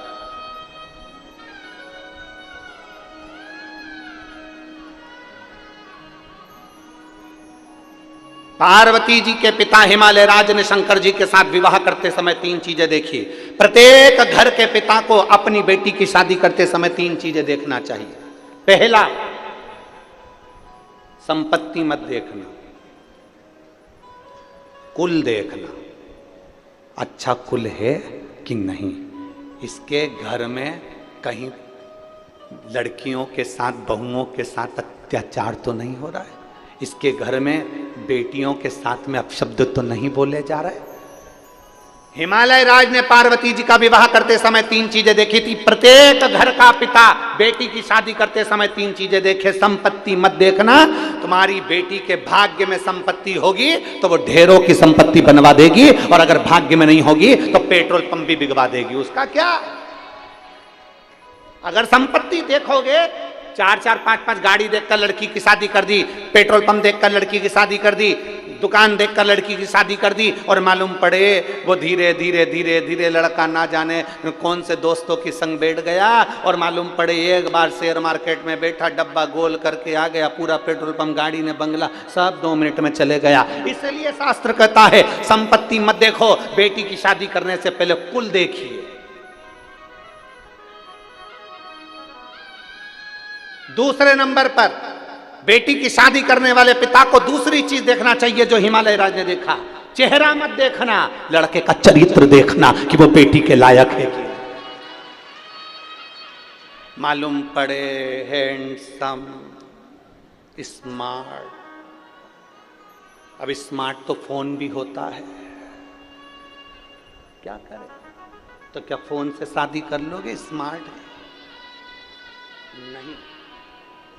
पार्वती जी के पिता हिमालय राज ने शंकर जी के साथ विवाह करते समय 3 चीजें देखी। प्रत्येक घर के पिता को अपनी बेटी की शादी करते समय 3 चीजें देखना चाहिए। पहला, संपत्ति मत देखना, कुल देखना, अच्छा कुल है कि नहीं, इसके घर में कहीं लड़कियों के साथ, बहुओं के साथ अत्याचार तो नहीं हो रहा है, इसके घर में बेटियों के साथ में अपशब्द तो नहीं बोले जा रहे। हिमालय राज ने पार्वती जी का विवाह करते समय 3 चीजें देखी थी। प्रत्येक घर का पिता बेटी की शादी करते समय 3 चीजें देखे। संपत्ति मत देखना, तुम्हारी बेटी के भाग्य में संपत्ति होगी तो वो ढेरों की संपत्ति बनवा देगी, और अगर भाग्य में नहीं होगी तो पेट्रोल पंप भी बिगवा देगी। उसका क्या? अगर संपत्ति देखोगे, 4-4, 5-5 गाड़ी देखकर लड़की की शादी कर दी, पेट्रोल पंप देखकर लड़की की शादी कर दी, दुकान देखकर लड़की की शादी कर दी, और मालूम पड़े वो धीरे धीरे धीरे धीरे लड़का ना जाने कौन से दोस्तों की संग बैठ गया, और मालूम पड़े एक बार शेयर मार्केट में बैठा, डब्बा गोल करके आ गया, पूरा पेट्रोल पंप, गाड़ी ने बंगला सब 2 मिनट में चले गया। इसलिए शास्त्र कहता है संपत्ति मत देखो, बेटी की शादी करने से पहले कुल देखिए। दूसरे नंबर पर बेटी की शादी करने वाले पिता को दूसरी चीज देखना चाहिए जो हिमालय राज ने देखा। चेहरा मत देखना, लड़के का चरित्र देखना कि वो बेटी के लायक है कि मालूम पड़े हैंडसम, स्मार्ट। अब स्मार्ट तो फोन भी होता है, क्या करें? तो क्या फोन से शादी कर लोगे? स्मार्ट है नहीं,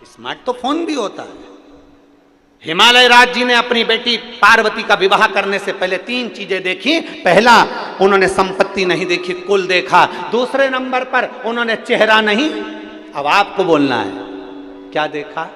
स्मार्ट तो फोन भी होता है। हिमालय राज जी ने अपनी बेटी पार्वती का विवाह करने से पहले 3 चीजें देखी। पहला, उन्होंने संपत्ति नहीं देखी, कुल देखा। दूसरे नंबर पर उन्होंने चेहरा नहीं, अब आपको बोलना है, क्या देखा?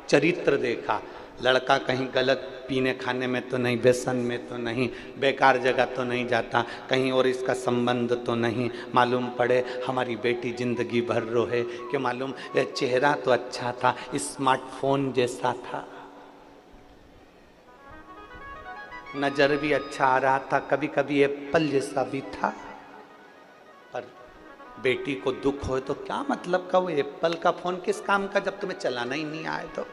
चरित्र देखा। लड़का कहीं गलत पीने खाने में तो नहीं, व्यसन में तो नहीं, बेकार जगह तो नहीं जाता, कहीं और इसका संबंध तो नहीं। मालूम पड़े हमारी बेटी जिंदगी भर रोहे कि मालूम चेहरा तो अच्छा था, स्मार्टफोन जैसा था, नजर भी अच्छा आ रहा था, कभी कभी एप्पल जैसा भी था। पर बेटी को दुख हो तो क्या मतलब का वो एप्पल का फोन किस काम का जब तुम्हें चलाना ही नहीं आए? तो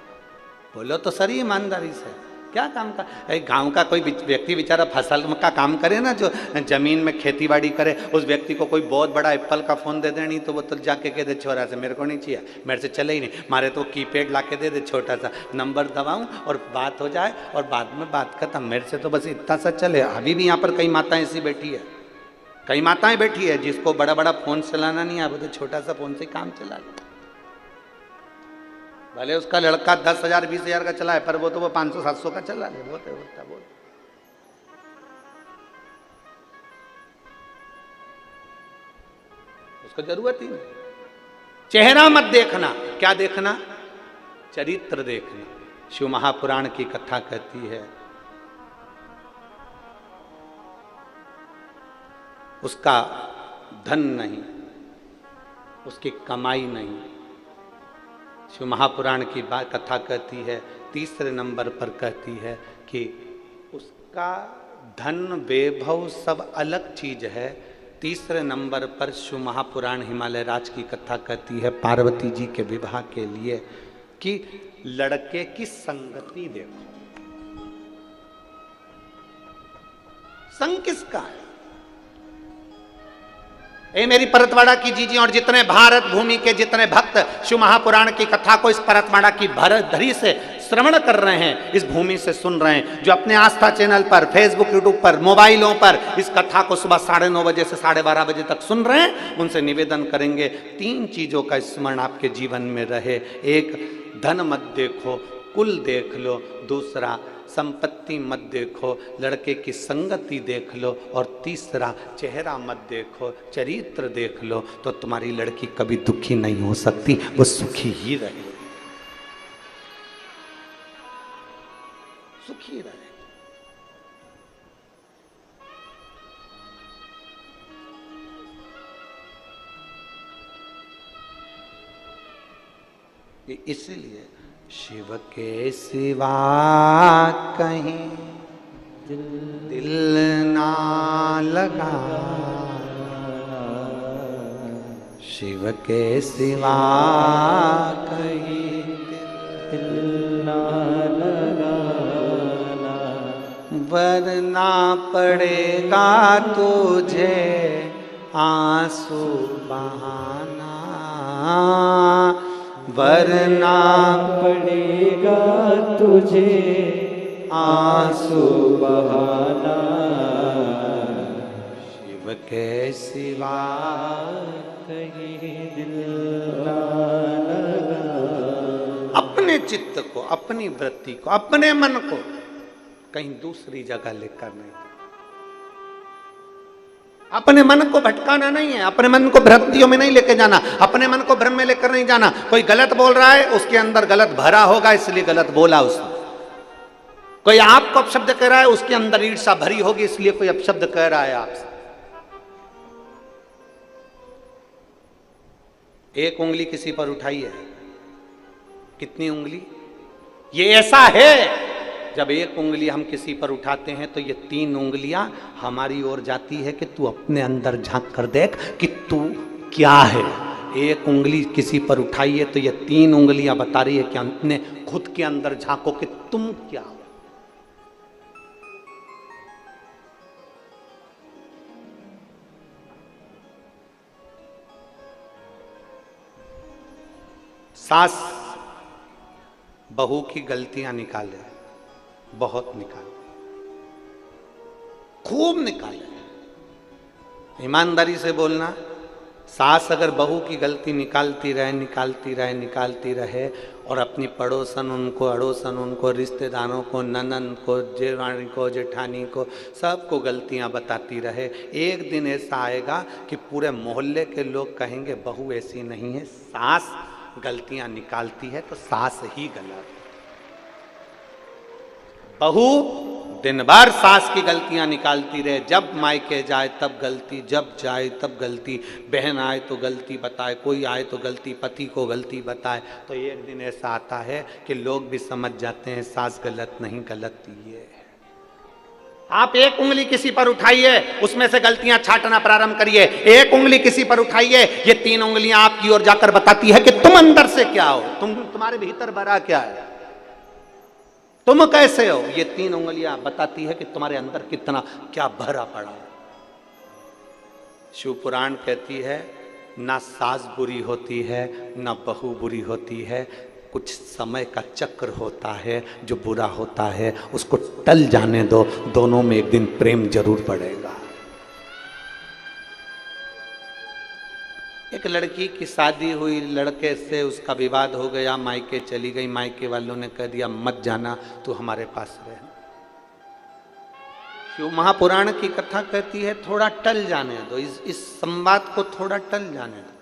बोलो तो सही ईमानदारी से, क्या काम का? गांव का कोई व्यक्ति बेचारा फसल का काम करे ना, जो जमीन में खेती बाड़ी करे, उस व्यक्ति को कोई बहुत बड़ा एप्पल का फोन दे देनी तो वो तो जाके कह दे छोरा से मेरे को नहीं चाहिए, मेरे से चले ही नहीं, मारे तो कीपैड ला के दे दे, छोटा सा नंबर दबाऊं और बात हो जाए और बाद में बात खत्म। मेरे से तो बस इतना सा चले। अभी भी यहाँ पर कई माताएं ऐसी बैठी है, कई माताएं बैठी है जिसको बड़ा बड़ा फोन चलाना नहीं आता, तो छोटा सा फोन से काम चला ले। भले उसका लड़का 10,000 20,000 का चला है, पर वो तो वो 500-700 का चला ले। बोलते उसको जरूरत ही नहीं। चेहरा मत देखना, क्या देखना? चरित्र देखना। शिव महापुराण की कथा कहती है उसका धन नहीं, उसकी कमाई नहीं। शिव महापुराण की बात कथा कहती है, तीसरे नंबर पर कहती है कि उसका धन वैभव सब अलग चीज है। तीसरे नंबर पर शिव महापुराण हिमालय राज की कथा कहती है पार्वती जी के विवाह के लिए कि लड़के की संगति देखो, संग किसका है? ए मेरी परतवाड़ा की जीजी और जितने भारत भूमि के जितने भक्त शिव महापुराण की कथा को इस परतवाड़ा की धरी से श्रवण कर रहे हैं, इस भूमि से सुन रहे हैं, जो अपने आस्था चैनल पर, फेसबुक, यूट्यूब पर, मोबाइलों पर इस कथा को सुबह 9:30 बजे से 12:30 बजे तक सुन रहे हैं, उनसे निवेदन करेंगे 3 चीजों का स्मरण आपके जीवन में रहे। एक, धन मत देखो, कुल देख लो। दूसरा, संपत्ति मत देखो, लड़के की संगति देख लो। और तीसरा, चेहरा मत देखो, चरित्र देख लो, तो तुम्हारी लड़की कभी दुखी नहीं हो सकती, वो सुखी ही रहे, सुखी रहे। इसलिए शिव के सिवा कहीं दिल ना लगा शिव के सिवा कहीं दिल ना लगाना, वरना पड़ेगा तुझे आंसू बहाना, वरना पड़ेगा तुझे आंसू बहाना, शिव के सिवा कहीं दिल ना लगाना। अपने चित्त को, अपनी वृत्ति को, अपने मन को कहीं दूसरी जगह लेकर नहीं, अपने मन को भटकाना नहीं है, अपने मन को भ्रांतियों में नहीं लेके जाना, अपने मन को भ्रम में लेकर नहीं जाना। कोई गलत बोल रहा है, उसके अंदर गलत भरा होगा इसलिए गलत बोला उसने। कोई आपको अपशब्द कह रहा है, उसके अंदर ईर्ष्या भरी होगी इसलिए कोई अपशब्द कह रहा है आपसे। एक उंगली किसी पर उठाई है, कितनी उंगली? ये ऐसा है जब एक उंगली हम किसी पर उठाते हैं तो ये 3 उंगलियां हमारी ओर जाती है कि तू अपने अंदर झांक कर देख कि तू क्या है। एक उंगली किसी पर उठाई है तो ये 3 उंगलियां बता रही है कि अपने खुद के अंदर झांको कि तुम क्या हो। सास बहू की गलतियां निकाले, बहुत निकाले, खूब निकाले। ईमानदारी से बोलना, सास अगर बहू की गलती निकालती रहे और अपनी पड़ोसन उनको, अड़ोसन उनको, रिश्तेदारों को, ननन को, जेवानी को, जेठानी को, सबको गलतियां बताती रहे, एक दिन ऐसा आएगा कि पूरे मोहल्ले के लोग कहेंगे बहू ऐसी नहीं है, सास गलतियां निकालती है तो सास ही गलत। बहू दिन भर सास की गलतियां निकालती रहे, जब मायके जाए तब गलती, जब जाए तब गलती, बहन आए तो गलती बताए, कोई आए तो गलती, पति को गलती बताए, तो एक दिन ऐसा आता है कि लोग भी समझ जाते हैं सास गलत नहीं, गलत ये है। आप एक उंगली किसी पर उठाइए, उसमें से गलतियां छांटना प्रारंभ करिए। एक उंगली किसी पर उठाइए, ये 3 उंगलियां आपकी ओर जाकर बताती है कि तुम अंदर से क्या हो, तुम्हारे भीतर भरा क्या है, तुम कैसे हो। ये 3 उंगलियां बताती है कि तुम्हारे अंदर कितना क्या भरा पड़ा है। शिव पुराण कहती है ना सास बुरी होती है ना बहू बुरी होती है, कुछ समय का चक्र होता है जो बुरा होता है, उसको टल जाने दो, दोनों में एक दिन प्रेम जरूर बढ़ेगा। एक लड़की की शादी हुई, लड़के से उसका विवाद हो गया, मायके चली गई, मायके वालों ने कह दिया मत जाना, तू हमारे पास रह। शिव महापुराण की कथा कहती है थोड़ा टल जाने दो, इस संवाद को थोड़ा टल जाने दो।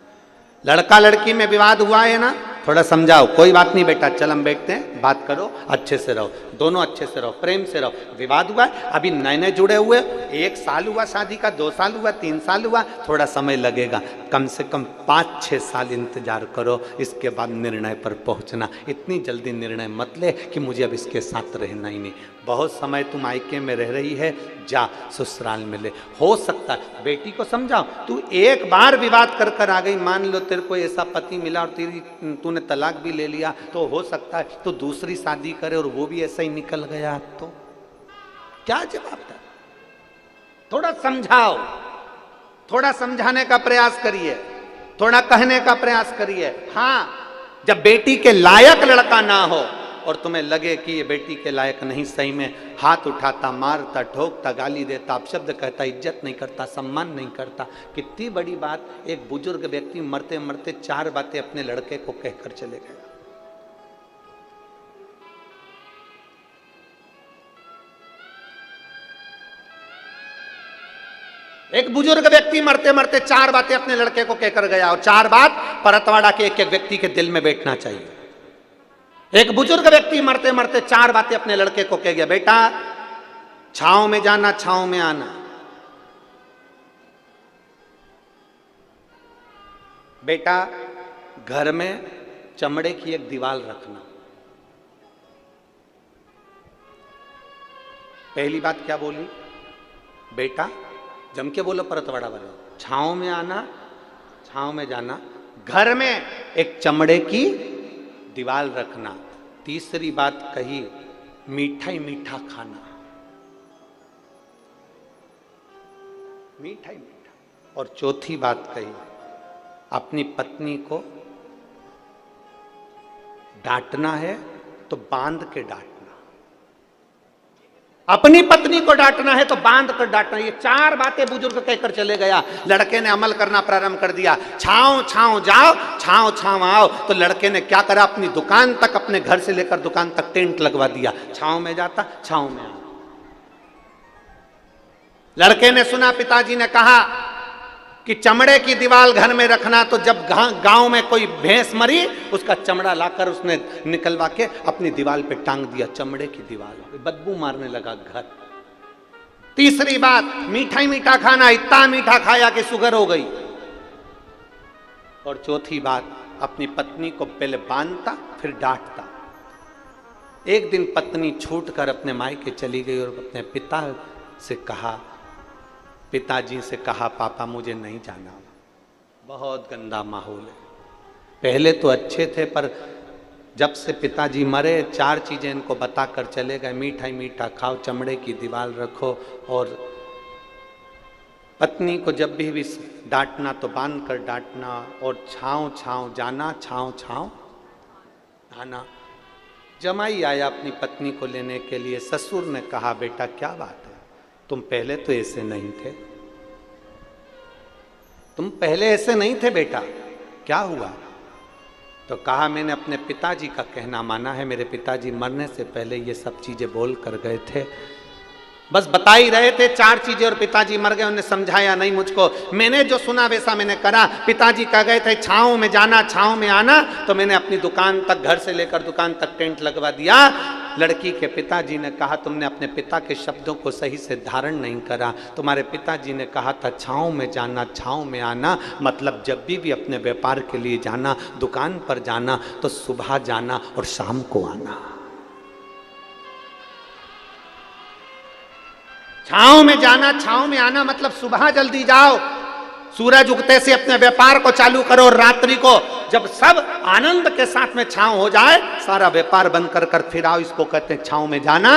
लड़का लड़की में विवाद हुआ है ना, थोड़ा समझाओ, कोई बात नहीं बेटा, चल हम बैठते हैं, बात करो, अच्छे से रहो, दोनों अच्छे से रहो, प्रेम से रहो। विवाद हुआ है, अभी नए नए जुड़े हुए, 1 साल हुआ शादी का, 2 साल हुआ, 3 साल हुआ, थोड़ा समय लगेगा, कम से कम 5-6 साल इंतजार करो, इसके बाद निर्णय पर पहुंचना। इतनी जल्दी निर्णय मत ले कि मुझे अब इसके साथ रहना ही नहीं। बहुत समय तुम मायके में रह रही है, जा ससुराल में ले। हो सकता है बेटी को समझाओ, तू एक बार विवाद कर कर आ गई, मान लो तेरे को ऐसा पति मिला और तूने तलाक भी ले लिया, तो हो सकता है तो दूसरी शादी करे और वो भी ऐसा ही निकल गया, तो क्या जवाब था। थोड़ा समझाओ, थोड़ा समझाने का प्रयास करिए, थोड़ा कहने का प्रयास करिए। हाँ, जब बेटी के लायक लड़का ना हो और तुम्हें लगे कि ये बेटी के लायक नहीं, सही में हाथ उठाता, मारता, ठोकता, गाली देता, अपशब्द कहता, इज्जत नहीं करता, सम्मान नहीं करता। कितनी बड़ी बात, एक बुजुर्ग व्यक्ति मरते मरते 4 बातें अपने लड़के को कहकर चले गए। एक बुजुर्ग व्यक्ति मरते मरते 4 बातें अपने लड़के को कहकर गया, और 4 बात परतवाड़ा के एक एक व्यक्ति के दिल में बैठना चाहिए। एक बुजुर्ग व्यक्ति मरते मरते 4 बातें अपने लड़के को कह गया, बेटा छांव में जाना, छांव में आना, बेटा घर में चमड़े की एक दीवार रखना, पहली बात क्या बोली? बेटा जम के बोलो, परत बड़ा बड़ा, छांव में आना, छांव में जाना, घर में एक चमड़े की दीवार रखना। तीसरी बात कही, मीठा ही मीठा खाना, मीठा ही मीठा। और चौथी बात कही, अपनी पत्नी को डांटना है तो बांध के डांटना, अपनी पत्नी को डांटना है तो बांध कर डांटना। ये चार बातें बुजुर्ग कहकर चले गया। लड़के ने अमल करना प्रारंभ कर दिया। छांव छांव जाओ, छांव छांव आओ। तो लड़के ने क्या करा, अपनी दुकान तक, अपने घर से लेकर दुकान तक टेंट लगवा दिया। छांव में जाता, छांव में आता। लड़के ने सुना पिताजी ने कहा कि चमड़े की दीवार घर में रखना, तो जब गांव में कोई भैंस मरी, उसका चमड़ा लाकर उसने निकलवा के अपनी दीवार पे टांग दिया। चमड़े की दीवार, बदबू मारने लगा घर। तीसरी बात, मीठा ही मीठा खाना, इतना मीठा खाया कि शुगर हो गई। और चौथी बात, अपनी पत्नी को पहले बांधता फिर डांटता। एक दिन पत्नी छूटकर अपने मायके चली गई और अपने पिता से कहा, पिताजी से कहा, पापा मुझे नहीं जाना, बहुत गंदा माहौल है। पहले तो अच्छे थे, पर जब से पिताजी मरे, चार चीजें इनको बताकर चले गए, मीठा ही मीठा खाओ, चमड़े की दीवार रखो, और पत्नी को जब भी डांटना तो बांध कर डांटना, और छाँव छाँव जाना, छाँव छाँव आना। जमाई आया अपनी पत्नी को लेने के लिए। ससुर ने कहा, बेटा क्या बात है, तुम पहले तो ऐसे नहीं थे, तुम पहले ऐसे नहीं थे बेटा, क्या हुआ? तो कहा, मैंने अपने पिताजी का कहना माना है। मेरे पिताजी मरने से पहले ये सब चीजें बोल कर गए थे, बस बता ही रहे थे चार चीजें, और पिताजी मर गए, उन्हें समझाया नहीं मुझको। मैंने जो सुना वैसा मैंने करा। पिताजी कह गए थे छाँव में जाना, छाँव में आना, तो मैंने अपनी दुकान तक, घर से लेकर दुकान तक टेंट लगवा दिया। लड़की के पिताजी ने कहा, तुमने अपने पिता के शब्दों को सही से धारण नहीं करा। तुम्हारे पिताजी ने कहा था छाँव में जाना, छाँव में आना, मतलब जब भी अपने व्यापार के लिए जाना, दुकान पर जाना, तो सुबह जाना और शाम को आना। छाँव में जाना, छाँव में आना, मतलब सुबह जल्दी जाओ, सूरज उगते से अपने व्यापार को चालू करो, और रात्रि को जब सब आनंद के साथ में छाँव हो जाए, सारा व्यापार बंद कर कर फिर आओ। इसको कहते हैं छाँव में जाना,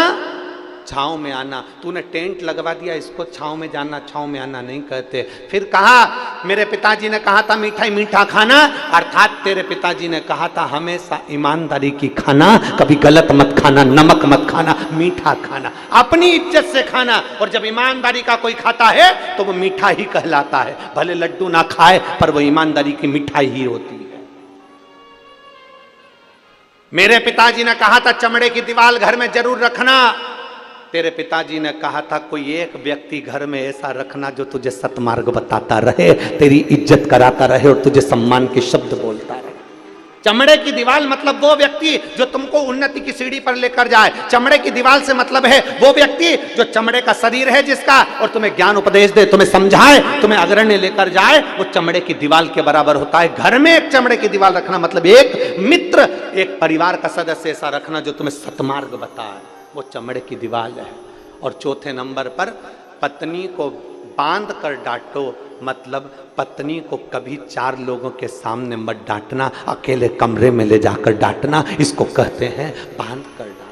छाँव में आना। तूने टेंट लगवा दिया, इसको छाँव में जाना, छाँव में आना नहीं कहते। फिर कहा, मेरे पिताजी ने कहा था मीठा ही मीठा खाना, अर्थात तेरे पिताजी ने कहा था हमेशा ईमानदारी की खाना, कभी गलत मत खाना, नमक मत खाना, मीठा खाना, अपनी इज्जत से खाना। और जब ईमानदारी का कोई खाता है तो वो मीठा ही कहलाता है, भले लड्डू ना खाए, पर वो ईमानदारी की मिठाई ही होती है। मेरे पिताजी ने कहा था चमड़े की दीवार घर में जरूर रखना। तेरे पिताजी ने कहा था कोई एक व्यक्ति घर में ऐसा रखना जो तुझे सतमार्ग बताता रहे, तेरी इज्जत कराता रहे और तुझे सम्मान के शब्द बोलता रहे। चमड़े की दीवार मतलब वो व्यक्ति जो तुमको उन्नति की सीढ़ी पर लेकर जाए। चमड़े की दीवार से मतलब है वो व्यक्ति जो चमड़े का शरीर है जिसका, और तुम्हें ज्ञान उपदेश दे, तुम्हें समझाए, तुम्हें अग्रण्य लेकर जाए, वो चमड़े की दीवार के बराबर होता है। घर में एक चमड़े की दीवार रखना मतलब एक मित्र, एक परिवार का सदस्य ऐसा रखना जो तुम्हें सतमार्ग बताए, वो चमड़े की दीवार है। और चौथे नंबर पर पत्नी को बांध कर डांटो, मतलब पत्नी को कभी चार लोगों के सामने मत डांटना, अकेले कमरे में ले जाकर डांटना, इसको कहते हैं बांध कर डांटना।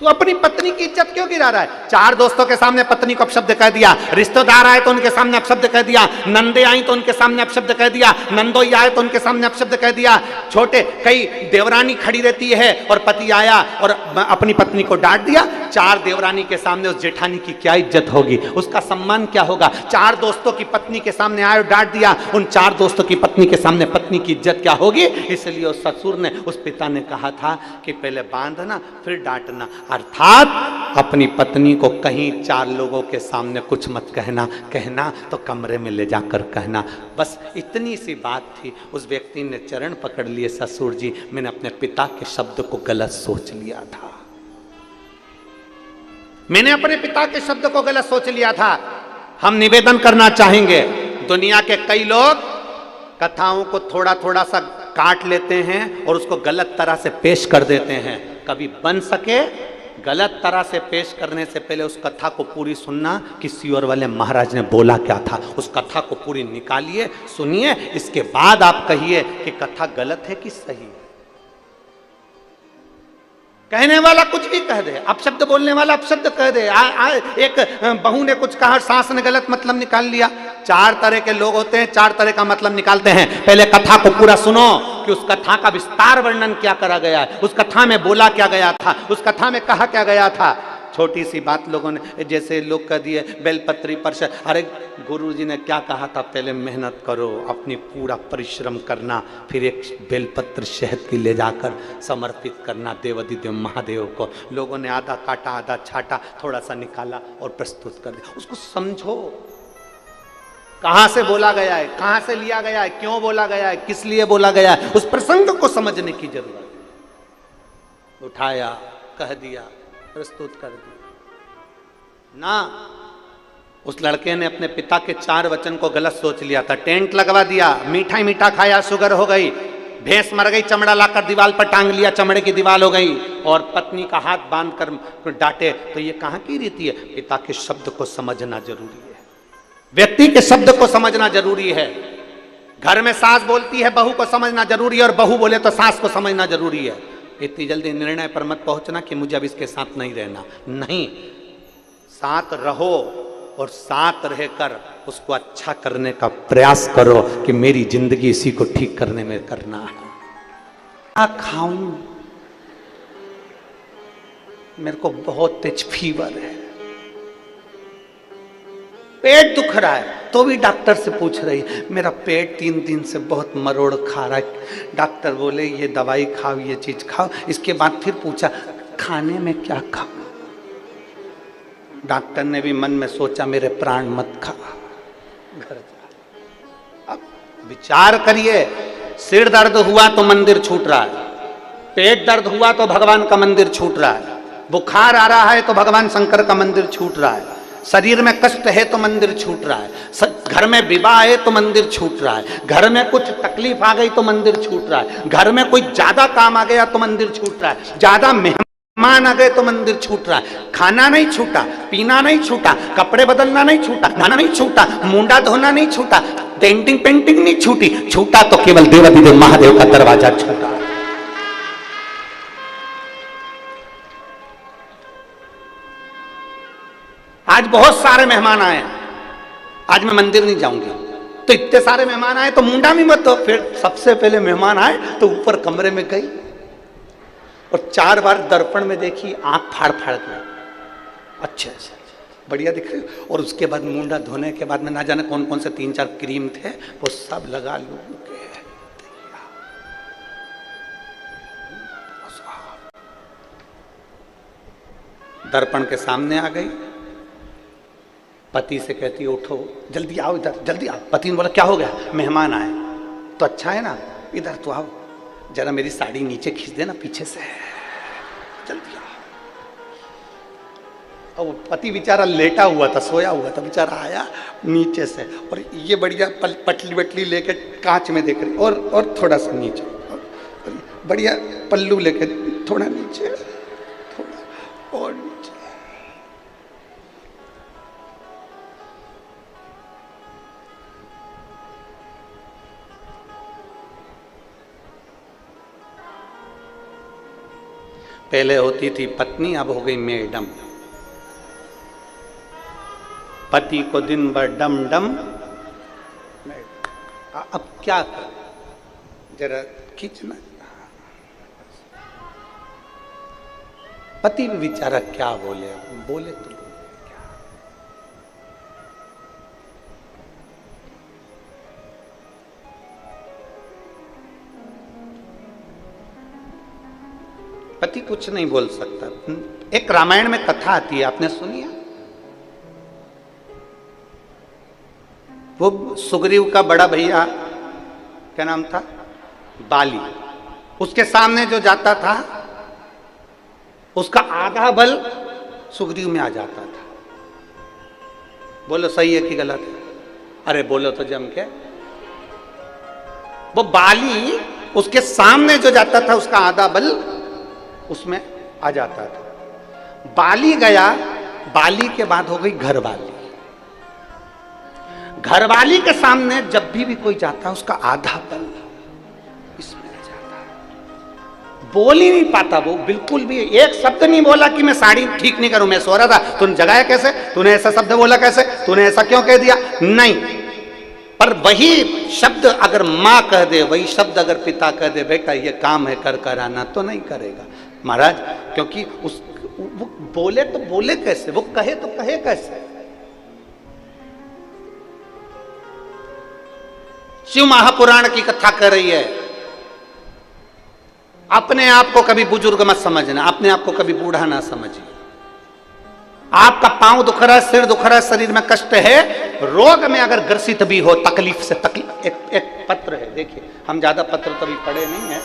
तू अपनी पत्नी की इज्जत क्यों गिरा रहा है? चार दोस्तों के सामने पत्नी को अपशब्द कह दिया, रिश्तेदार आए तो उनके सामने अपशब्द कह दिया, नंदे आई तो उनके सामने अपशब्द कह दिया, नंदोई आए तो उनके सामने अपशब्द कह दिया, छोटे कई देवरानी खड़ी रहती है और पति आया और अपनी पत्नी को डांट दिया। चार देवरानी के सामने उस जेठानी की क्या इज्जत होगी, उसका सम्मान क्या होगा? चार दोस्तों की पत्नी के सामने आए और डांट दिया, उन चार दोस्तों की पत्नी के सामने पत्नी की इज्जत क्या होगी? इसलिए उस ससुर ने, उस पिता ने कहा था कि पहले बांधना फिर डांटना, अर्थात अपनी पत्नी को कहीं चार लोगों के सामने कुछ मत कहना, कहना तो कमरे में ले जाकर कहना। बस इतनी सी बात थी। उस व्यक्ति ने चरण पकड़ लिए, ससुर जी मैंने अपने पिता के शब्द को गलत सोच लिया था, मैंने अपने पिता के शब्द को गलत सोच लिया था। हम निवेदन करना चाहेंगे, दुनिया के कई लोग कथाओं को थोड़ा थोड़ा सा काट लेते हैं और उसको गलत तरह से पेश कर देते हैं। कभी बन सके गलत तरह से पेश करने से पहले उस कथा को पूरी सुनना कि सियोर वाले महाराज ने बोला क्या था। उस कथा को पूरी निकालिए, सुनिए, इसके बाद आप कहिए कि कथा गलत है कि सही है। कहने वाला कुछ भी कह दे, अपशब्द बोलने वाला अपशब्द कह दे। एक बहू ने कुछ कहा, सास ने गलत मतलब निकाल लिया। 4 तरह के लोग होते हैं, 4 तरह का मतलब निकालते हैं। पहले कथा को पूरा सुनो कि उस कथा का विस्तार वर्णन क्या करा गया है, उस कथा में बोला क्या गया था, उस कथा में कहा क्या गया था। छोटी सी बात लोगों ने, जैसे लोग कह दिए बेलपत्री परशद, अरे गुरुजी ने क्या कहा था, पहले मेहनत करो, अपनी पूरा परिश्रम करना, फिर एक बेलपत्र शहद की ले जाकर समर्पित करना देवाधिदेव महादेव को। लोगों ने आधा काटा, आधा छाटा, थोड़ा सा निकाला और प्रस्तुत कर दिया। उसको समझो, कहां से बोला गया है, कहां से लिया गया है, क्यों बोला गया है, किस लिए बोला गया है, उस प्रसंग को समझने की जरूरत है। उठाया, कह दिया, प्रस्तुत कर दिया ना। उस लड़के ने अपने पिता के 4 वचन को गलत सोच लिया था। टेंट लगवा दिया, मीठा ही मीठा खाया, शुगर हो गई, भैंस मर गई, चमड़ा लाकर दीवार पर टांग लिया, चमड़े की दीवार हो गई, और पत्नी का हाथ बांध कर डांटे। तो ये कहां की रीति है? पिता के शब्द को समझना जरूरी है, व्यक्ति के शब्द को समझना जरूरी है। घर में सास बोलती है, बहू को समझना जरूरी है, और बहू बोले तो सास को समझना जरूरी है। इतनी जल्दी निर्णय पर मत पहुंचना कि मुझे अब इसके साथ नहीं रहना। नहीं, साथ रहो और साथ रहकर उसको अच्छा करने का प्रयास करो कि मेरी जिंदगी इसी को ठीक करने में करना है। क्या खाऊं, मेरे को बहुत तेज फीवर है, पेट दुख रहा है, तो भी डॉक्टर से पूछ रही है, मेरा पेट 3 दिन से बहुत मरोड़ खा रहा है। डॉक्टर बोले ये दवाई खाओ, ये चीज खाओ। इसके बाद फिर पूछा खाने में क्या खाओ। डॉक्टर ने भी मन में सोचा मेरे प्राण मत खा, घर जा। अब विचार करिए, सिर दर्द हुआ तो मंदिर छूट रहा है, पेट दर्द हुआ तो भगवान का मंदिर छूट रहा है, बुखार आ रहा है तो भगवान शंकर का मंदिर छूट रहा है, शरीर में कष्ट है तो मंदिर छूट रहा है, घर में विवाह है तो मंदिर छूट रहा है, घर में कुछ तकलीफ आ गई तो मंदिर छूट रहा है, घर में कोई ज्यादा काम आ गया तो मंदिर छूट रहा है, ज्यादा मेहमान आ गए तो मंदिर छूट रहा है। खाना नहीं छूटा, पीना नहीं छूटा, कपड़े बदलना नहीं छूटा, नहाना नहीं छूटा, मुंडा धोना नहीं छूटा, पेंटिंग नहीं छूटी, छूटा तो केवल देवाधिदेव महादेव का दरवाजा छूटा। आज बहुत सारे मेहमान आए, आज मैं मंदिर नहीं जाऊंगी, तो इतने सारे मेहमान आए तो मुंडा भी मत दो। फिर सबसे पहले मेहमान आए तो ऊपर कमरे में गई और 4 बार दर्पण में देखी, आंख फाड़ फाड़ के, अच्छा बढ़िया दिख रही। और उसके बाद मुंडा धोने के बाद में ना जाने कौन कौन से 3-4 क्रीम थे, वो सब लगा लू के दर्पण के सामने आ गई। पति से कहती उठो, जल्दी आओ इधर, जल्दी आओ। पति ने बोला क्या हो गया? मेहमान आए। तो अच्छा है ना, इधर तो आओ, जरा मेरी साड़ी नीचे खींच देना पीछे से, जल्दी आओ। और पति बेचारा लेटा हुआ था, सोया हुआ था, बेचारा आया नीचे से, और ये बढ़िया पटली वटली लेके कांच में देख रही, और थोड़ा सा नीचे, बढ़िया पल्लू लेके थोड़ा नीचे, थोड़ा और नीचे। पहले होती थी पत्नी, अब हो गई मैडम। पति को दिन भर डम डम, अब क्या कर, जरा खींचना। पति भी बेचारा क्या बोले, बोले तो क्या। पति कुछ नहीं बोल सकता। एक रामायण में कथा आती है, आपने सुनी है? वो सुग्रीव का बड़ा भैया, क्या नाम था, बाली, उसके सामने जो जाता था उसका आधा बल सुग्रीव में आ जाता था। बोलो सही है कि गलत है? अरे बोलो तो जम के। वो बाली उसके सामने जो जाता था उसका आधा बल उसमें आ जाता था। बाली गया, बाली के बाद हो गई घरवाली। घरवाली के सामने जब भी कोई जाता है उसका आधा पल इसमें जाता है, बोल ही नहीं पाता वो, बिल्कुल भी एक शब्द नहीं बोला कि मैं साड़ी ठीक नहीं करूं, मैं सो रहा था, तूने जगाया कैसे, तूने ऐसा शब्द बोला कैसे, तूने ऐसा क्यों कह दिया, नहीं। पर वही शब्द अगर माँ कह दे, वही शब्द अगर पिता कह दे, बेटा ये काम है कर कर आना, तो नहीं करेगा महाराज, क्योंकि उस वो बोले तो बोले कैसे, वो कहे तो कहे कैसे। शिव महापुराण की कथा कर रही है। अपने आप को कभी बुजुर्ग मत समझना, अपने आप को कभी बूढ़ा ना समझिए। आपका पांव दुख रहा है, सिर दुख रहा है, शरीर में कष्ट है, रोग में अगर ग्रसित भी हो, तकलीफ से तकलीफ, एक पत्र है, देखिए हम ज्यादा पत्र तो अभी पढ़े नहीं है,